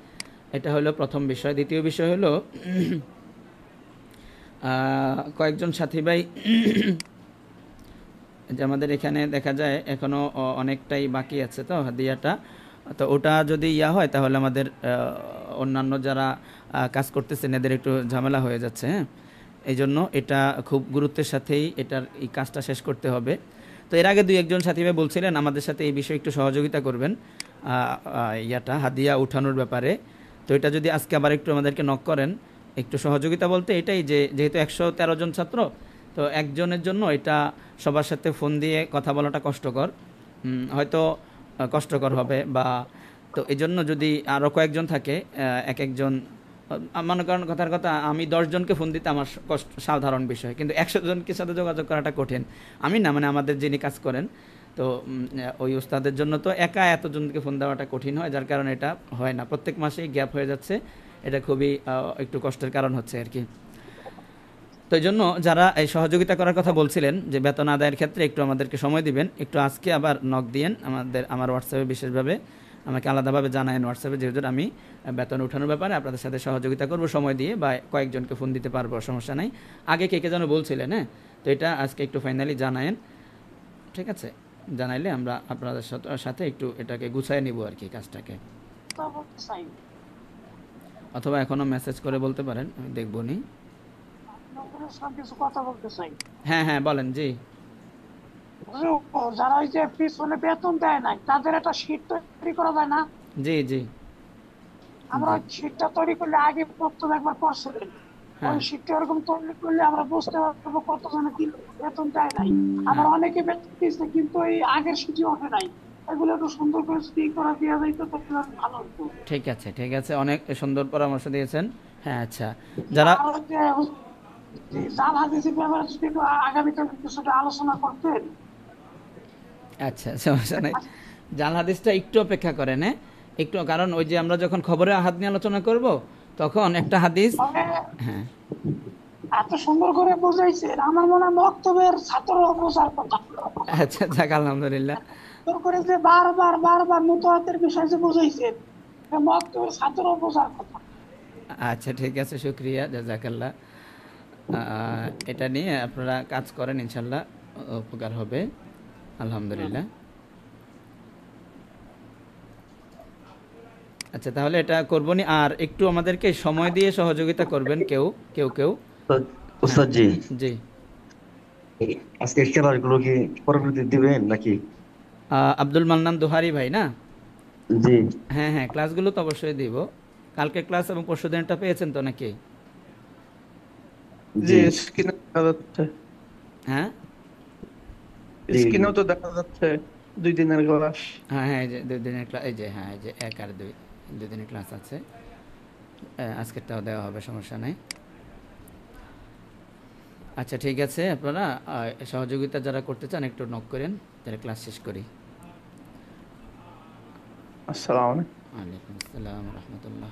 এটা হলো প্রথম বিষয়। দ্বিতীয় বিষয় হলো কয়েকজন সাথী ভাই যে আমাদের এখানে দেখা যায় এখনো অনেকটাই বাকি আছে তো হাদিয়াটা, তো ওটা যদি হয় তাহলে আমাদের অন্যান্য যারা কাজ করতেছেন এদের একটু ঝামেলা হয়ে যাচ্ছে, হ্যাঁ? এই জন্য এটা খুব গুরুত্বের সাথেই এটার এই কাজটা শেষ করতে হবে। তো এর আগে 2-1 সাথী ভাই বলছিলেন আমাদের সাথে এই বিষয়ে একটু সহযোগিতা করবেন হাদিয়া উঠানোর ব্যাপারে। তো এটা যদি আজকে আবার একটু আমাদেরকে নক করেন, একটু সহযোগিতা বলতে এটাই যে যেহেতু 113 জন ছাত্র, তো একজনের জন্য এটা সবার সাথে ফোন দিয়ে কথা বলাটা কষ্টকর, হয়তো কষ্টকর হবে, বা তো এই জন্য যদি আরও কয়েকজন থাকে, একজন মনে করেন কথার কথা আমি 10 জনকে ফোন দিতে আমার সাধারণ বিষয়, কিন্তু 100 জনকে সাথে যোগাযোগ করাটা কঠিন। আমি না, মানে আমাদের যিনি কাজ করেন, তো ওই উস্তাদের জন্য তো একা এতজনকে ফোন দেওয়াটা কঠিন হয়, যার কারণে এটা হয় না, প্রত্যেক মাসেই গ্যাপ হয়ে যাচ্ছে, এটা খুবই একটু কষ্টের কারণ হচ্ছে আর কি। তো এই জন্য যারা এই সহযোগিতা করার কথা বলছিলেন যে বেতন আদায়ের ক্ষেত্রে একটু আমাদেরকে সময় দিবেন, একটু আজকে আবার নক দিয়েন আমার হোয়াটসঅ্যাপে, বিশেষভাবে আমাকে আলাদাভাবে জানায়েন হোয়াটসঅ্যাপে, যেহেতু আমি বেতন উঠানোর ব্যাপারে আপনাদের সাথে সহযোগিতা করব সময় দিয়ে, বা কয়েকজনকে ফোন দিতে পারবো, সমস্যা নাই। আগে কে যেন বলছিলেন, হ্যাঁ? তো এটা আজকে একটু ফাইনালি জানায়েন, ঠিক আছে? জানাইলে আমরা আপনাদের সাথে একটু এটাকে গুছায় নিব আর কি কাজটাকে, অথবা এখনো মেসেজ করে বলতে পারেন, আমি দেখবো নি। হ্যাঁ হ্যাঁ বলেন। জি যারা ওই যে পিছনে বেতন দেয় না তাদের একটা শীট তৈরি করা যায় না? জি জি, আমরা শীটটা তৈরি করলে আগে প্রথম একবার করছিলেন, ওই শীটটা এরকম তৈরি করলে আমরা বুঝতে পারবো কতজনে কি বেতন দেয় নাই। আবার অনেকে বেতন দিয়েছে কিন্তু এই আগের শীটই ওঠে নাই, এগুলো একটু সুন্দর করে যদি করা দেওয়া যায় তো ভালো হতো। ঠিক আছে ঠিক আছে, অনেক সুন্দর পরামর্শ দিয়েছেন। হ্যাঁ আচ্ছা, যারা জাল হাদিসের ব্যাপারে যদি আগামীকাল কিছুটা আলোচনা করতেন। আচ্ছা, সমস্যা নাই। জাল হাদিসটা একটু অপেক্ষা করেন, হ্যাঁ একটু, কারণ ওই যে আমরা যখন খবরে আহাদ নিয়ে আলোচনা করব তখন একটা হাদিস, হ্যাঁ এত সুন্দর করে বুঝাইছেন, আমার মনে হয় মক্তবের ছাত্র বোঝার কথা। আচ্ছা যাক, আলহামদুলিল্লাহ। সুন্দর করে যে বারবার বারবার মুতাওয়াতির বিষয় যে বুঝাইছেন, মক্তবের ছাত্র বোঝার কথা। আচ্ছা ঠিক আছে, শুক্রিয়া, জাযাকাল্লাহ। এটা নিয়ে আপনারা কাজ করেন, ইনশাল্লাহ উপকার হবে, আলহামদুলিল্লাহ। আচ্ছা তাহলে এটা করবো নি, আর একটু আমাদেরকে সময় দিয়ে সহযোগিতা করবেন কেউ কেউ কেউ। উস্তাদ জি, জি আজকে খেলাগুলো কি পরবর্তী দিবেন নাকি? আব্দুল মান্নান দোহারি ভাই না? জি হ্যাঁ হ্যাঁ, ক্লাসগুলো তো অবশ্যই দিব। কালকে ক্লাস এবং পরশু দিনটা পেয়েছেন তো নাকি? জি স্ক্রিনে দেখা যাচ্ছে। হ্যাঁ স্ক্রিনেও তো দেখা যাচ্ছে 2 দিনের ক্লাস। হ্যাঁ হ্যাঁ, এই যে 2 দিনের ক্লাস, এই যে হ্যাঁ এই যে 1 আর 2 দিনের ক্লাস আছে, আজকেরটাও দেওয়া হবে, সমস্যা নেই। আচ্ছা ঠিক আছে, আপনারা সহযোগিতা যারা করতে চান একটু নক করেন, তাহলে ক্লাস শেষ করি। আসসালামু আলাইকুম। ওয়ালাইকুম আসসালাম ওয়া রাহমাতুল্লাহ।